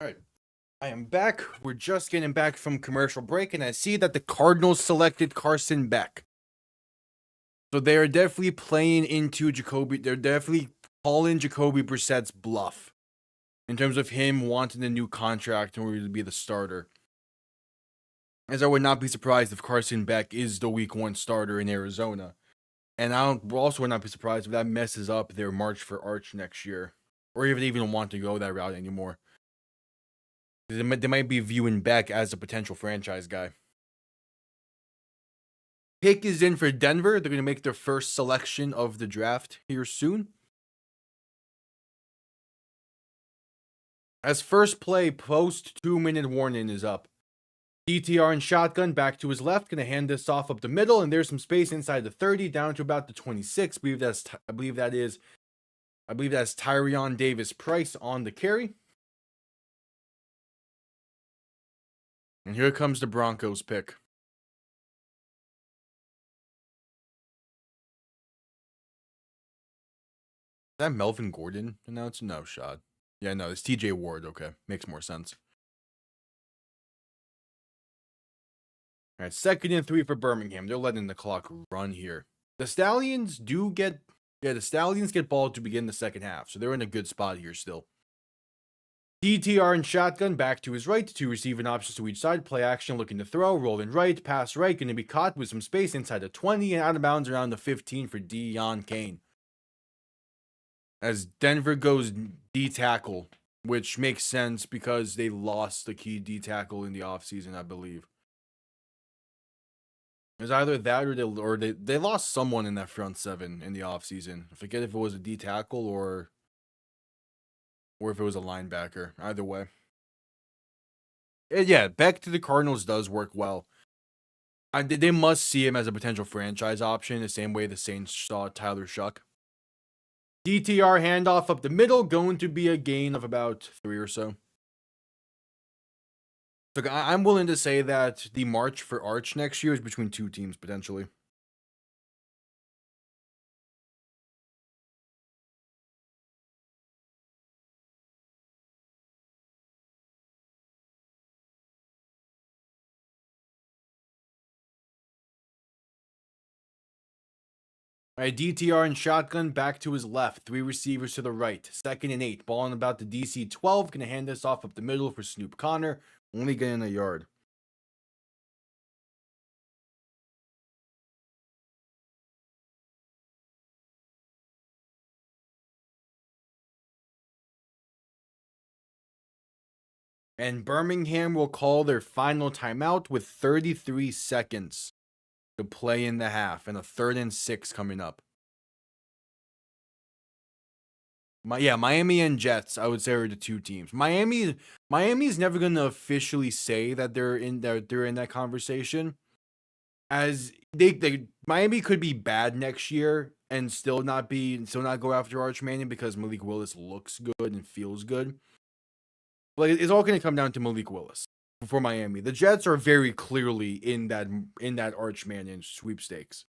All right. I am back. We're just getting back from commercial break, and I see that the Cardinals selected Carson Beck. So they are definitely playing into Jacoby. They're definitely calling Jacoby Brissett's bluff in terms of him wanting a new contract in order to be the starter. As I would not be surprised if Carson Beck is the week 1 starter in Arizona. And I also would not be surprised if that messes up their March for Arch next year. Or if they even want to go that route anymore. They might be viewing Beck as a potential franchise guy. Pick is in for Denver. They're going to make their first selection of the draft here soon. As first play post 2-minute warning is up. DTR and shotgun back to his left. Going to hand this off up the middle. And there's some space inside the 30 down to about the 26. I believe that's Tyrion Davis Price on the carry. And here comes the Broncos pick. Is that Melvin Gordon announced? No, shot. Yeah, no, it's TJ Ward. Okay, makes more sense. All right, 2nd and 3 for Birmingham. They're letting the clock run here. The Stallions get ball to begin the second half, so they're in a good spot here still. DTR and shotgun back to his right, 2 receiving options to each side. Play action, looking to throw, rolling right, pass right, going to be caught with some space inside the 20 and out of bounds around the 15 for Deon Kane. As Denver goes D tackle, which makes sense because they lost the key D tackle in the offseason, I believe. It was either that or they lost someone in that front 7 in the offseason. I forget if it was a D tackle or if it was a linebacker. Either way. And yeah, Beck to the Cardinals does work well. They must see him as a potential franchise option the same way the Saints saw Tyler Shuck. DTR handoff up the middle, going to be a gain of about 3 or so. So I'm willing to say that the March for Arch next year is between 2 teams, potentially. All right, DTR and shotgun back to his left. 3 receivers to the right. 2nd and 8. Ball on about the DC 12. Going to hand this off up the middle for Snoop Connor. Only getting a yard. And Birmingham will call their final timeout with 33 seconds to play in the half. And a 3rd and 6 coming up. Miami and Jets, I would say, are the 2 teams. Miami's never gonna officially say that they're in that conversation, as Miami could be bad next year and still not go after Arch Manning because Malik Willis looks good and feels good. But it's all gonna come down to Malik Willis for Miami. The Jets are very clearly in that Arch Manning sweepstakes.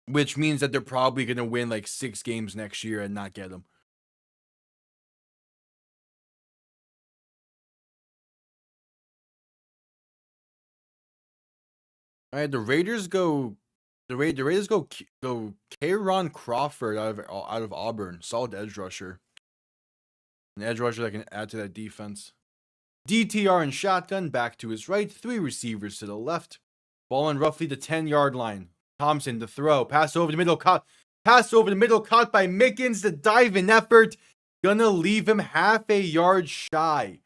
Which means that they're probably going to win like 6 games next year and not get them. All right, the Raiders go K'Ron Crawford out of Auburn, solid edge rusher. An edge rusher that can add to that defense. DTR and shotgun back to his right, 3 receivers to the left. Ball on roughly the 10-yard line. Thompson to throw, pass over the middle, caught by Mickens. The dive-in effort gonna leave him half a yard shy.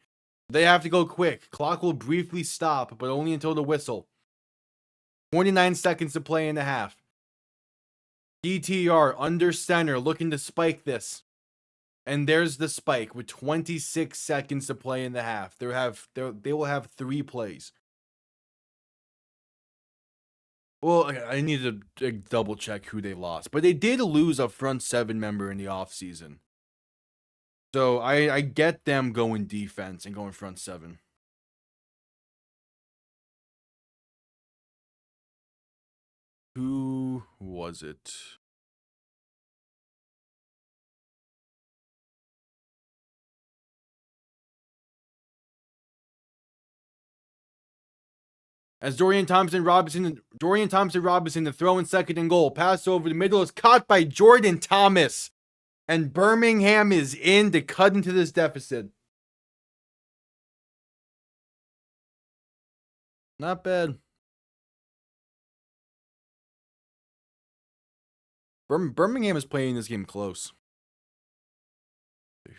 They have to go quick. Clock will briefly stop, but only until the whistle. 29 seconds to play in the half. DTR under center, looking to spike this. And there's the spike with 26 seconds to play in the half. They will have 3 plays. Well, I need to double check who they lost, but they did lose a front 7 member in the offseason. So I get them going defense and going front 7. Who was it? As Dorian Thompson-Robinson, the throw in second and goal. Pass over the middle is caught by Jordan Thomas. And Birmingham is in to cut into this deficit. Not bad. Birmingham is playing this game close.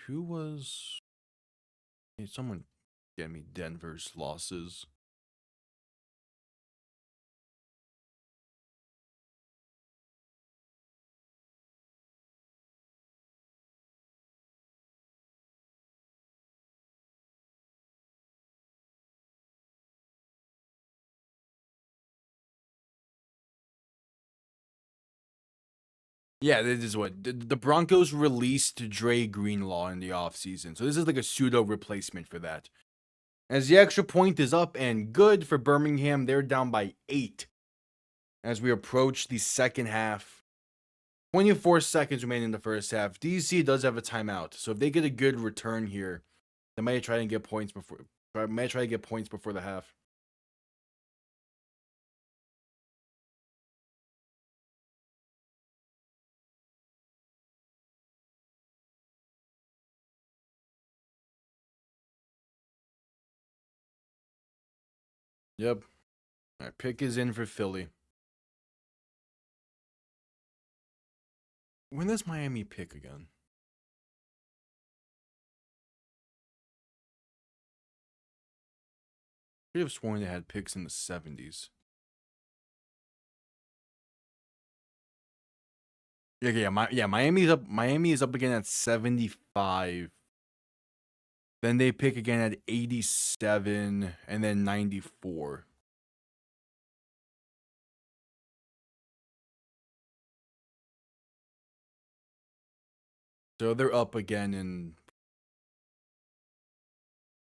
Who was... Hey, someone get me Denver's losses. Yeah, this is what the Broncos released Dre Greenlaw in the offseason. So this is like a pseudo replacement for that. As the extra point is up and good for Birmingham, they're down by 8 as we approach the second half. 24 seconds remaining in the first half. DC does have a timeout, so if they get a good return here, they might try and get points before the half. Yep. All right, pick is in for Philly. When does Miami pick again? I could have sworn they had picks in the 70s. Miami is up again at 75. Then they pick again at 87 and then 94. So they're up again in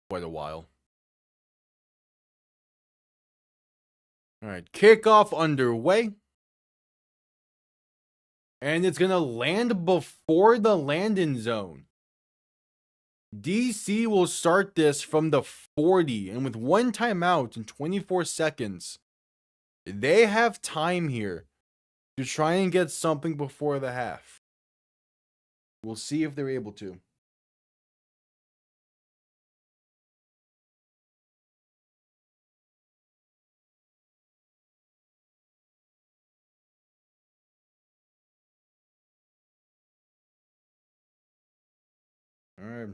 quite a while. All right, kickoff underway. And it's going to land before the landing zone. DC will start this from the 40. And with one timeout in 24 seconds, they have time here to try and get something before the half. We'll see if they're able to. All right.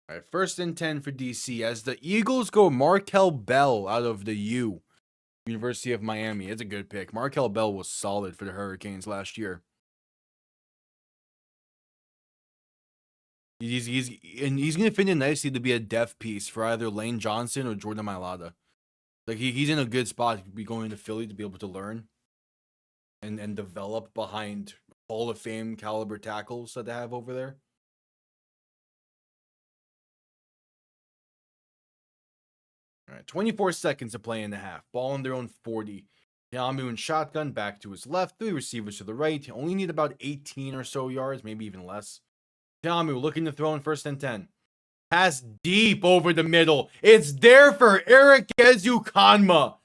All right, 1st and 10 for DC as the Eagles go Markel Bell out of the University of Miami. It's a good pick. Markel Bell was solid for the Hurricanes last year. He's going to fit in nicely to be a depth piece for either Lane Johnson or Jordan Mailata. Like he's in a good spot to be going to Philly to be able to learn and develop behind Hall of Fame caliber tackles that they have over there. All right, 24 seconds to play in the half. Ball on their own 40. Yamu in shotgun, back to his left. 3 receivers to the right. Only need about 18 or so yards, maybe even less. Yamu looking to throw in 1st and 10. Pass deep over the middle. It's there for Eric Ezukanma.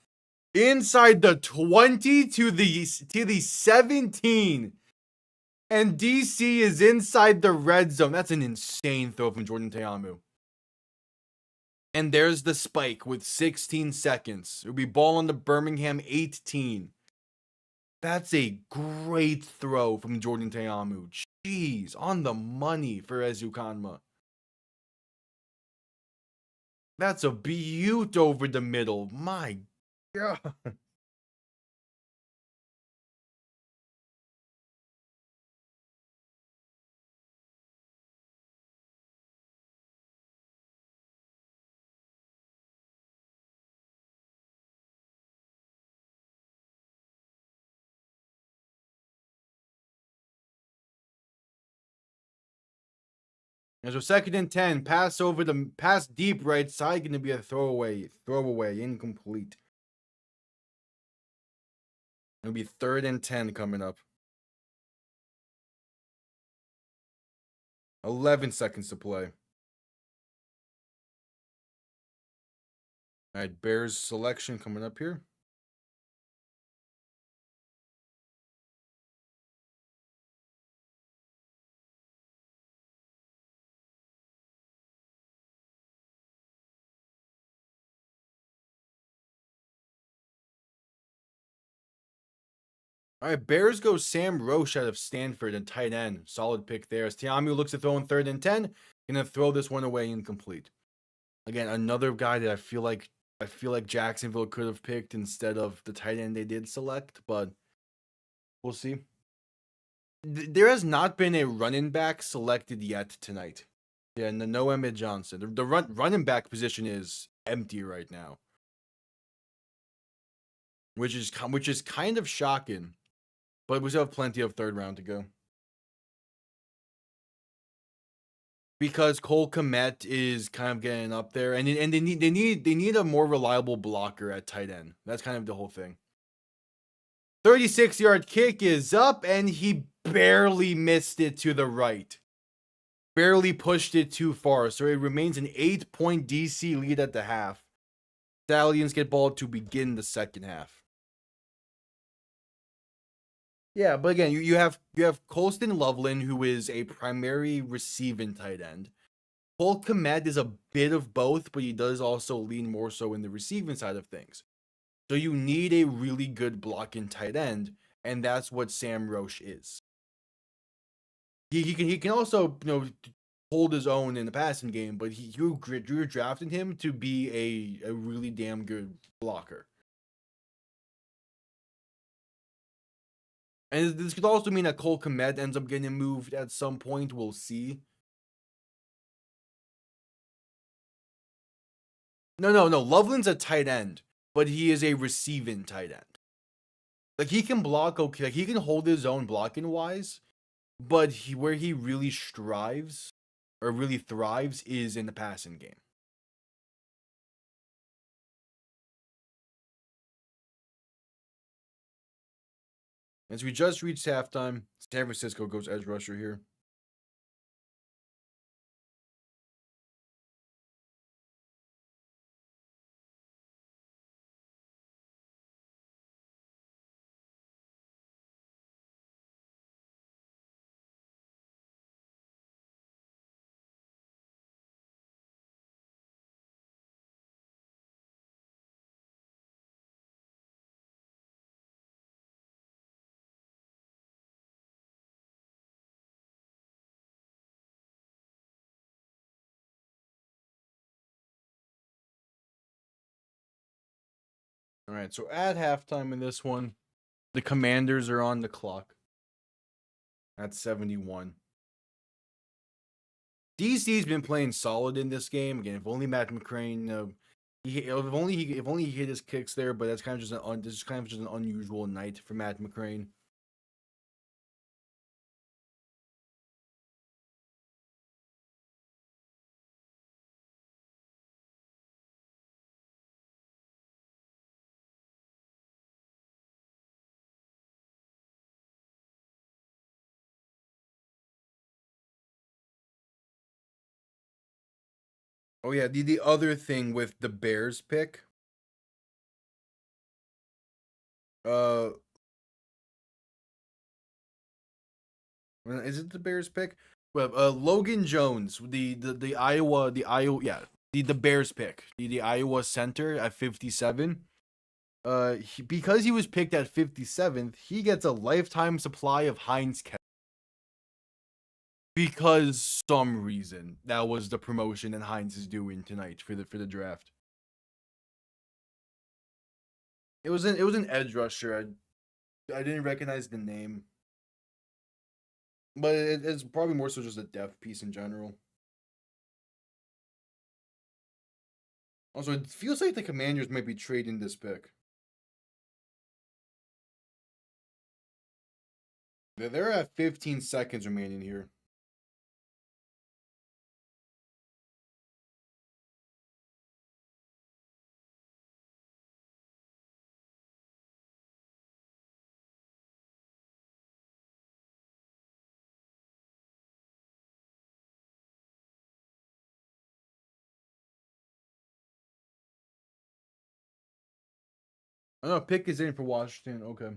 Inside the 20 to the 17. And DC is inside the red zone. That's an insane throw from Jordan Teamu. And there's the spike with 16 seconds. It'll be ball on the Birmingham 18. That's a great throw from Jordan Teamu. Jeez, on the money for Ezukanma. That's a beaut over the middle. My God. As a 2nd and 10, pass deep right side, going to be a throwaway, incomplete. It'll be 3rd and 10 coming up. 11 seconds to play. All right, Bears selection coming up here. All right, Bears go Sam Roche out of Stanford and tight end. Solid pick there. As Tiamu looks to throw in 3rd and 10, gonna throw this one away incomplete. Again, another guy that I feel like Jacksonville could have picked instead of the tight end they did select, but we'll see. There has not been a running back selected yet tonight. Yeah, no Emmett Johnson. The running back position is empty right now, which is kind of shocking. But we still have plenty of 3rd round to go. Because Cole Kmet is kind of getting up there, and they need a more reliable blocker at tight end. That's kind of the whole thing. 36-yard kick is up, and he barely missed it to the right. Barely pushed it too far, so it remains an 8-point DC lead at the half. Stallions get ball to begin the second half. Yeah, but again, you have Colston Loveland, who is a primary receiving tight end. Cole Kmet is a bit of both, but he does also lean more so in the receiving side of things. So you need a really good blocking tight end, and that's what Sam Roche is. He can also hold his own in the passing game, but you're drafting him to be a really damn good blocker. And this could also mean that Cole Kmet ends up getting moved at some point. We'll see. No. Loveland's a tight end, but he is a receiving tight end. Like, he can block okay. Like, he can hold his own blocking wise, but where he really strives or really thrives is in the passing game. As we just reached halftime, San Francisco goes edge rusher here. All right, so at halftime in this one, the Commanders are on the clock at 71. DC's been playing solid in this game. Again, if only Matt McCrane, if only he hit his kicks there, but that's kind of just an unusual night for Matt McCrane. Oh yeah, the other thing with the Bears pick, is it the Bears pick? Well, Logan Jones, the Iowa, the Bears pick, the Iowa center at 57. Because he was picked at 57th, he gets a lifetime supply of Heinz ketchup. Because some reason that was the promotion that Heinz is doing tonight for the draft. It was an edge rusher. I didn't recognize the name, but it's probably more so just a depth piece in general. Also, it feels like the Commanders might be trading this pick. They're at 15 seconds remaining here. I know pick is in for Washington. Okay.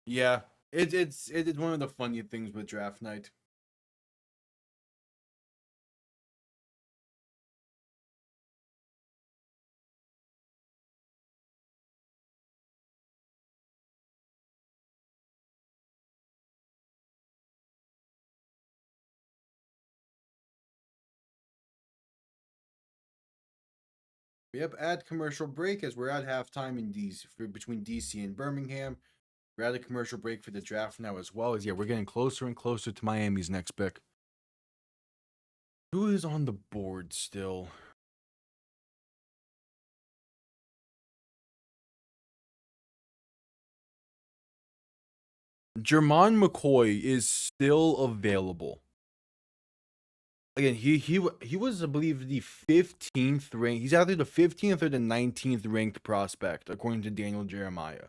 Yeah, it's one of the funny things with draft night. Yep, at commercial break as we're at halftime in DC between DC and Birmingham. We're at a commercial break for the draft now as well as we're getting closer and closer to Miami's next pick. Who is on the board still? Jermon McCoy is still available. Again, he was, I believe, the 15th ranked. He's either the 15th or the 19th ranked prospect, according to Daniel Jeremiah.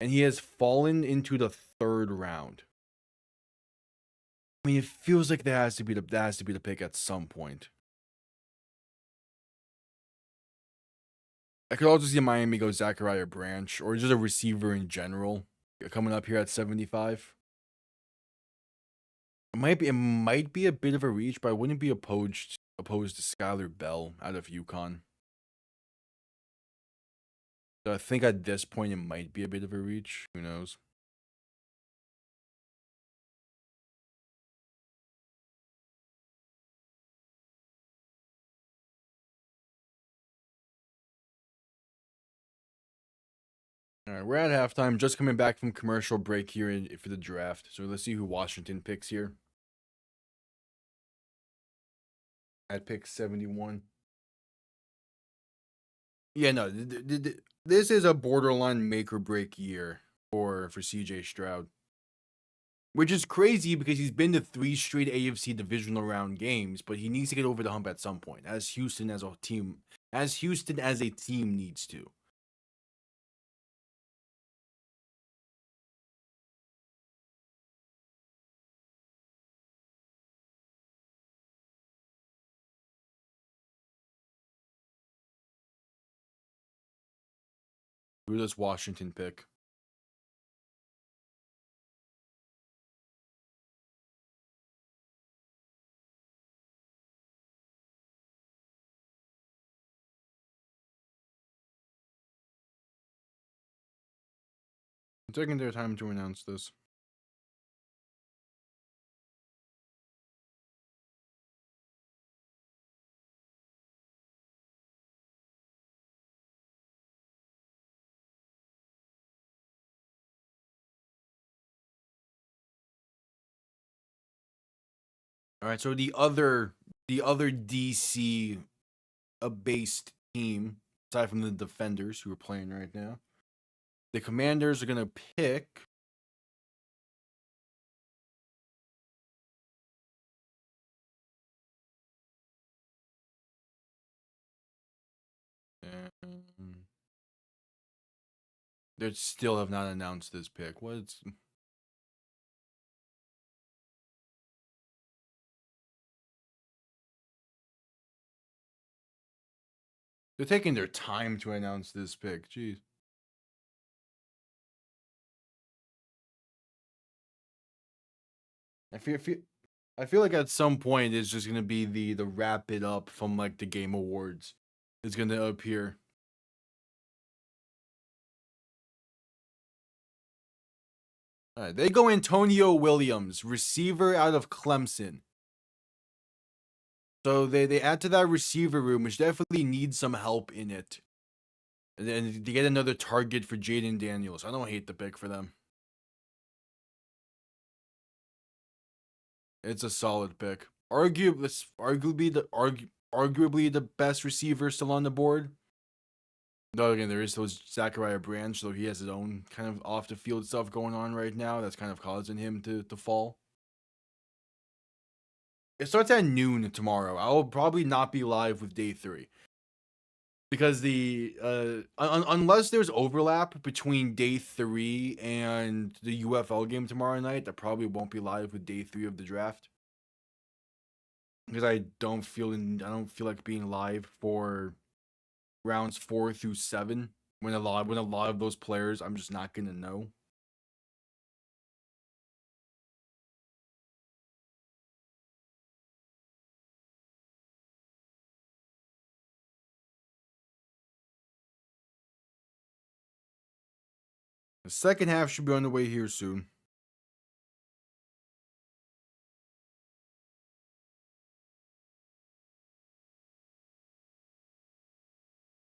And he has fallen into the 3rd round. I mean, it feels like that has to be the pick at some point. I could also see Miami go Zachariah Branch or just a receiver in general coming up here at 75. It might be a bit of a reach, but I wouldn't be opposed to Skylar Bell out of UConn. So I think at this point it might be a bit of a reach. Who knows? All right, we're at halftime. Just coming back from commercial break here for the draft. So let's see who Washington picks here. At pick 71. Yeah, no, this is a borderline make or break year for CJ Stroud. Which is crazy because he's been to 3 straight AFC divisional round games, but he needs to get over the hump at some point, as Houston as a team needs to. Who does Washington pick? I'm taking their time to announce this. All right, so the other DC based team, aside from the Defenders who are playing right now, the Commanders are gonna pick. They still have not announced this pick. What's They're taking their time to announce this pick. Jeez. I feel like at some point it's just gonna be the wrap it up from like the Game Awards. It's gonna appear. All right, they go Antonio Williams, receiver out of Clemson. So they add to that receiver room, which definitely needs some help in it. And then they get another target for Jaden Daniels. I don't hate the pick for them. It's a solid pick. Arguably the best receiver still on the board. Though again, there is those Zachariah Branch, though he has his own kind of off the field stuff going on right now that's kind of causing him to fall. It starts at noon tomorrow. I will probably not be live with day 3. Because unless there's overlap between day 3 and the UFL game tomorrow night, I probably won't be live with day 3 of the draft. Because I don't feel like being live for rounds 4 through 7 when a lot of those players I'm just not gonna know. The second half should be on the way here soon.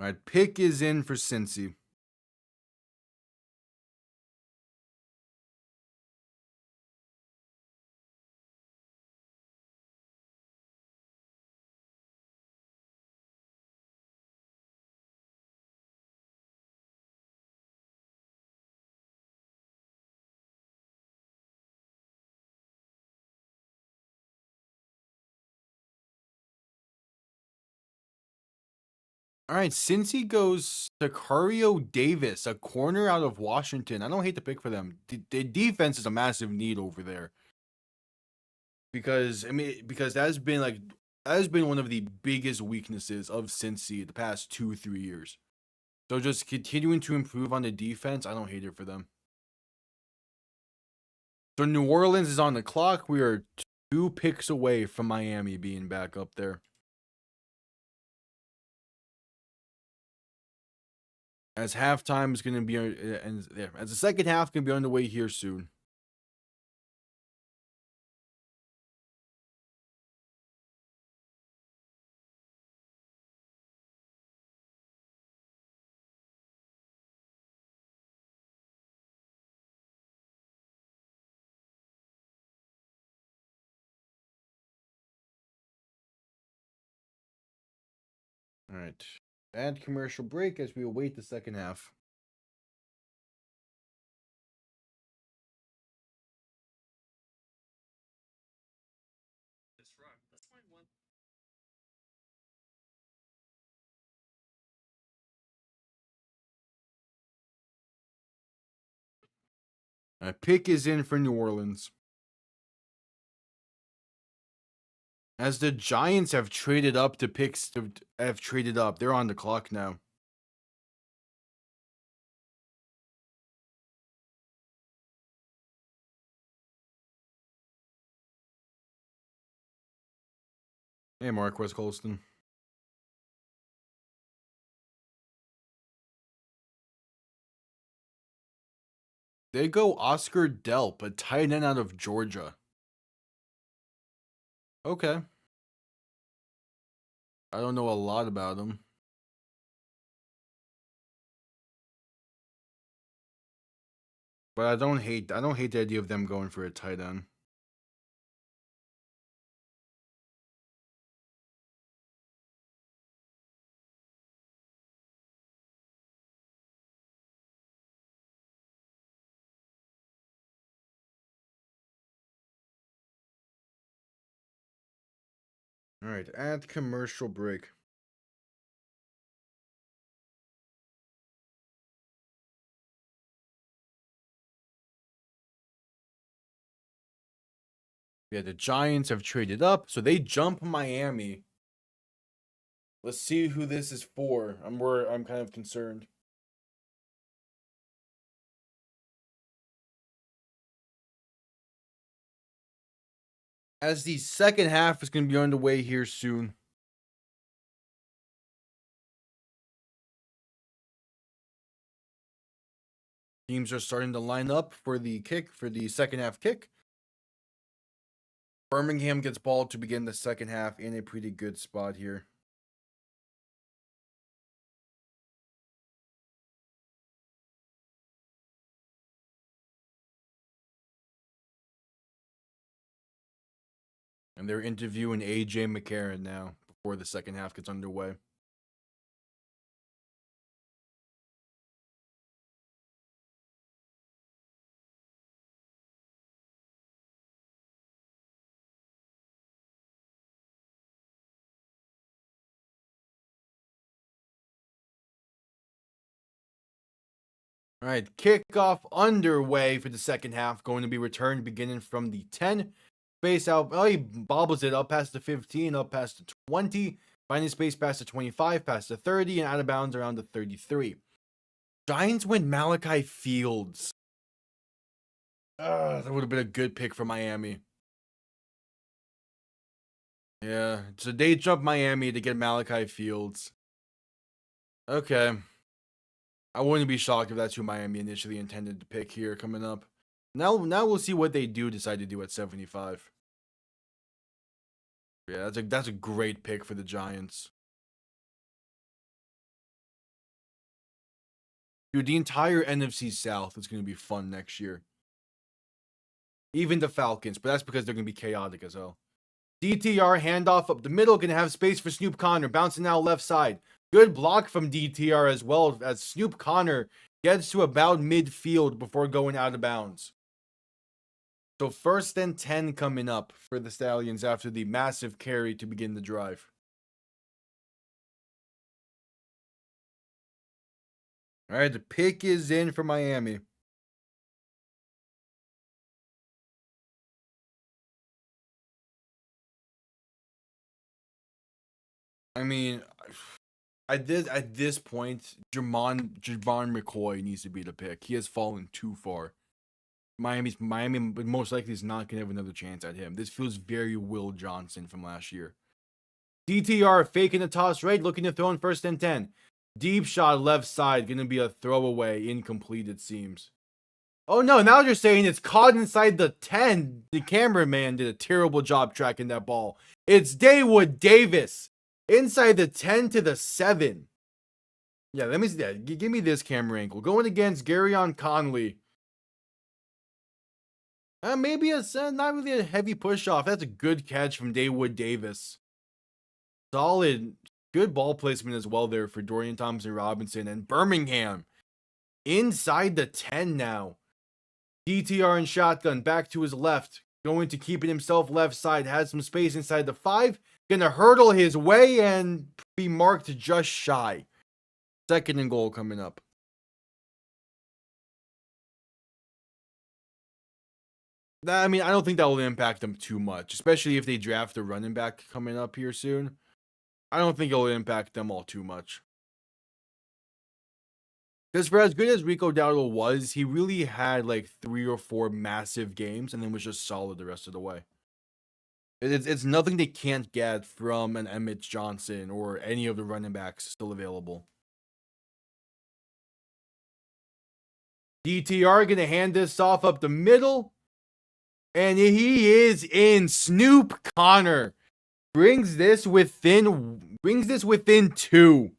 All right, pick is in for Cincy. All right, Cincy goes to Cario Davis, a corner out of Washington. I don't hate the pick for them. The defense is a massive need over there. Because that has been one of the biggest weaknesses of Cincy the past 2-3 years. So just continuing to improve on the defense, I don't hate it for them. So New Orleans is on the clock. We are 2 picks away from Miami being back up there. As halftime is going to be, as the second half going to be on the way here soon. All right. And commercial break as we await the second half. A pick is in for New Orleans. As the Giants have traded up to picks, have traded up. They're on the clock now. Hey, Marquez Colston. They go Oscar Delp, a tight end out of Georgia. Okay. I don't know a lot about him. But I don't hate the idea of them going for a tight end. All right, at commercial break. Yeah, the Giants have traded up, so they jump Miami. Let's see who this is for. I'm kind of concerned. As the second half is going to be on the way here soon. Teams are starting to line up for the second half kick. Birmingham gets ball to begin the second half in a pretty good spot here. And they're interviewing AJ McCarron now before the second half gets underway. All right, kickoff underway for the second half, going to be returned beginning from the 10. Space out. Oh, he bobbles it up past the 15, up past the 20. Finding space past the 25, past the 30, and out of bounds around the 33. Giants went Malachi Fields. That would have been a good pick for Miami. Yeah, so they jumped Miami to get Malachi Fields. Okay. I wouldn't be shocked if that's who Miami initially intended to pick here coming up. Now we'll see what they do decide to do at 75. Yeah, that's a great pick for the Giants. Dude, the entire NFC South is going to be fun next year. Even the Falcons, but that's because they're going to be chaotic as hell. DTR handoff up the middle, going to have space for Snoop Connor, bouncing out left side. Good block from DTR as well, as Snoop Connor gets to about midfield before going out of bounds. So 1st and 10 coming up for the Stallions after the massive carry to begin the drive. All right, the pick is in for Miami. I mean, at this point, Javon McCoy needs to be the pick. He has fallen too far. Miami most likely is not going to have another chance at him. This feels very Will Johnson from last year. DTR faking the toss right, looking to throw in 1st and 10. Deep shot left side, going to be a throwaway, incomplete it seems. Oh no, now you're saying it's caught inside the 10. The cameraman did a terrible job tracking that ball. It's Daewood Davis inside the 10 to the 7. Yeah, let me see that. Give me this camera angle. Going against Garyon Conley. Maybe it's not really a heavy push off. That's a good catch from Daewood Davis. Solid, good ball placement as well there for Dorian Thompson-Robinson. And Birmingham inside the 10 now. DTR and shotgun back to his left. Going to keep it himself left side. Has some space inside the 5. Gonna hurdle his way and be marked just shy. 2nd and goal coming up. I mean, I don't think that will impact them too much, especially if they draft a running back coming up here soon. I don't think it'll impact them all too much. Because for as good as Rico Dowdle was, he really had like 3 or 4 massive games and then was just solid the rest of the way. It's nothing they can't get from an Emmett Johnson or any of the running backs still available. DTR going to hand this off up the middle. And he is in. Snoop Connor brings this within 2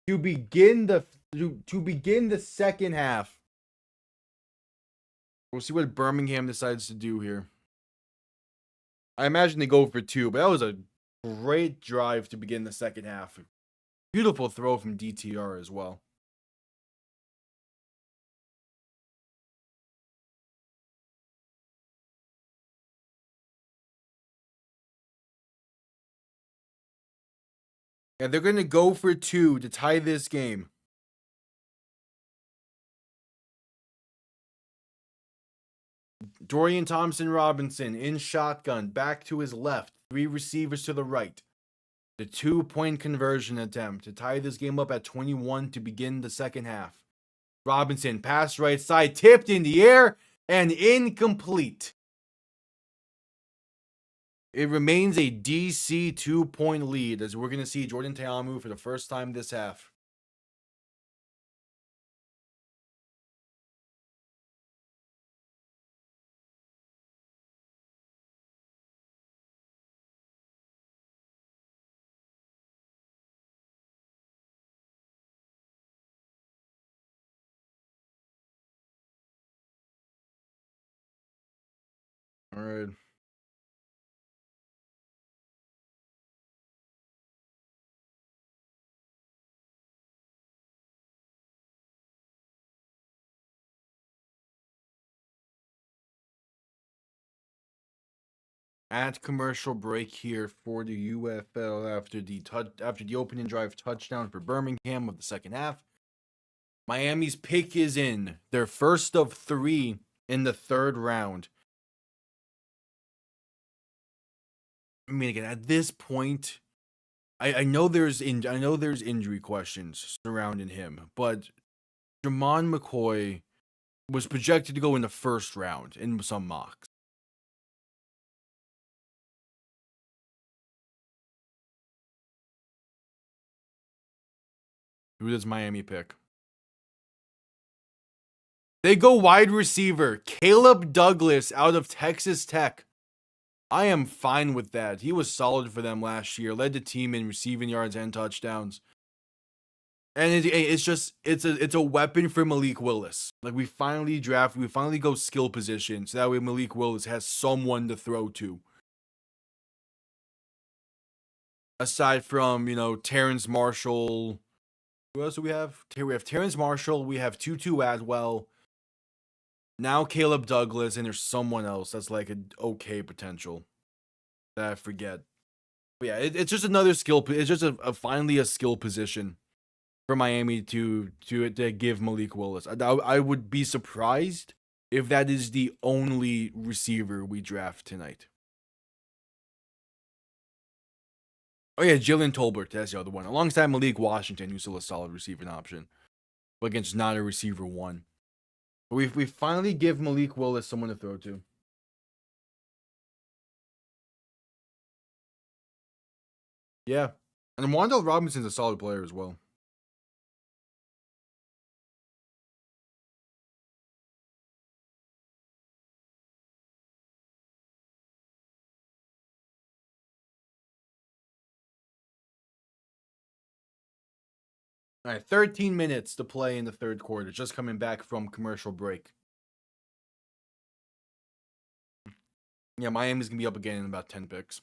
to begin the second half. We'll see what Birmingham decides to do here. I imagine they go for 2, but that was a great drive to begin the second half. Beautiful throw from DTR as well. And they're going to go for 2 to tie this game. Dorian Thompson-Robinson in shotgun, back to his left, 3 receivers to the right. The 2-point conversion attempt to tie this game up at 21 to begin the second half. Robinson, pass right side, tipped in the air, and incomplete. It remains a DC 2-point lead as we're going to see Jordan Ta'amu for the first time this half. All right. At commercial break here for the UFL after the opening drive touchdown for Birmingham of the second half. Miami's pick is in, their first of 3 in the 3rd round. I mean, again, at this point, I know there's injury questions surrounding him, but Jamon McCoy was projected to go in the first round in some mocks. Who does Miami pick? They go wide receiver, Caleb Douglas out of Texas Tech. I am fine with that. He was solid for them last year, led the team in receiving yards and touchdowns. And it's a weapon for Malik Willis. Like we finally go skill position, so that way Malik Willis has someone to throw to. Aside from, Terrence Marshall. Who else do we have? We have Terrence Marshall, we have Tutu Atwell. Now Caleb Douglas, and there's someone else that's like an okay potential that I forget. But yeah, it's just another skill. It's just finally a skill position for Miami to give Malik Willis. I would be surprised if that is the only receiver we draft tonight. Oh yeah, Jalen Tolbert, that's the other one. Alongside Malik Washington, who's still a solid receiving option, but against not a receiver one. We finally give Malik Willis someone to throw to. Yeah. And Wan'Dale Robinson's a solid player as well. All right, 13 minutes to play in the third quarter, just coming back from commercial break. Yeah, Miami's going to be up again in about 10 picks.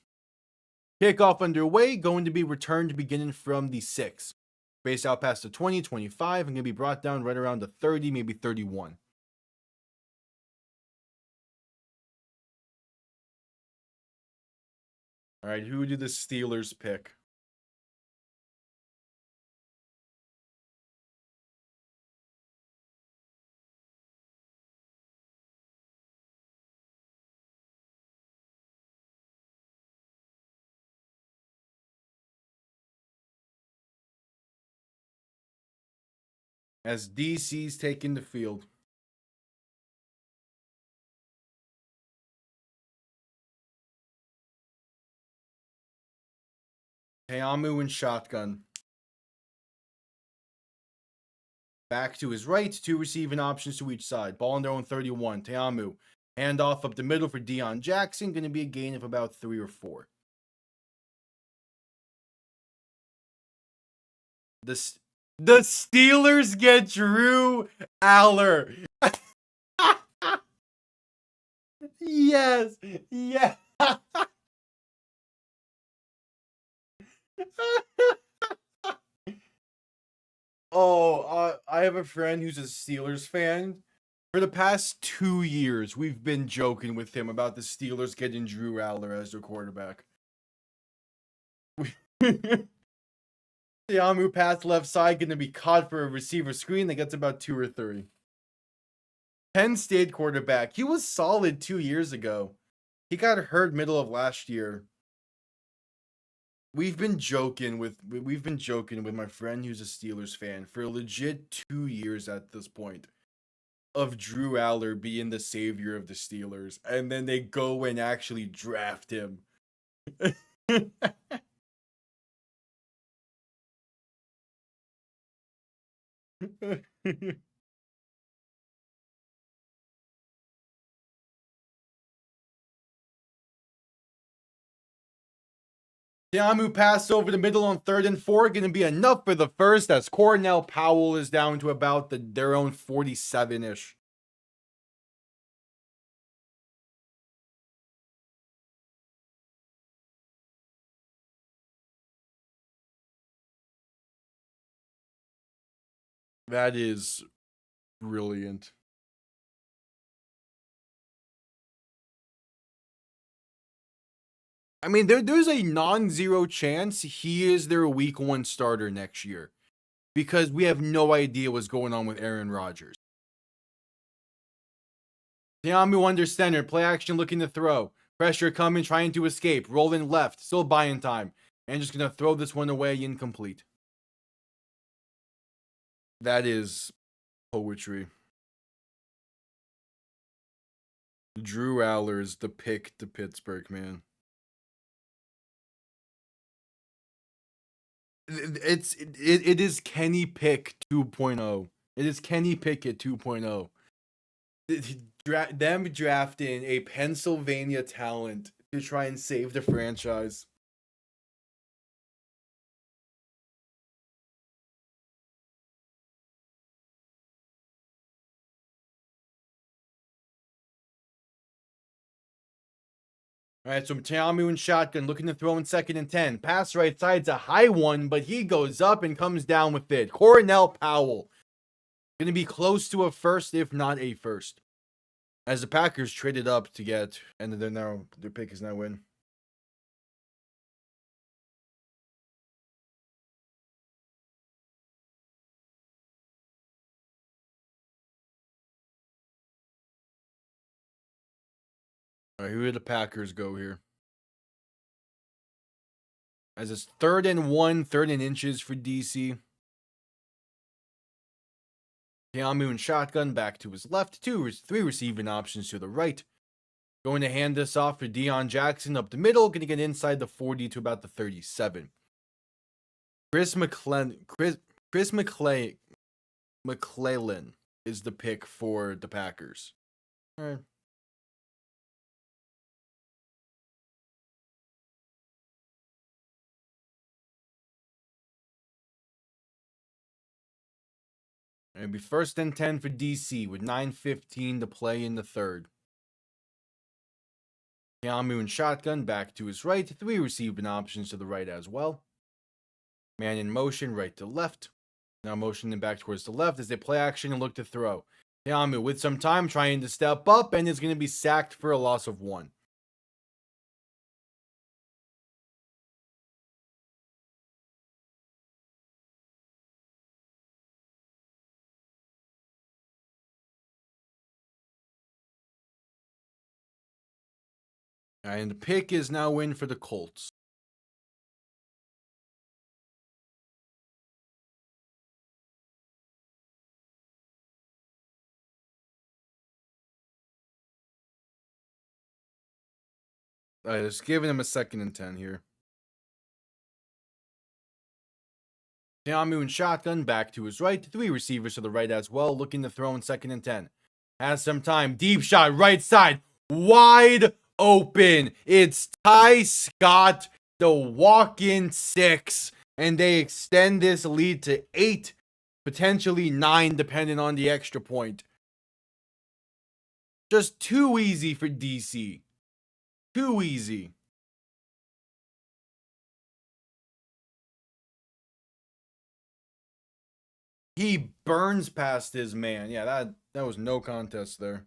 Kickoff underway, going to be returned beginning from the 6. Spaced out past the 20, 25, and going to be brought down right around the 30, maybe 31. All right, who do the Steelers pick? As DC's taking the field. Teamu in shotgun. Back to his right, 2 receiving options to each side. Ball on their own 31. Teamu. Handoff up the middle for Deion Jackson. Going to be a gain of about 3 or 4. The Steelers get Drew Aller. Yes. Yeah. I have a friend who's a Steelers fan. For the past 2 years, we've been joking with him about the Steelers getting Drew Aller as their quarterback. Teamu pass left side, going to be caught for a receiver screen that gets about 2 or 3. Penn State quarterback. He was solid 2 years ago. He got hurt middle of last year. We've been joking with my friend who's a Steelers fan for legit 2 years at this point of Drew Aller being the savior of the Steelers, and then they go and actually draft him. Teamu pass over the middle on 3rd and 4. Going to be enough for the first as Cornell Powell is down to about their own 47-ish. That is brilliant. I mean, there's a non-zero chance he is their week 1 starter next year because we have no idea what's going on with Aaron Rodgers. Teamu under center, play action looking to throw. Pressure coming, trying to escape. Rolling left, still buying time. and just gonna throw this one away incomplete. That is poetry. Drew Allers, the pick to Pittsburgh, man. It is Kenny Pick 2.0. It is Kenny Pickett 2.0. Them drafting a Pennsylvania talent to try and save the franchise. All right, so Matamiu in shotgun, looking to throw in 2nd and 10. Pass right side's a high one, but he goes up and comes down with it. Cornell Powell. Going to be close to a first, if not a first. As the Packers traded up to get, and their pick is now in. All right, who did the Packers go here? As it's 3rd and 1, 3rd and inches for DC. Matamiu in shotgun, back to his left. 3 receiving options to the right. Going to hand this off for Deion Jackson up the middle. Going to get inside the 40 to about the 37. Chris McClellan is the pick for the Packers. All right. It'll be 1st and 10 for DC with 9:15 to play in the 3rd. Matamiu in shotgun, back to his right. 3 receiving options to the right as well. Man in motion, right to left. Now motioning back towards the left as they play action and look to throw. Matamiu with some time trying to step up and is going to be sacked for a loss of 1. And the pick is now in for the Colts. Just giving him a 2nd and 10 here. Matamiu in shotgun, back to his right. 3 receivers to the right as well, looking to throw in 2nd and 10. Has some time. Deep shot, right side. Wide open. It's Ty Scott, the walk-in 6. And they extend this lead to 8, potentially 9, depending on the extra point. Just too easy for DC. Too easy. He burns past his man. Yeah, that was no contest there.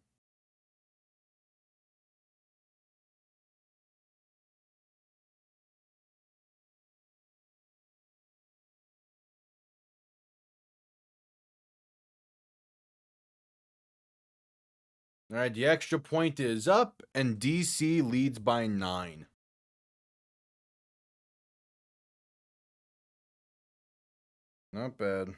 All right, the extra point is up, and DC leads by 9. Not bad.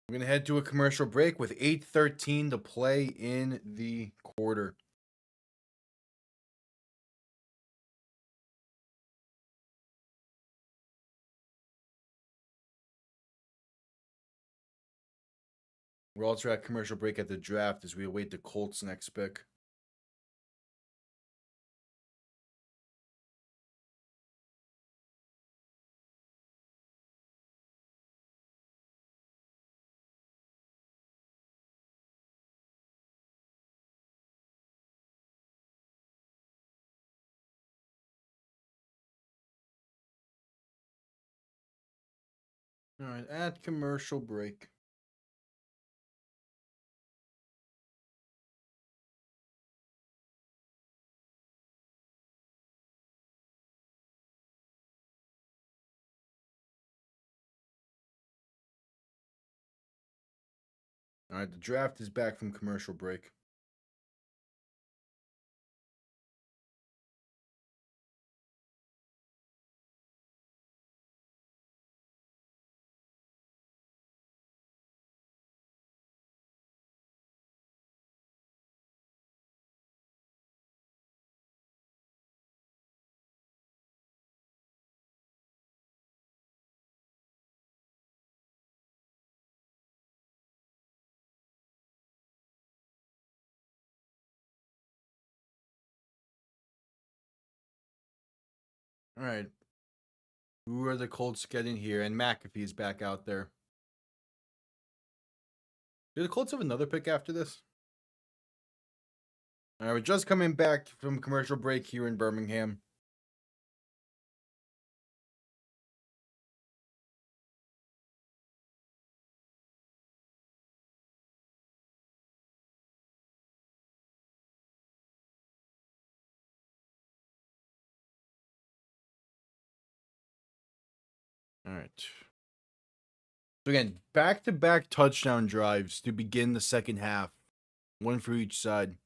We're going to head to a commercial break with 8:13 to play in the quarter. We're also at commercial break at the draft as we await the Colts' next pick. All right, at commercial break. All right, the draft is back from commercial break. All right. Who are the Colts getting here? And McAfee's back out there. Do the Colts have another pick after this? All right, we're just coming back from commercial break here in Birmingham. All right. So again, back-to-back touchdown drives to begin the second half, one for each side.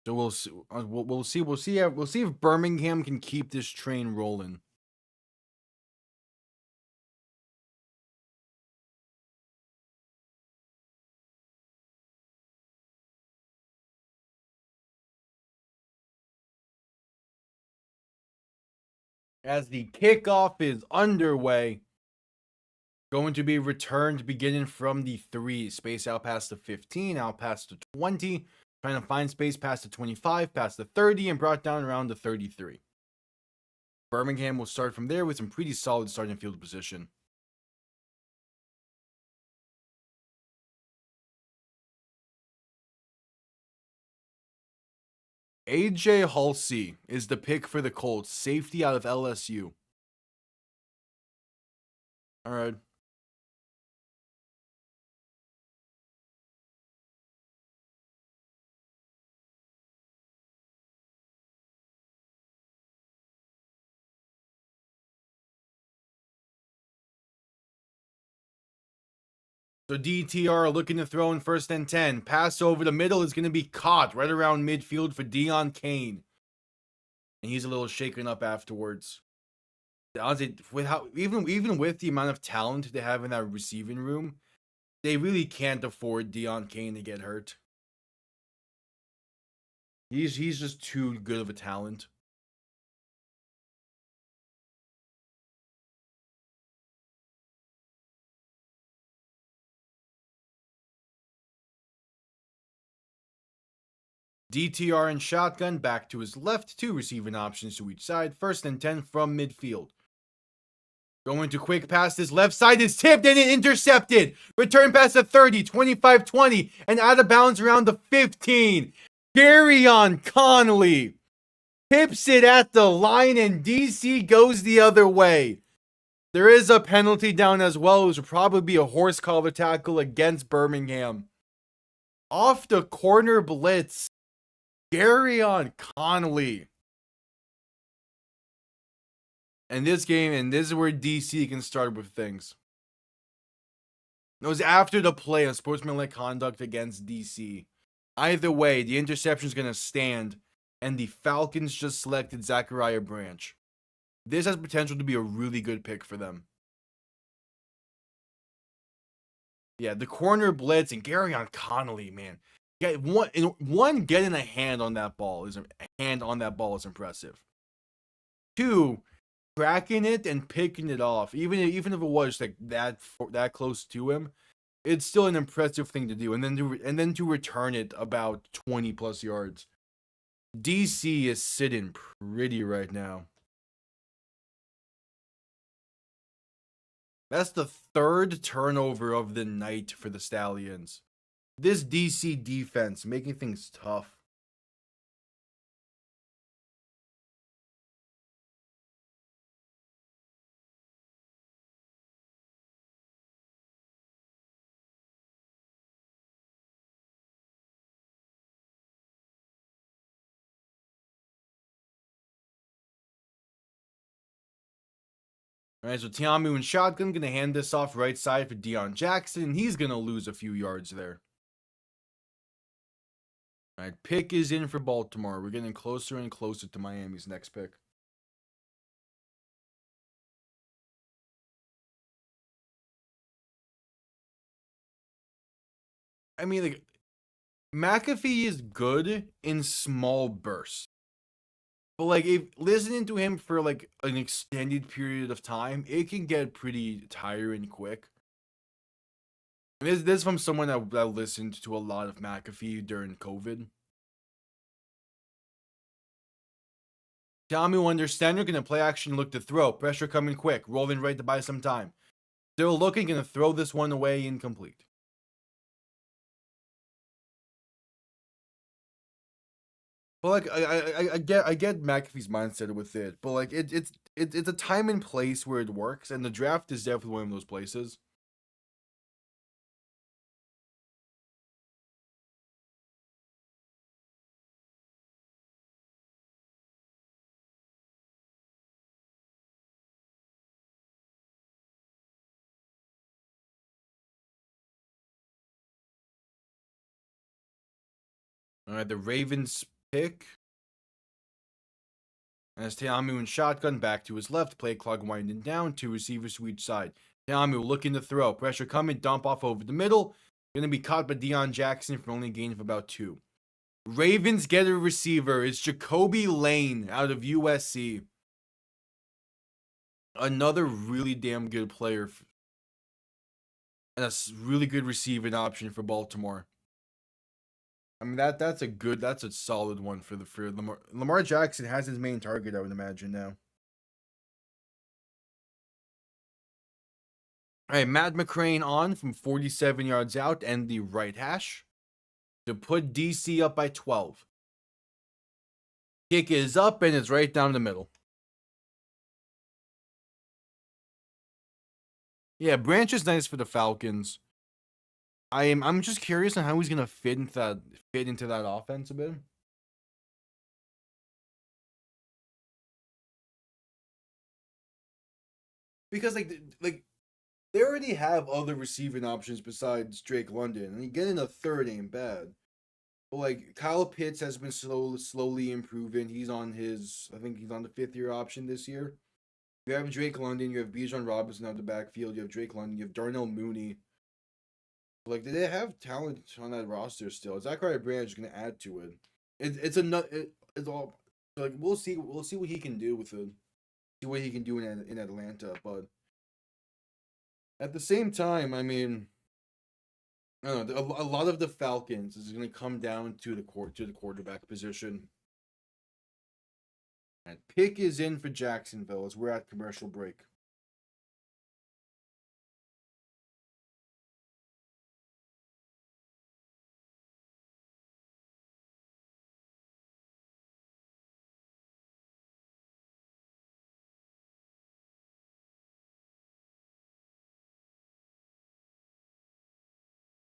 So we'll see. We'll see if Birmingham can keep this train rolling. As the kickoff is underway, going to be returned beginning from the 3, space out past the 15, out past the 20, trying to find space past the 25, past the 30, and brought down around the 33. Birmingham will start from there with some pretty solid starting field position. AJ Halsey is the pick for the Colts, safety out of LSU. All right. So DTR looking to throw in 1st and 10. Pass over the middle is going to be caught right around midfield for Deion Kane. And he's a little shaken up afterwards. Honestly, even with the amount of talent they have in that receiving room, they really can't afford Deion Kane to get hurt. He's just too good of a talent. DTR and shotgun back to his left, 2 receiving options to each side. 1st and 10 from midfield. Going to quick pass. This left side is tipped and intercepted. Return pass to 30, 25, 20, and out of bounds around the 15. Garyon Connolly tips it at the line, and DC goes the other way. There is a penalty down as well. It would probably be a horse collar tackle against Birmingham. Off the corner blitz, Garyon Connolly. And this is where DC can start with things. It was after the play of sportsmanlike conduct against DC. Either way, the interception is going to stand, and the Falcons just selected Zachariah Branch. This has potential to be a really good pick for them. Yeah, the corner blitz and Garyon Connolly, man. Getting a hand on that ball is impressive. 2, tracking it and picking it off, even if it was like that close to him, it's still an impressive thing to do. And then to return it about 20 plus yards. DC is sitting pretty right now. That's the 3rd turnover of the night for the Stallions. This DC defense making things tough. All right, so Tiamu and shotgun gonna hand this off right side for Deion Jackson. He's gonna lose a few yards there. All right, pick is in for Baltimore. We're getting closer and closer to Miami's next pick. I mean, like, McAfee is good in small bursts. But like, if listening to him for like an extended period of time, it can get pretty tiring quick. And this is from someone that listened to a lot of McAfee during COVID. Tamu understand you're gonna play action, look to throw, pressure coming quick, rolling right to buy some time. Still looking, gonna throw this one away, incomplete. But like I get McAfee's mindset with it, but like it's a time and place where it works, and the draft is definitely one of those places. All right, the Ravens pick. As Teamu and shotgun back to his left, play clock winding down, two receivers to each side. Teamu looking to throw, pressure coming, dump off over the middle. Gonna be caught by Deion Jackson for only a gain of about 2. Ravens get a receiver. It's Jacoby Lane out of USC. Another really damn good player. And a really good receiving option for Baltimore. I mean that's a solid one for Lamar. Lamar Jackson has his main target, I would imagine now. All right, Matt McCrane on from 47 yards out and the right hash to put DC up by 12. Kick is up and it's right down the middle. Yeah, Branch is nice for the Falcons. I'm just curious on how he's gonna fit into that offense a bit. Because like they already have other receiving options besides Drake London, and getting a third ain't bad. But like Kyle Pitts has been slowly improving. I think he's on the 5th-year option this year. You have Drake London, you have Bijan Robinson out the backfield, you have Drake London, you have Darnell Mooney. Like, do they have talent on that roster still? Zachariah Branch is going to add to it. It's all like we'll see what he can do with it. See what he can do in Atlanta, but at the same time, I mean, I don't know. A lot of the Falcons is going to come down to the quarterback position. And pick is in for Jacksonville as we're at commercial break.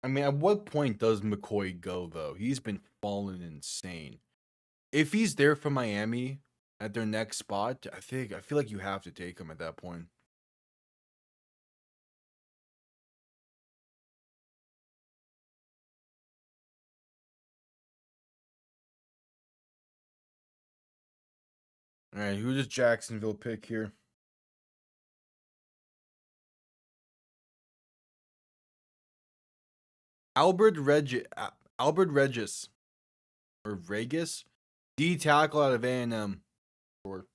I mean, at what point does McCoy go though? He's been falling insane. If he's there for Miami at their next spot, I feel like you have to take him at that point. All right, who does Jacksonville pick here? Albert Regis or Regis, D tackle out of A&M. Or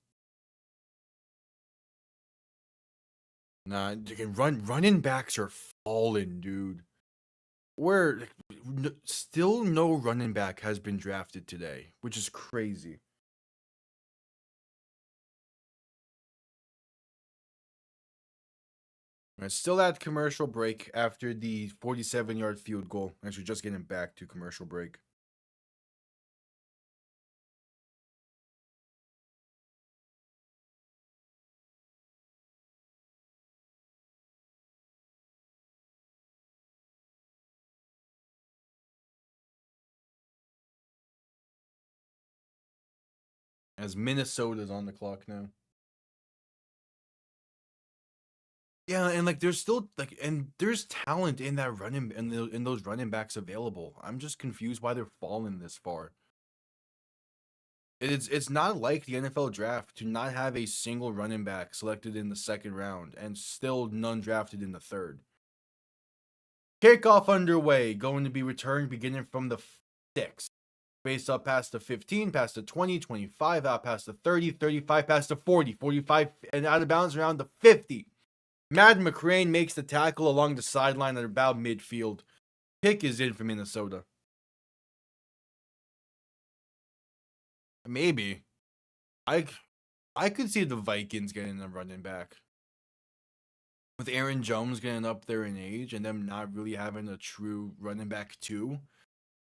nah, running backs are falling, dude. Where still no running back has been drafted today, which is crazy. Right, still at commercial break after the 47-yard field goal. Actually, just getting back to commercial break. As Minnesota's on the clock now. Yeah, and like there's still like and there's talent in that running in those running backs available. I'm just confused why they're falling this far. It's not like the NFL draft to not have a single running back selected in the second round and still none drafted in the third. Kickoff underway, going to be returned beginning from the 6. Based up past the 15, past the 20, 25, out past the 30, 35, past the 40, 45, and out of bounds around the 50. Madden McCrane makes the tackle along the sideline at about midfield. Pick is in for Minnesota. Maybe. I I could see the Vikings getting a running back. With Aaron Jones getting up there in age and them not really having a true running back too.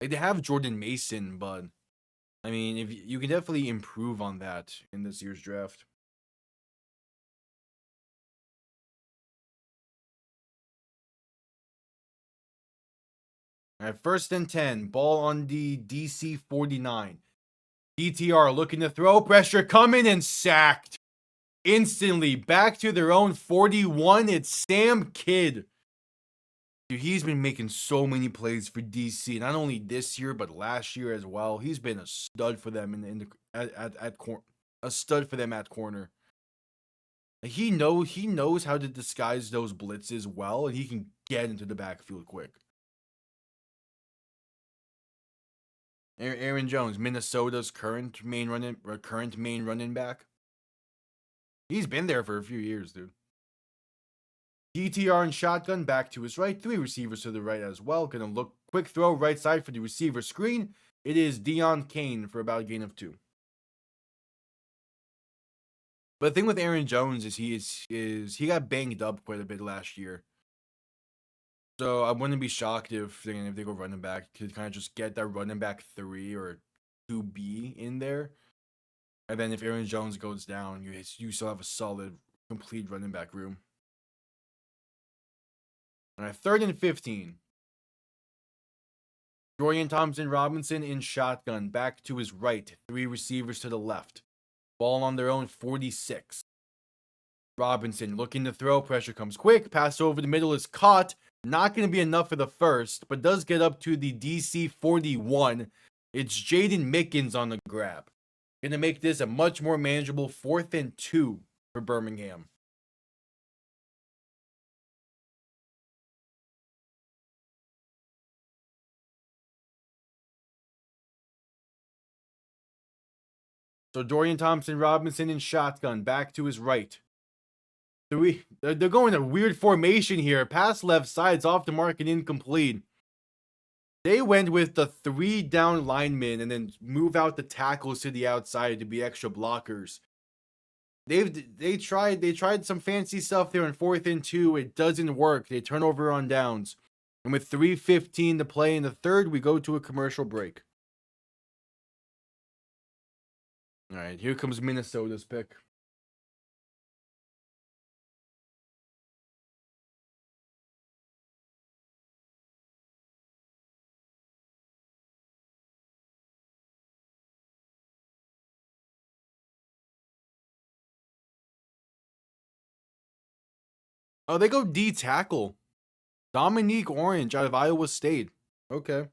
Like they have Jordan Mason, but I mean, if you can definitely improve on that in this year's draft. All right, 1st and 10, ball on the DC 49. DTR looking to throw, pressure coming and sacked. Instantly back to their own 41. It's Sam Kidd. Dude, he's been making so many plays for DC, not only this year but last year as well. He's been a stud for them a stud for them at corner. He knows how to disguise those blitzes well, and he can get into the backfield quick. Aaron Jones, Minnesota's current main running back. He's been there for a few years, dude. DTR and shotgun back to his right. 3 receivers to the right as well. Gonna look quick throw right side for the receiver screen. It is Deion Kane for about a gain of 2. But the thing with Aaron Jones is he got banged up quite a bit last year. So I wouldn't be shocked if they go running back to kind of just get that running back 3 or 2B in there. And then if Aaron Jones goes down, you still have a solid, complete running back room. All right, 3rd and 15. Dorian Thompson-Robinson in shotgun, back to his right. 3 receivers to the left. Ball on their own 46. Robinson looking to throw, pressure comes quick. Pass over the middle is caught. Not going to be enough for the first, but does get up to the DC 41. It's Jaden Mickens on the grab. Going to make this a much more manageable 4th and 2 for Birmingham. So Dorian Thompson-Robinson in shotgun, back to his right. They're going a weird formation here. Pass left side's off the mark and incomplete. They went with the 3 down linemen and then move out the tackles to the outside to be extra blockers. They tried some fancy stuff there in 4th and 2. It doesn't work. They turn over on downs. And with 3:15 to play in the third, we go to a commercial break. All right, here comes Minnesota's pick. Oh, they go D tackle. Dominique Orange out of Iowa State. Okay.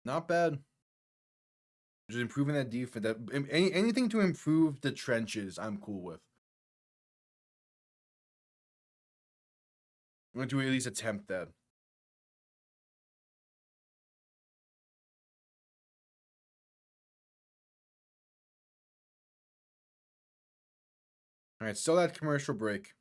Not bad. Just improving that defense. Anything to improve the trenches, I'm cool with. I'm going to at least attempt that. All right, still that commercial break.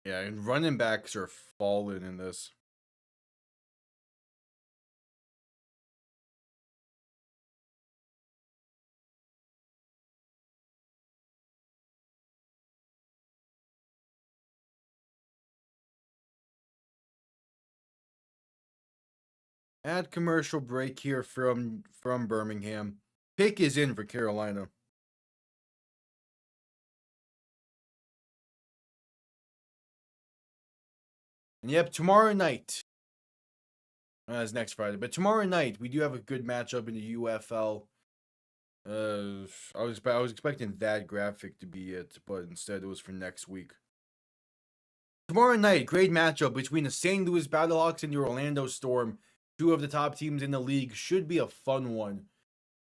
Yeah, and running backs are falling in this. Add commercial break here from Birmingham. Pick is in for Carolina. And yep, tomorrow night. That's next Friday. But tomorrow night, we do have a good matchup in the UFL. I was expecting that graphic to be it, but instead it was for next week. Tomorrow night, great matchup between the St. Louis Battlehawks and the Orlando Storm. Two of the top teams in the league. Should be a fun one.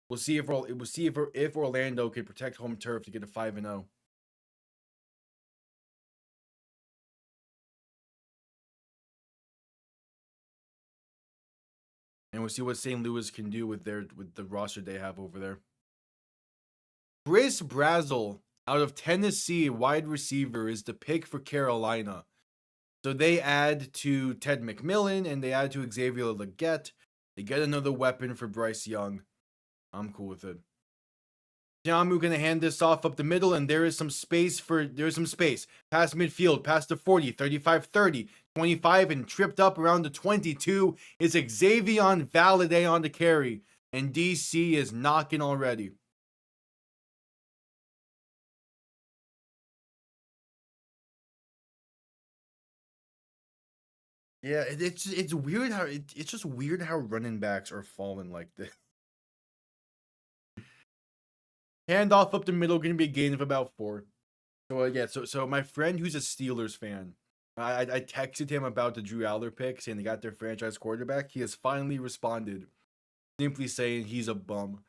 We'll see if Orlando can protect home turf to get a 5-0. And we'll see what St. Louis can do with the roster they have over there. Chris Brazzell out of Tennessee, wide receiver, is the pick for Carolina. So they add to Ted McMillan and they add to Xavier Legette. They get another weapon for Bryce Young. I'm cool with it. Jamu gonna hand this off up the middle, and there's some space. Past midfield, past the 40, 35, 30, 25, and tripped up around the 22 is Xavier Valade on the carry. And DC is knocking already. Yeah, it's weird how it's just weird how running backs are falling like this. Handoff up the middle, going to be a gain of about 4. So my friend who's a Steelers fan, I texted him about the Drew Aller pick, saying they got their franchise quarterback. He has finally responded, simply saying he's a bum.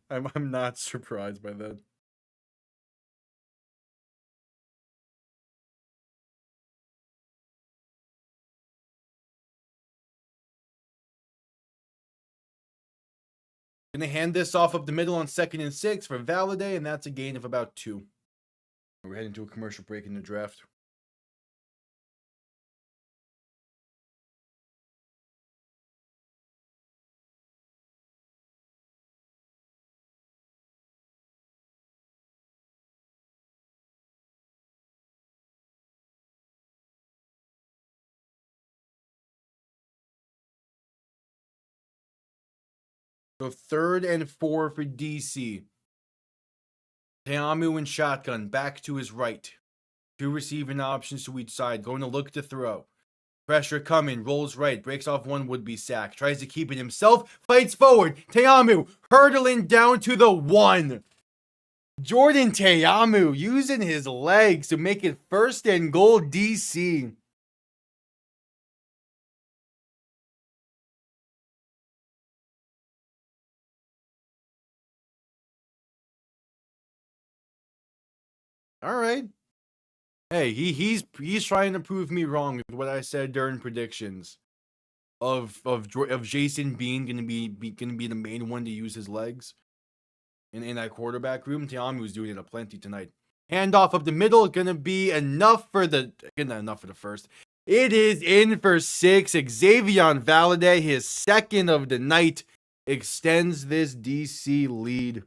I'm not surprised by that. Gonna hand this off up the middle on 2nd and 6 for Valade, and that's a gain of about 2. We're heading to a commercial break in the draft. So 3rd and 4 for DC. Teamu in shotgun, back to his right. 2 receiving options to each side, going to look to throw. Pressure coming, rolls right, breaks off one would-be sack, tries to keep it himself, fights forward. Teamu hurdling down to the 1. Jordan Teamu using his legs to make it 1st and goal DC. All right. Hey, he's trying to prove me wrong with what I said during predictions of Jason Bean gonna be the main one to use his legs in that quarterback room. Teamu's doing it aplenty tonight. Handoff up the middle, gonna be enough for the first. It is in for 6. Xavier Valade, his 2nd of the night, extends this DC lead.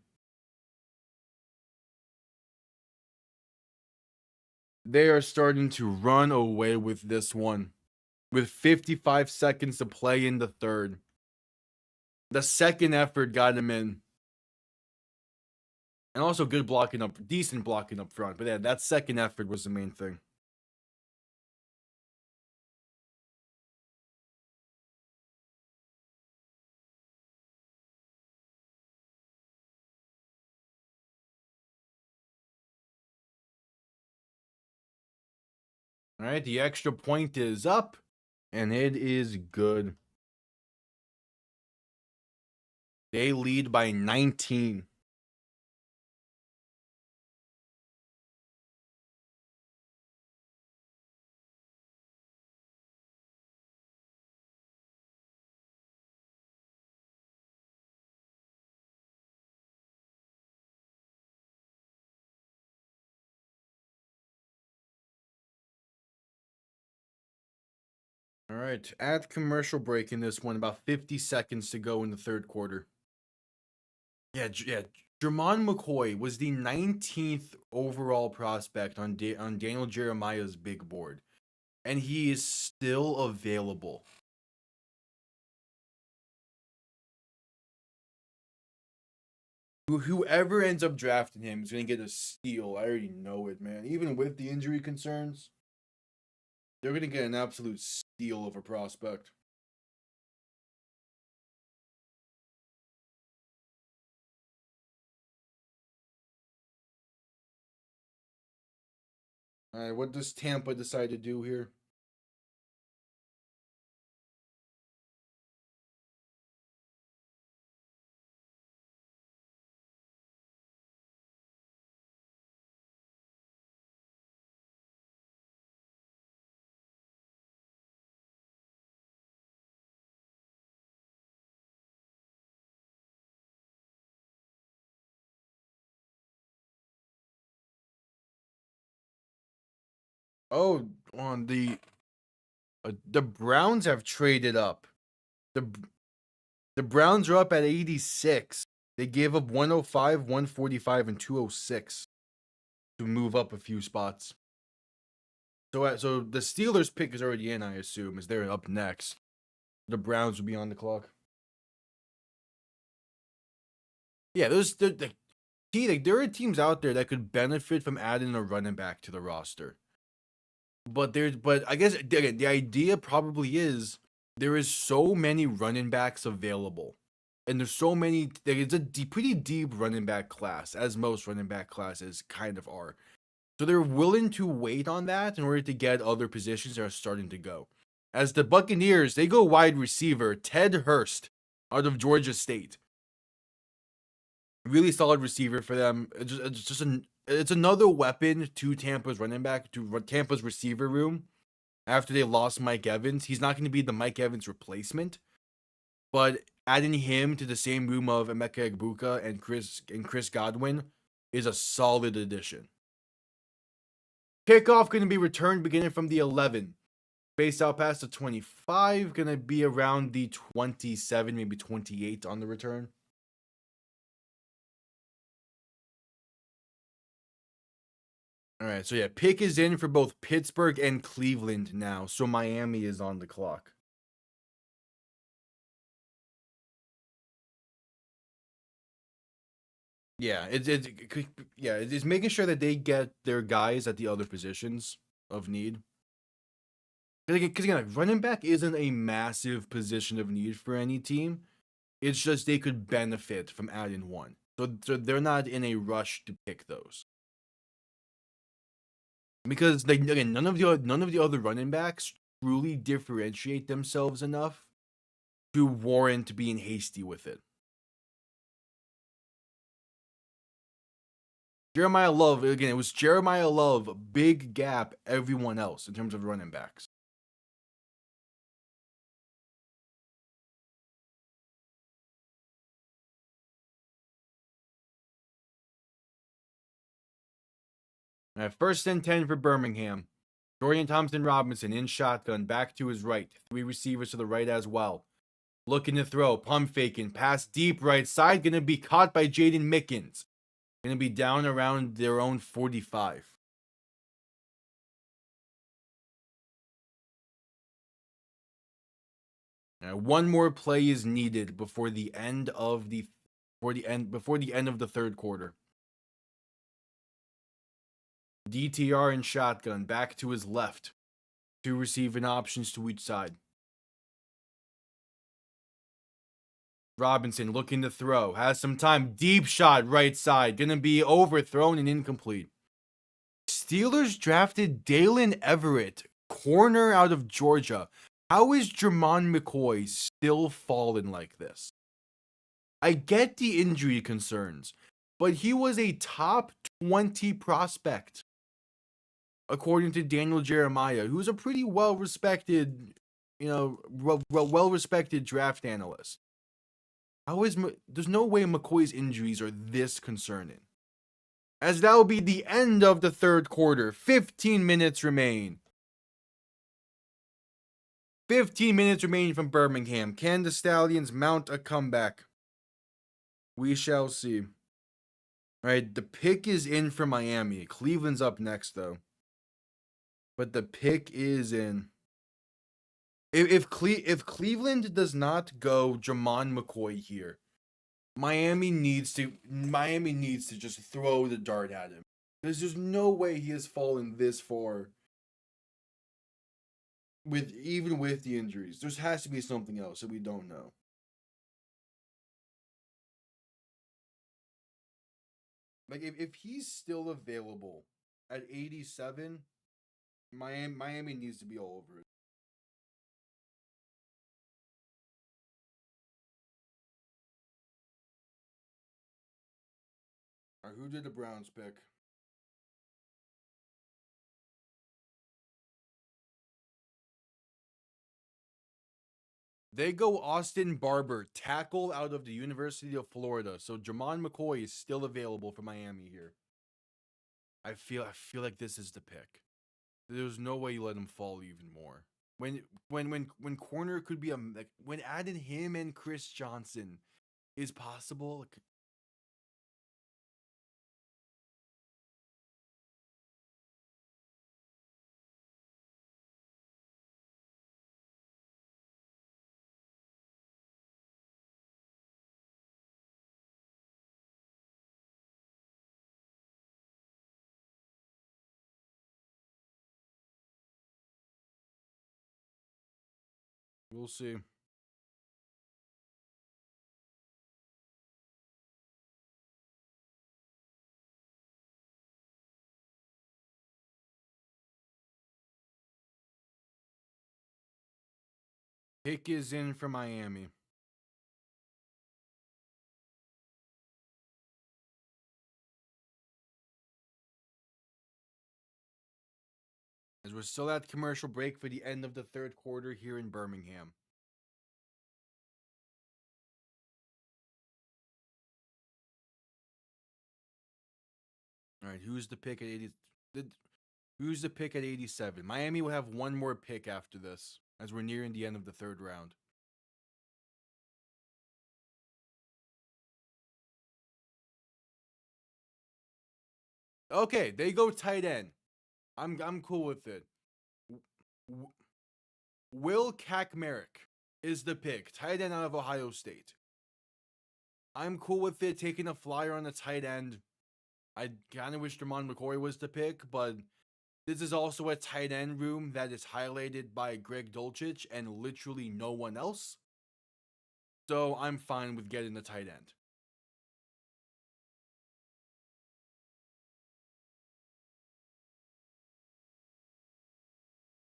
They are starting to run away with this one. With 55 seconds to play in the 3rd. The 2nd effort got him in. And also decent blocking up front. But yeah, that 2nd effort was the main thing. All right, the extra point is up. And it is good. They lead by 19. All right, at commercial break in this one, about 50 seconds to go in the 3rd quarter. Yeah. Jermon McCoy was the 19th overall prospect on Daniel Jeremiah's big board. And he is still available. Whoever ends up drafting him is going to get a steal. I already know it, man. Even with the injury concerns. They're gonna get an absolute steal of a prospect. All right, what does Tampa decide to do here? Oh, on the Browns have traded up. The the Browns are up at 86. They gave up 105, 145, and 206 to move up a few spots. So the Steelers pick is already in, I assume, as they're up next. The Browns will be on the clock. Yeah, there are teams out there that could benefit from adding a running back to the roster. But I guess again, the idea probably is there is so many running backs available, and there's so many. It's a pretty deep running back class, as most running back classes kind of are. So they're willing to wait on that in order to get other positions that are starting to go. As the Buccaneers, they go wide receiver Ted Hurst out of Georgia State. Really solid receiver for them. It's another weapon to Tampa's running back, to Tampa's receiver room. After they lost Mike Evans, he's not going to be the Mike Evans replacement, but adding him to the same room of Emeka Egbuka and Chris Godwin is a solid addition. Kickoff going to be returned beginning from the 11. Spaced out past the 25, going to be around the 27, maybe 28 on the return. All right, so yeah, pick is in for both Pittsburgh and Cleveland now, so Miami is on the clock. Yeah, it's making sure that they get their guys at the other positions of need. Because again, running back isn't a massive position of need for any team. It's just they could benefit from adding one, so they're not in a rush to pick those. Because again, none of the other running backs truly differentiate themselves enough to warrant being hasty with it. Jeremiah Love, again, it was Jeremiah Love, big gap everyone else in terms of running backs. At 1st and 10 for Birmingham. Dorian Thompson-Robinson in shotgun, back to his right. 3 receivers to the right as well. Looking to throw, pump faking, pass deep right side, going to be caught by Jaden Mickens. Going to be down around their own 45. Now, one more play is needed before the end of the third quarter. DTR in shotgun, back to his left. 2 receiving options to each side. Robinson looking to throw, has some time, deep shot right side, gonna be overthrown and incomplete. Steelers drafted Dalen Everett, corner out of Georgia. How is Jermon McCoy still falling like this? I get the injury concerns, but he was a top 20 prospect, according to Daniel Jeremiah, who's a pretty well-respected, well-respected draft analyst. There's no way McCoy's injuries are this concerning. As that will be the end of the third quarter. 15 minutes remain. 15 minutes remaining from Birmingham. Can the Stallions mount a comeback? We shall see. All right, the pick is in for Miami. Cleveland's up next, though. But the pick is in. If Cleveland does not go Jermon McCoy here, Miami needs to just throw the dart at him. Because there's no way he has fallen this far With even with the injuries, there has to be something else that we don't know. Like if he's still available at 87, Miami needs to be all over it. All right, who did the Browns pick? They go Austin Barber, tackle out of the University of Florida. So Jermon McCoy is still available for Miami here. I feel like this is the pick. There's no way you let him fall even more. When corner could be like when adding him and Chris Johnson is possible. Like, we'll see. Pick is in for Miami. As we're still at commercial break for the end of the third quarter here in Birmingham. All right, who's the pick at 80? Who's the pick at 87? Miami will have one more pick after this, as we're nearing the end of the third round. Okay, they go tight end. I'm cool with it. Will Kaczmarek is the pick, tight end out of Ohio State. I'm cool with it, taking a flyer on the tight end. I kind of wish Jermon McCoy was the pick, but this is also a tight end room that is highlighted by Greg Dulcich and literally no one else. So I'm fine with getting the tight end.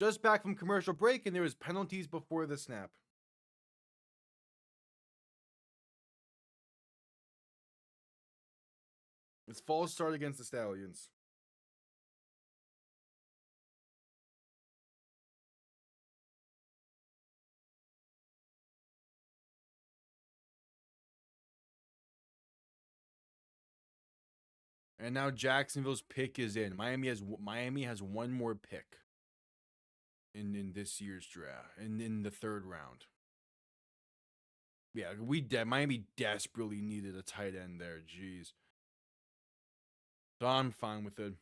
Just back from commercial break, and there was penalties before the snap. It's false start against the Stallions. And now Jacksonville's pick is in. Miami has one more pick in this year's draft, in the third round. Yeah, Miami desperately needed a tight end there. Jeez. So I'm fine with it.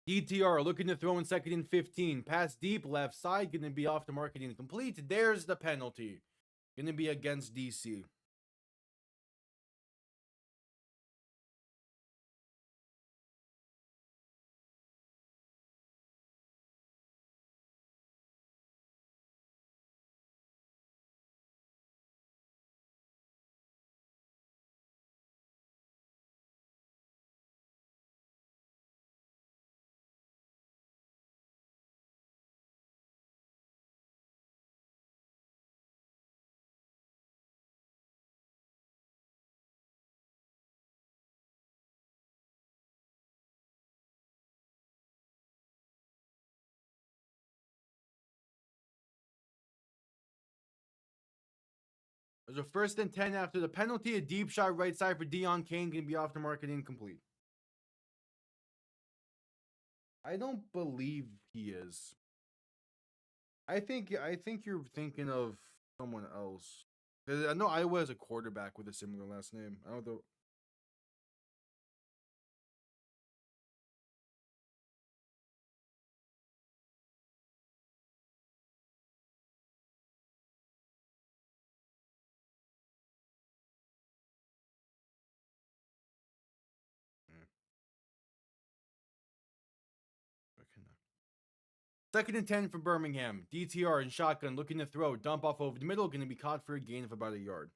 DTR looking to throw in second and 15. Pass deep, left side, going to be off the market incomplete. There's the penalty. Going to be against DC. There's a first and 10 after the penalty. A deep shot right side for Deion Kane, going to be off the market incomplete. I don't believe he is. I think you're thinking of someone else. I know Iowa has a quarterback with a similar last name. I don't know. I cannot. Second and 10 for Birmingham. DTR and shotgun looking to throw. Dump off over the middle. Going to be caught for a gain of about a yard.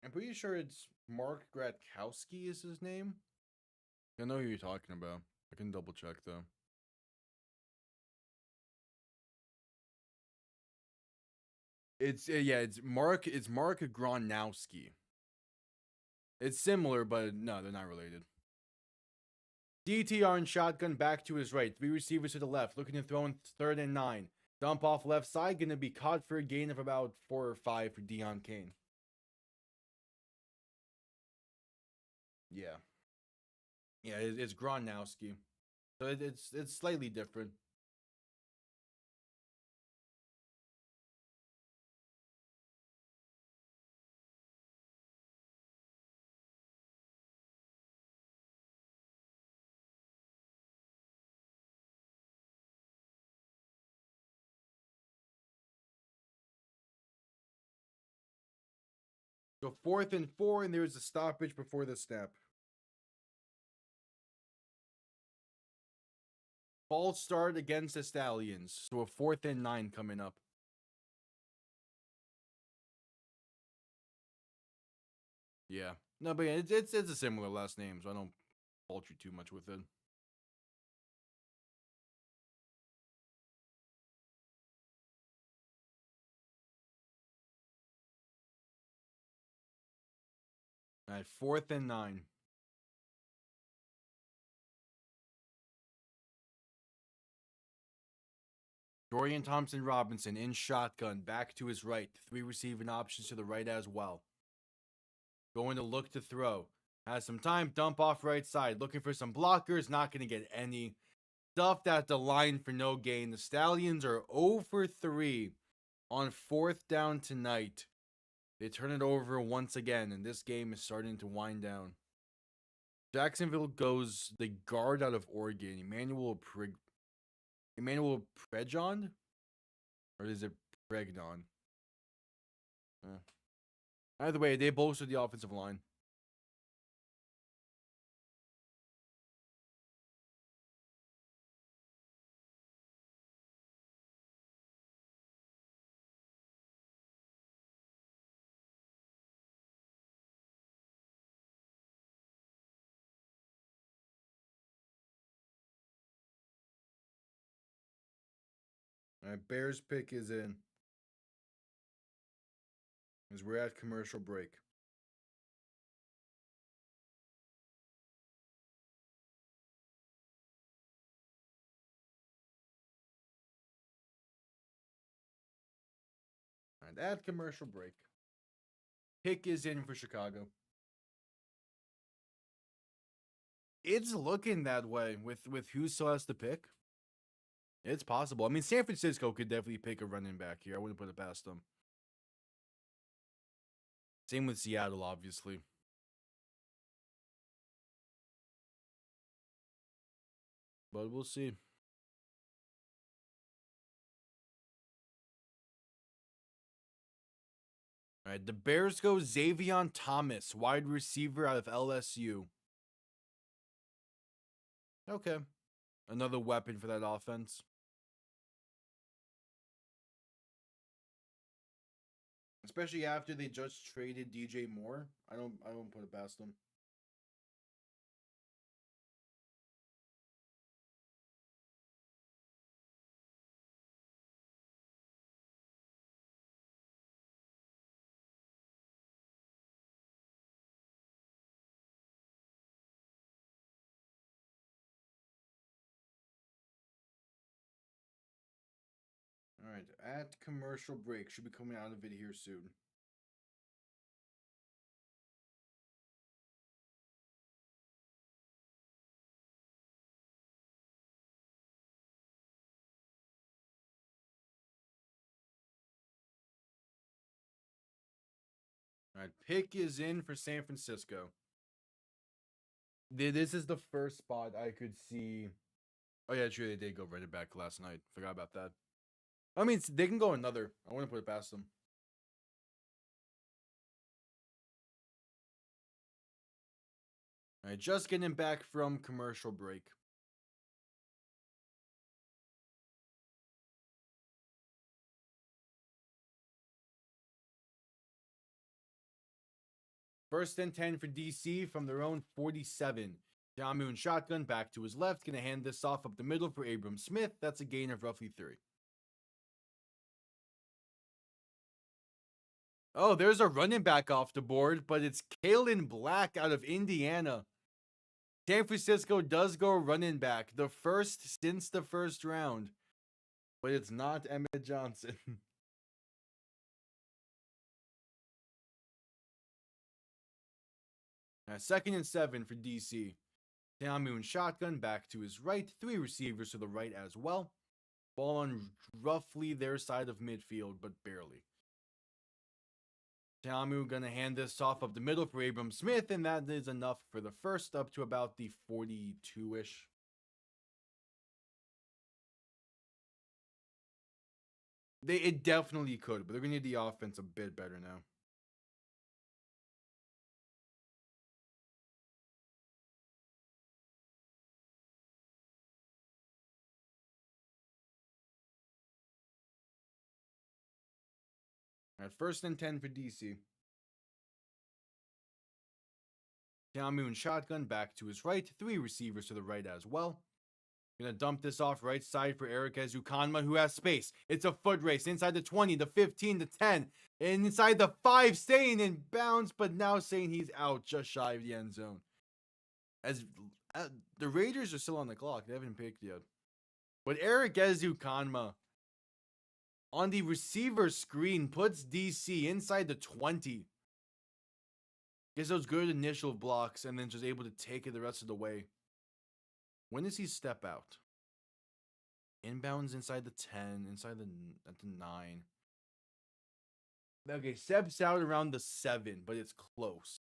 I'm pretty sure it's Mark Gratkowski is his name. I know who you're talking about. I can double check though. It's Mark Gronowski. It's similar, but no, they're not related. DTR and shotgun back to his right. 3 receivers to the left, looking to throw in 3rd and 9. Dump off left side, gonna be caught for a gain of about 4 or 5 for Dion Kane. Yeah. Yeah, it's Gronowski. So it's slightly different. So 4th and 4, and there's a stoppage before the snap. False start against the Stallions. So a 4th and 9 coming up. Yeah. No, but yeah, it's a similar last name, so I don't fault you too much with it. All right, 4th and 9. Dorian Thompson-Robinson in shotgun, back to his right. 3 receiving options to the right as well. Going to look to throw. Has some time, dump off right side. Looking for some blockers, not going to get any. Stuffed at the line for no gain. The Stallions are 0 for 3 on 4th down tonight. They turn it over once again, and this game is starting to wind down. Jacksonville goes the guard out of Oregon, Emmanuel Prejon? Or is it Pregnon? Either way, they bolstered the offensive line. All right, Bears pick is in. As we're at commercial break. All right, at commercial break. Pick is in for Chicago. It's looking that way with who still has to pick. It's possible. I mean, San Francisco could definitely pick a running back here. I wouldn't put it past them. Same with Seattle, obviously. But we'll see. All right, the Bears go Xavion Thomas, wide receiver out of LSU. Okay. Another weapon for that offense. Especially after they just traded DJ Moore. I don't put it past them. All right, at commercial break. Should be coming out of it here soon. All right, pick is in for San Francisco. This is the first spot I could see. Oh yeah, true. They did go running back last night. Forgot about that. I mean, they can go another. I wouldn't put it past them. All right, just getting back from commercial break. First and 10 for DC from their own 47. Jamu and shotgun back to his left. Going to hand this off up the middle for Abram Smith. That's a gain of roughly 3. Oh, there's a running back off the board, but it's Kalen Black out of Indiana. San Francisco does go running back. The first since the first round. But it's not Emmett Johnson. Second and 7 for DC. Jamu and shotgun back to his right. 3 receivers to the right as well. Ball on roughly their side of midfield, but barely. Jamu gonna hand this off up the middle for Abram Smith, and that is enough for the first, up to about the 42-ish. It definitely could, but they're gonna need the offense a bit better now. At first and 10 for DC. Jamu and shotgun back to his right. 3 receivers to the right as well. Gonna dump this off right side for Eric Ezukanma, who has space. It's a foot race inside the 20, the 15, the 10, and inside the 5, staying in bounds, but now saying he's out just shy of the end zone. As the Raiders are still on the clock, they haven't picked yet. But Eric Ezukanma on the receiver screen puts DC inside the 20. Gets those good initial blocks and then just able to take it the rest of the way. When does he step out? Inbounds inside the 10, at the 9. Okay, steps out around the 7, but it's close.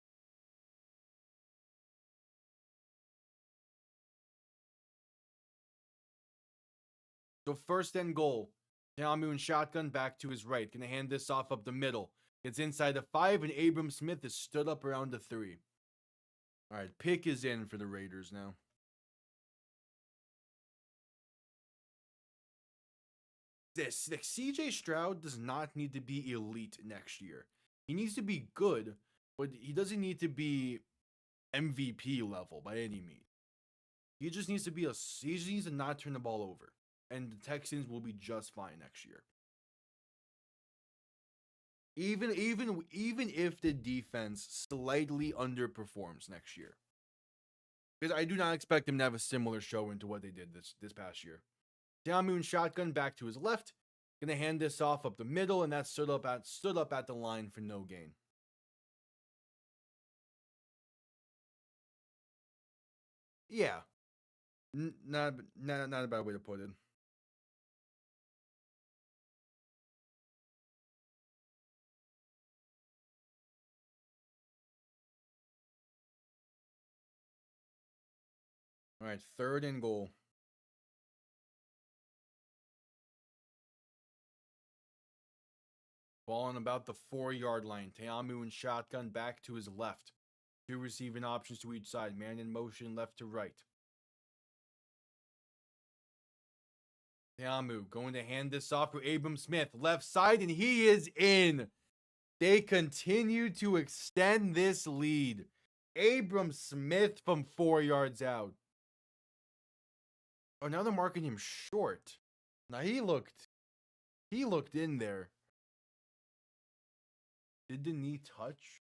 So first and goal. Jamu and shotgun back to his right. Gonna hand this off up the middle. It's inside the 5, and Abram Smith is stood up around the 3. All right, pick is in for the Raiders now. CJ Stroud does not need to be elite next year. He needs to be good, but he doesn't need to be MVP level by any means. He just needs to be he just needs to not turn the ball over, and the Texans will be just fine next year. Even if the defense slightly underperforms next year, because I do not expect them to have a similar showing to what they did this past year. Jamu and shotgun back to his left. Gonna hand this off up the middle, and that stood up at the line for no gain. Yeah, not a bad way to put it. All right, third and goal. Ball on about the 4-yard line. Teamu and shotgun back to his left. 2 receiving options to each side. Man in motion left to right. Teamu going to hand this off for Abram Smith. Left side, and he is in. They continue to extend this lead. Abram Smith from 4 yards out. Oh, now they're marking him short. Now he looked in there. Did the knee touch?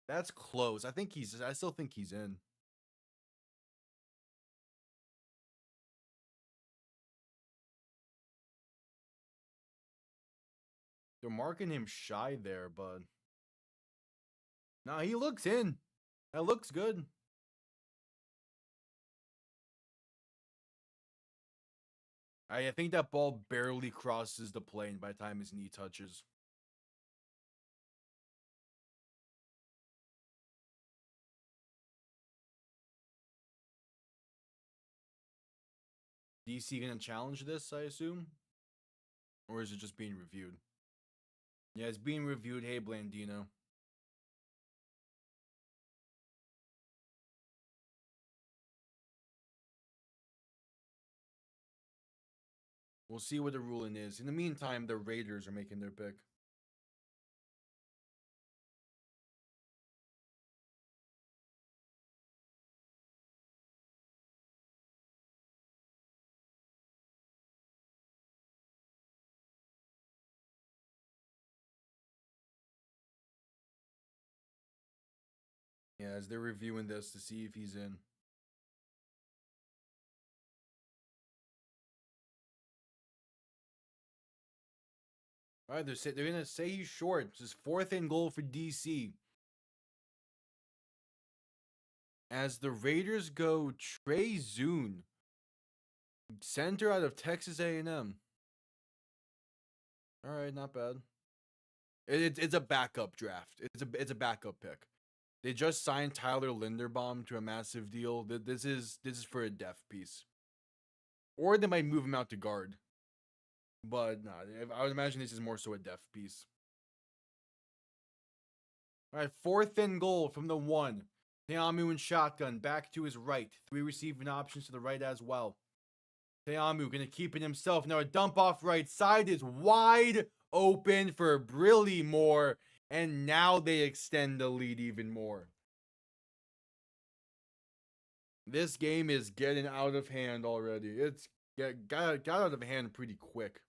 That's close. I still think he's in. They're marking him shy there, but no, he looks in. That looks good. I think that ball barely crosses the plane by the time his knee touches. DC gonna challenge this, I assume? Or is it just being reviewed? Yeah, it's being reviewed. Hey, Blandino. We'll see what the ruling is. In the meantime, the Raiders are making their pick. Yeah, as they're reviewing this to see if he's in. All right, they're gonna say he's short. It's his 4th and goal for DC. As the Raiders go, Trey Zune, center out of Texas A&M. All right, not bad. It's a backup draft. It's a backup pick. They just signed Tyler Linderbaum to a massive deal. This is for a depth piece, or they might move him out to guard. But no, I would imagine this is more so a depth piece. All right, 4th and goal from the 1. Teamu in shotgun, back to his right. 3 receiving options to the right as well. Teamu gonna keep it himself. Now a dump off right side is wide open for Brilly Moore, and now they extend the lead even more. This game is getting out of hand already. It's got out of hand pretty quick.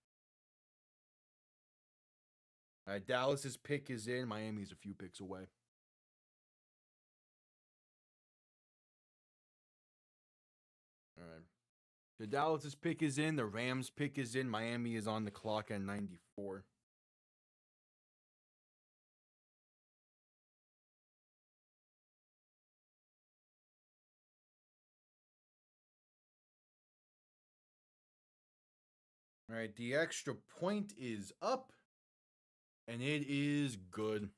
All right, Dallas's pick is in. Miami's a few picks away. All right. The Dallas's pick is in. The Rams' pick is in. Miami is on the clock at 94. All right, the extra point is up, and it is good.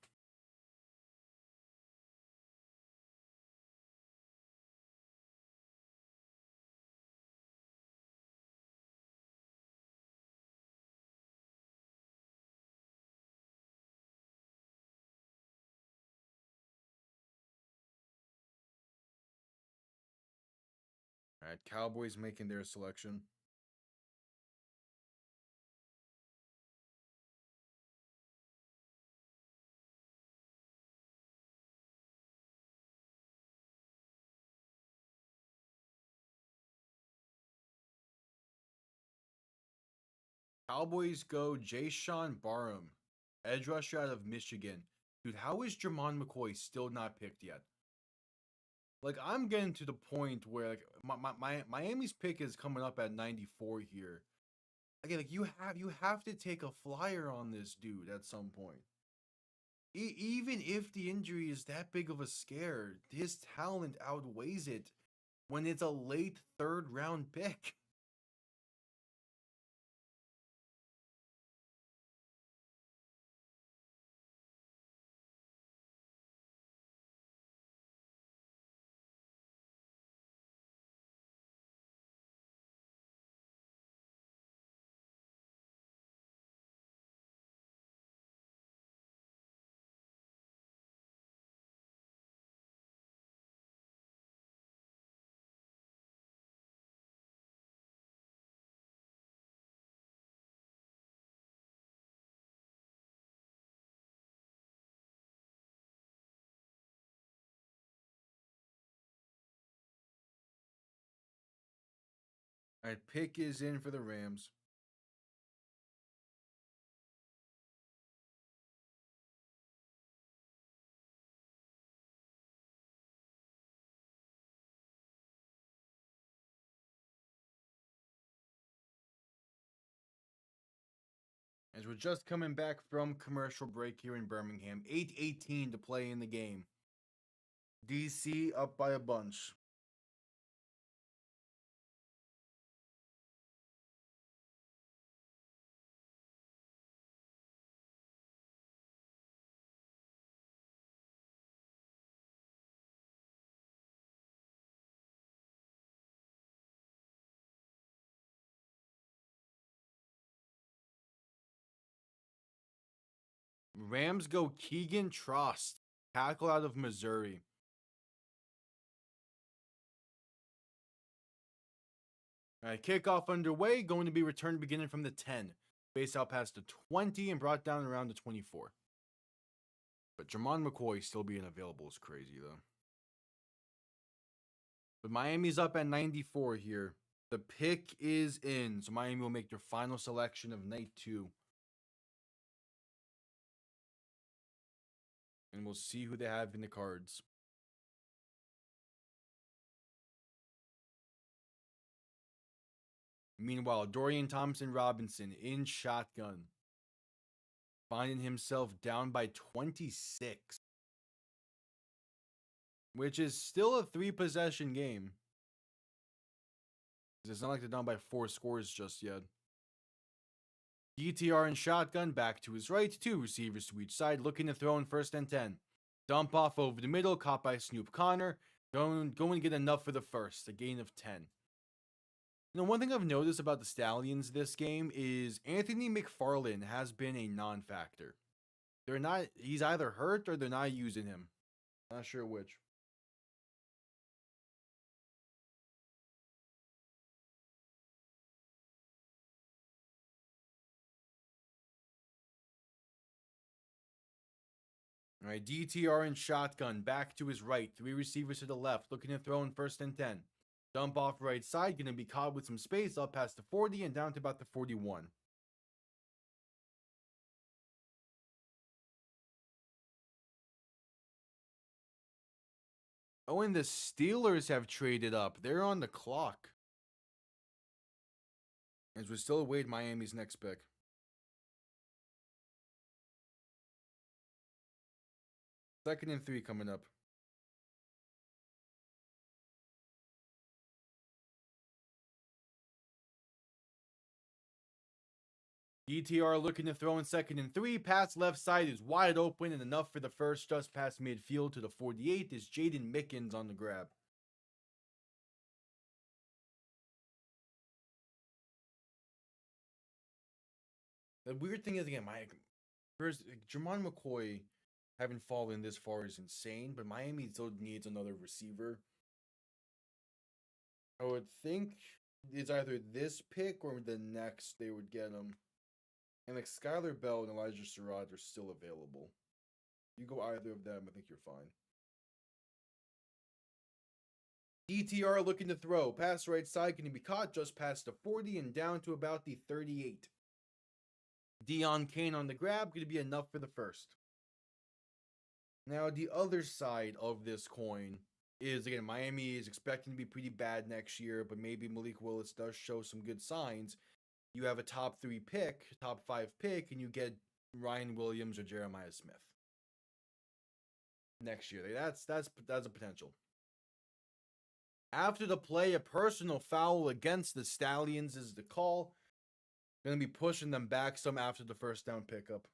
All right, Cowboys making their selection. Cowboys go Jayshon Barham, edge rusher out of Michigan. Dude, how is Jermon McCoy still not picked yet? Like, I'm getting to the point where like my Miami's pick is coming up at 94 here. Again, like you have to take a flyer on this dude at some point. Even if the injury is that big of a scare, his talent outweighs it when it's a late 3rd round pick. All right, pick is in for the Rams. As we're just coming back from commercial break here in Birmingham, 8:18 to play in the game. DC up by a bunch. Rams go Keegan Trost, tackle out of Missouri. All right, kickoff underway, going to be returned beginning from the 10. Space out past the 20 and brought down around the 24. But Jermon McCoy still being available is crazy, though. But Miami's up at 94 here. The pick is in, so Miami will make their final selection of night 2. And we'll see who they have in the cards. Meanwhile, Dorian Thompson-Robinson in shotgun, finding himself down by 26, which is still a 3-possession game. It's not like they're down by 4 scores just yet. DTR in shotgun, back to his right, 2 receivers to each side, looking to throw in 1st and 10. Dump off over the middle, caught by Snoop Connor, going to get enough for the first, a gain of 10. You know, one thing I've noticed about the Stallions this game is Anthony McFarland has been a non-factor. He's either hurt or they're not using him. Not sure which. All right, DTR in shotgun, back to his right, 3 receivers to the left, looking to throw in 1st and 10. Dump off right side, going to be caught with some space up past the 40 and down to about the 41. Oh, and the Steelers have traded up. They're on the clock. As we still await Miami's next pick. Second and 3 coming up. DTR looking to throw in 2nd and 3. Pass left side is wide open and enough for the first, just past midfield to the 48 is Jaden Mickens on the grab. The weird thing is, again, Jermon McCoy having fallen this far is insane, but Miami still needs another receiver. I would think it's either this pick or the next they would get him. And like Skylar Bell and Elijah Surratt are still available. You go either of them, I think you're fine. DTR looking to throw. Pass right side, can be caught just past the 40 and down to about the 38. Deion Kane on the grab, going to be enough for the first. Now, the other side of this coin is, again, Miami is expecting to be pretty bad next year, but maybe Malik Willis does show some good signs. You have a top 3 pick, top 5 pick, and you get Ryan Williams or Jeremiah Smith next year. That's a potential. After the play, a personal foul against the Stallions is the call. Going to be pushing them back some after the first down pickup.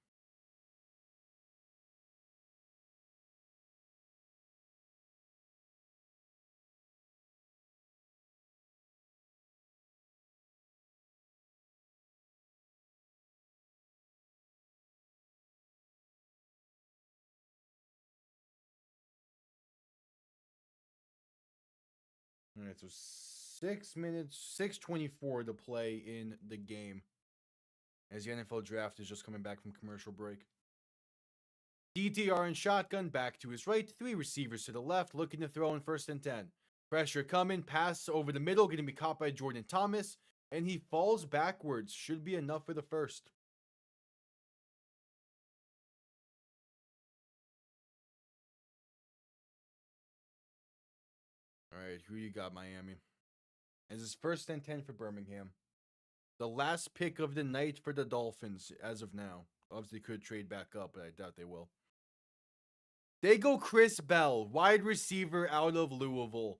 All right, so 6 minutes, 6:24 to play in the game as the NFL draft is just coming back from commercial break. DTR in shotgun, back to his right, 3 receivers to the left, looking to throw in 1st and 10. Pressure coming, pass over the middle, going to be caught by Jordan Thomas, and he falls backwards. Should be enough for the first. All right, who you got, Miami? This is 1st and 10 for Birmingham. The last pick of the night for the Dolphins as of now. Obviously, could trade back up, but I doubt they will. They go Chris Bell, wide receiver out of Louisville.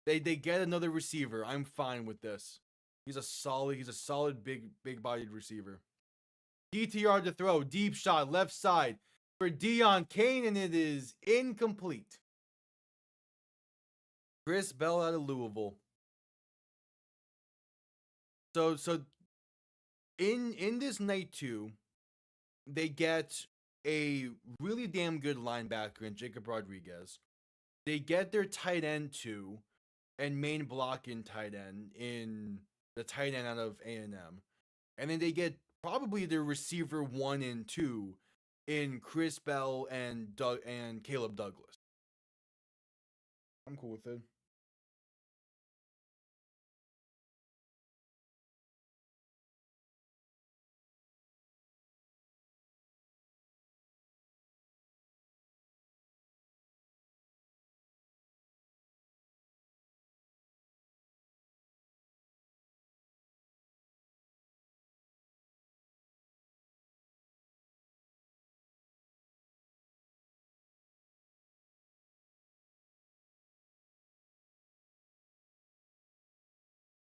They get another receiver. I'm fine with this. He's a solid big-bodied receiver. DTR to throw, deep shot, left side for Deion Kane, and it is incomplete. Chris Bell out of Louisville. So in this night 2, they get a really damn good linebacker in Jacob Rodriguez. They get their tight end 2 and main block in tight end in the tight end out of A&M. And then they get probably their receiver 1 and 2 in Chris Bell and Caleb Douglas. I'm cool with it.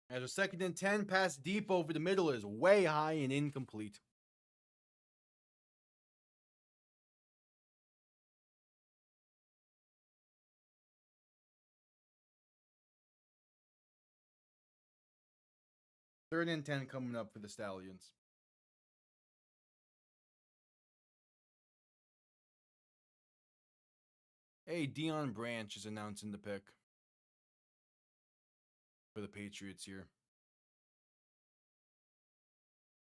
As a 2nd and 10, pass deep over the middle is way high and incomplete. Third and 10 coming up for the Stallions. Hey, Deion Branch is announcing the pick for the Patriots here.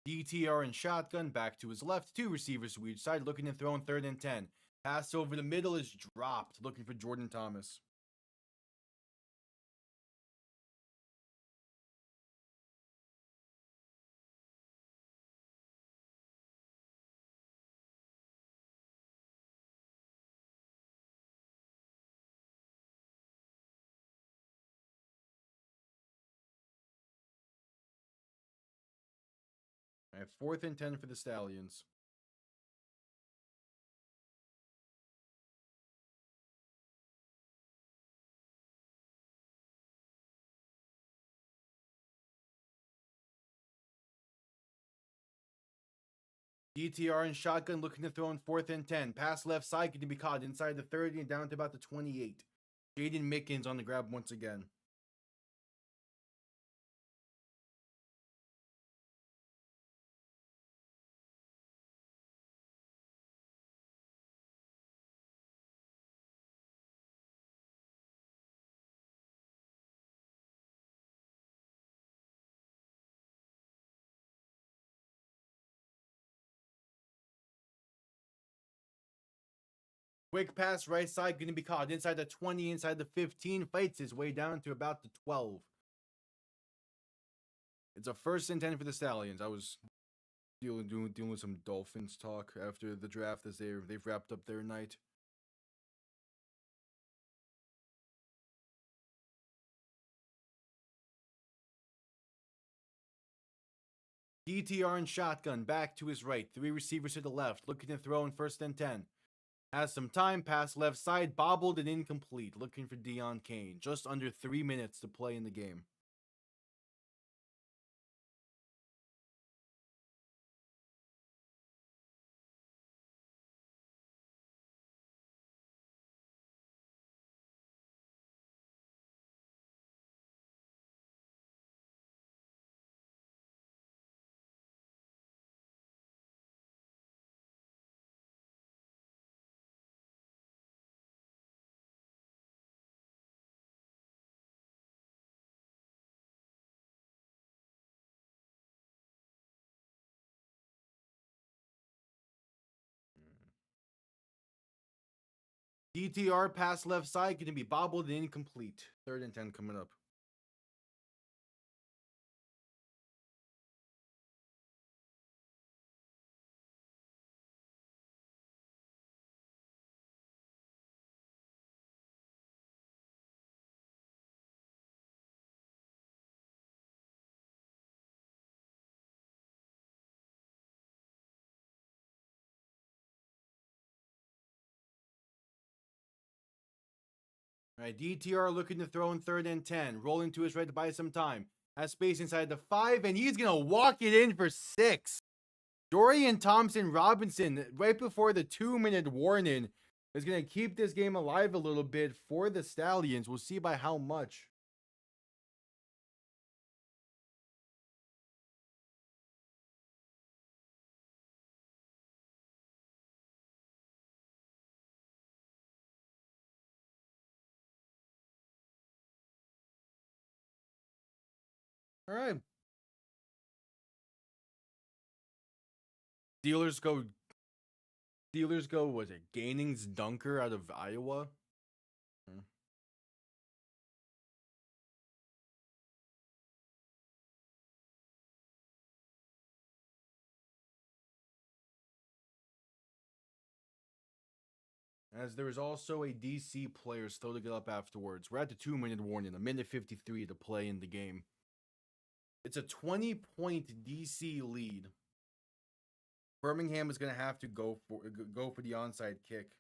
DTR and shotgun back to his left. 2 receivers to each side looking to throw in 3rd and 10. Pass over the middle is dropped, looking for Jordan Thomas. All right, 4th and 10 for the Stallions. DTR and shotgun looking to throw in 4th and 10. Pass left side going to be caught inside the 30 and down to about the 28. Jaden Mickens on the grab once again. Quick pass right side going to be caught inside the 20, inside the 15. Fights his way down to about the 12. It's a 1st and 10 for the Stallions. I was dealing with some Dolphins talk after the draft as they've wrapped up their night. DTR and shotgun back to his right. 3 receivers to the left, looking to throw in 1st and 10. Has some time, pass left side, bobbled and incomplete, looking for Deion Kane. Just under 3 minutes to play in the game. DTR pass left side going to be bobbled and incomplete. 3rd and 10 coming up. All right, DTR looking to throw in 3rd and 10. Rolling to his right to buy some time. Has space inside the 5, and he's going to walk it in for 6. Dorian Thompson-Robinson, right before the 2-minute warning, is going to keep this game alive a little bit for the Stallions. We'll see by how much. All right. Steelers go. Was it Gaining's dunker out of Iowa? As there is also a DC player still to get up afterwards. We're at the 2-minute warning, a minute 53 to play in the game. It's a 20-point DC lead. Birmingham is going to have to go for the onside kick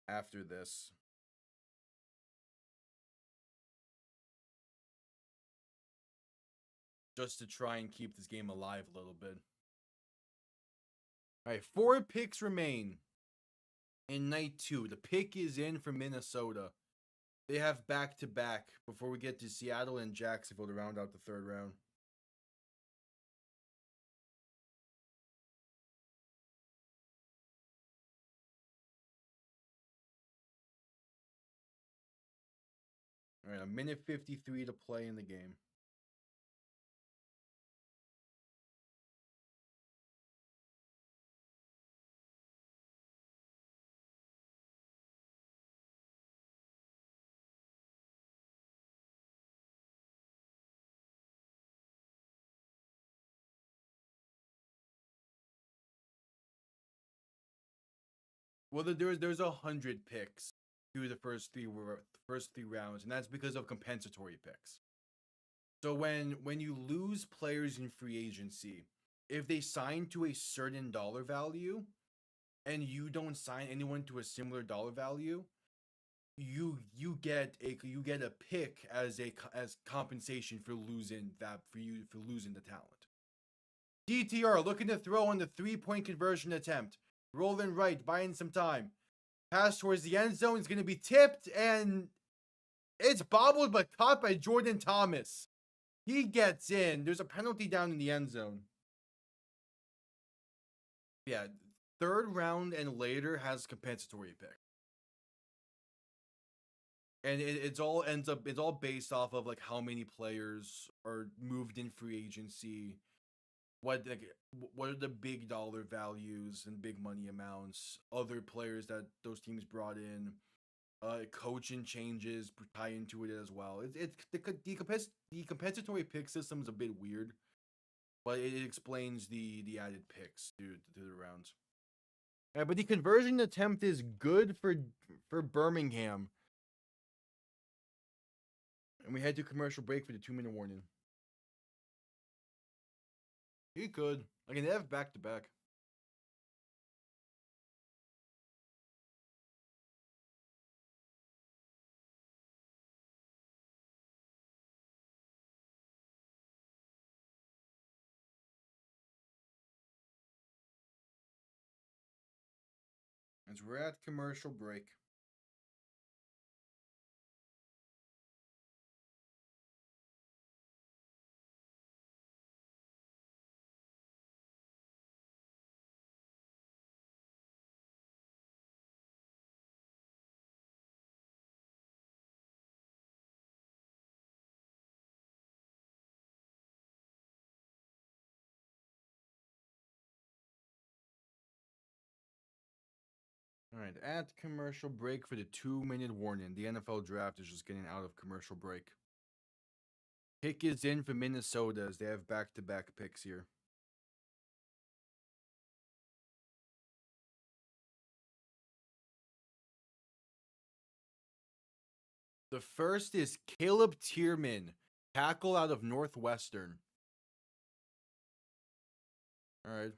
after this. Just to try and keep this game alive a little bit. All right, 4 picks remain in night 2. The pick is in for Minnesota. They have back-to-back before we get to Seattle and Jacksonville to round out the 3rd round. All right, a minute 53 to play in the game. Well, there's 100 picks through the first three rounds, and that's because of compensatory picks. So when you lose players in free agency, if they sign to a certain dollar value, and you don't sign anyone to a similar dollar value, you get a pick as compensation for losing the talent. DTR looking to throw on the 3-point conversion attempt. Rolling right, buying some time. Pass towards the end zone is going to be tipped, and it's bobbled but caught by Jordan Thomas. He gets in. There's a penalty down in the end zone. Yeah, 3rd round and later has compensatory pick. And it's all based off of like how many players are moved in free agency. What are the big dollar values and big money amounts? Other players that those teams brought in, coaching changes tie into it as well. The compensatory pick system is a bit weird, but it explains the added picks to the rounds. But the conversion attempt is good for Birmingham, and we head to commercial break for the 2-minute warning. He could. Like, they have back-to-back. As we're at commercial break. All right, at commercial break for the 2-minute warning. The NFL draft is just getting out of commercial break. Pick is in for Minnesota as they have back-to-back picks here. The first is Caleb Tierman, tackle out of Northwestern. All right.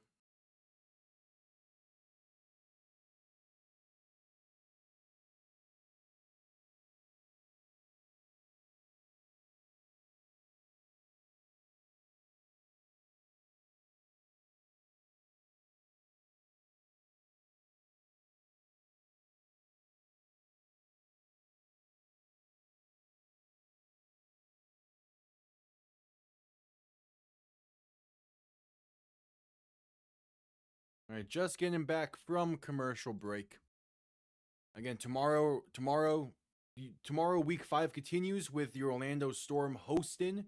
All right, just getting back from commercial break. Again, tomorrow, week 5 continues with your Orlando Storm hosting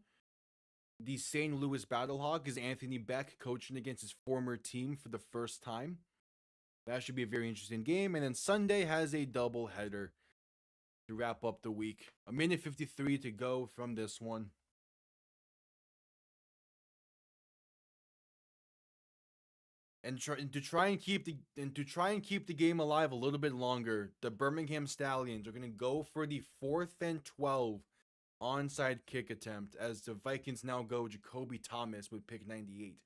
the St. Louis Battlehawk is Anthony Beck coaching against his former team for the first time. That should be a very interesting game. And then Sunday has a double header to wrap up the week. 1:53 to go from this one. And to try and keep the game alive a little bit longer, the Birmingham Stallions are going to go for the 4th and 12 onside kick attempt as the Vikings now go Jacoby Thomas with pick 98.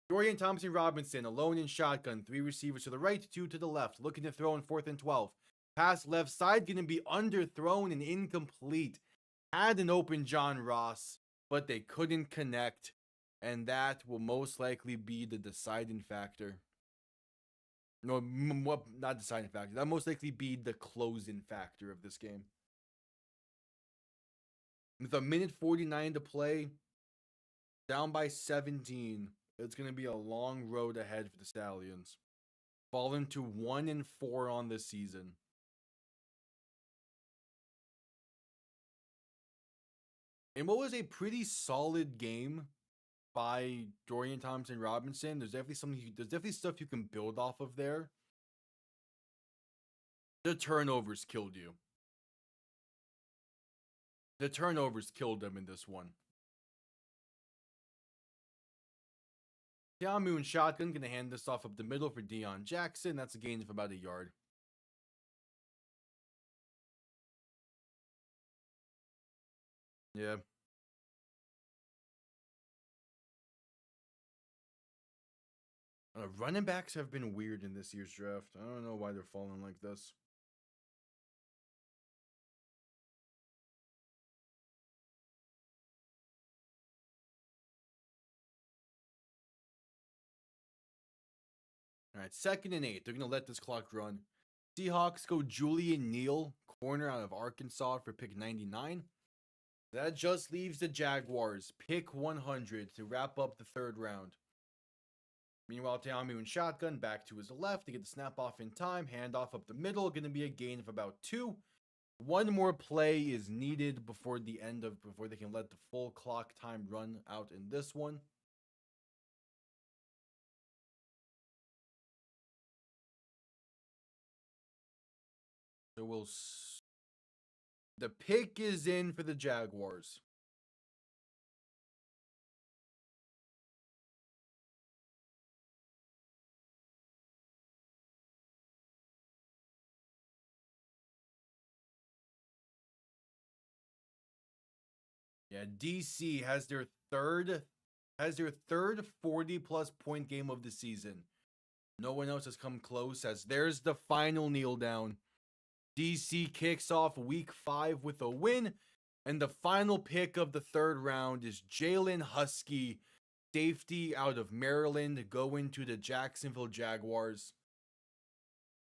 Dorian Thompson-Robinson alone in shotgun, 3 receivers to the right, 2 to the left, looking to throw on 4th and 12. Pass left side, going to be underthrown and incomplete. Had an open John Ross, but they couldn't connect. And that will most likely be the deciding factor. No, not deciding factor. That most likely be the closing factor of this game. With 1:49 to play, down by 17, it's going to be a long road ahead for the Stallions. Falling to 1-4 on this season. And what was a pretty solid game by Dorian Thompson-Robinson, there's definitely stuff you can build off of there. The turnovers killed you. The turnovers killed them in this one. Tiamu and shotgun gonna hand this off up the middle for Deion Jackson. That's a gain of about a yard. Yeah. Running backs have been weird in this year's draft. I don't know why they're falling like this. All right, 2nd and 8. They're going to let this clock run. Seahawks go Julian Neal, corner out of Arkansas for pick 99. That just leaves the Jaguars, pick 100 to wrap up the 3rd round. Meanwhile, Tiamu and shotgun back to his left to get the snap off in time. Handoff up the middle, going to be a gain of about 2. One more play is needed before they can let the full clock time run out in this one. So the pick is in for the Jaguars. Yeah, DC has their third 40-plus point game of the season. No one else has come close as there's the final kneel down. DC kicks off week 5 with a win, and the final pick of the 3rd round is Jalen Husky, safety out of Maryland, going to the Jacksonville Jaguars.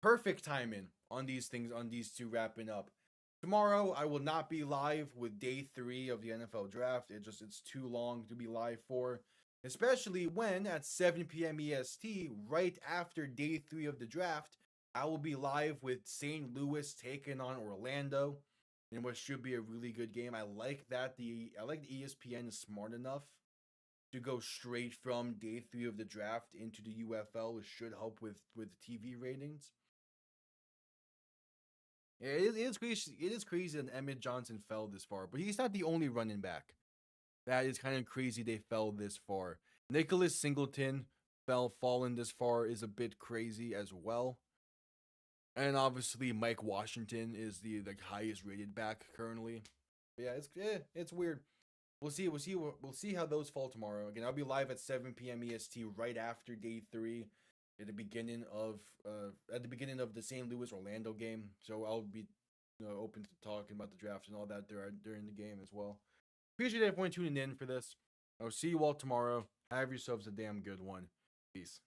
Perfect timing on these 2 wrapping up. Tomorrow, I will not be live with day 3 of the NFL draft. It's too long to be live for, especially when at 7 p.m. EST, right after day 3 of the draft, I will be live with St. Louis taking on Orlando in what should be a really good game. I like that ESPN is smart enough to go straight from day 3 of the draft into the UFL. It should help with TV ratings. It is crazy that Emmett Johnson fell this far, but he's not the only running back. That is kind of crazy they fell this far. Nicholas Singleton falling this far is a bit crazy as well. And obviously Mike Washington is the highest rated back currently. But yeah, it's weird. We'll see how those fall tomorrow. Again, I'll be live at 7 p.m. EST right after day 3. At the beginning of the St. Louis Orlando game, so I'll be open to talking about the draft and all that during the game as well. Appreciate everyone tuning in for this. I'll see you all tomorrow. Have yourselves a damn good one. Peace.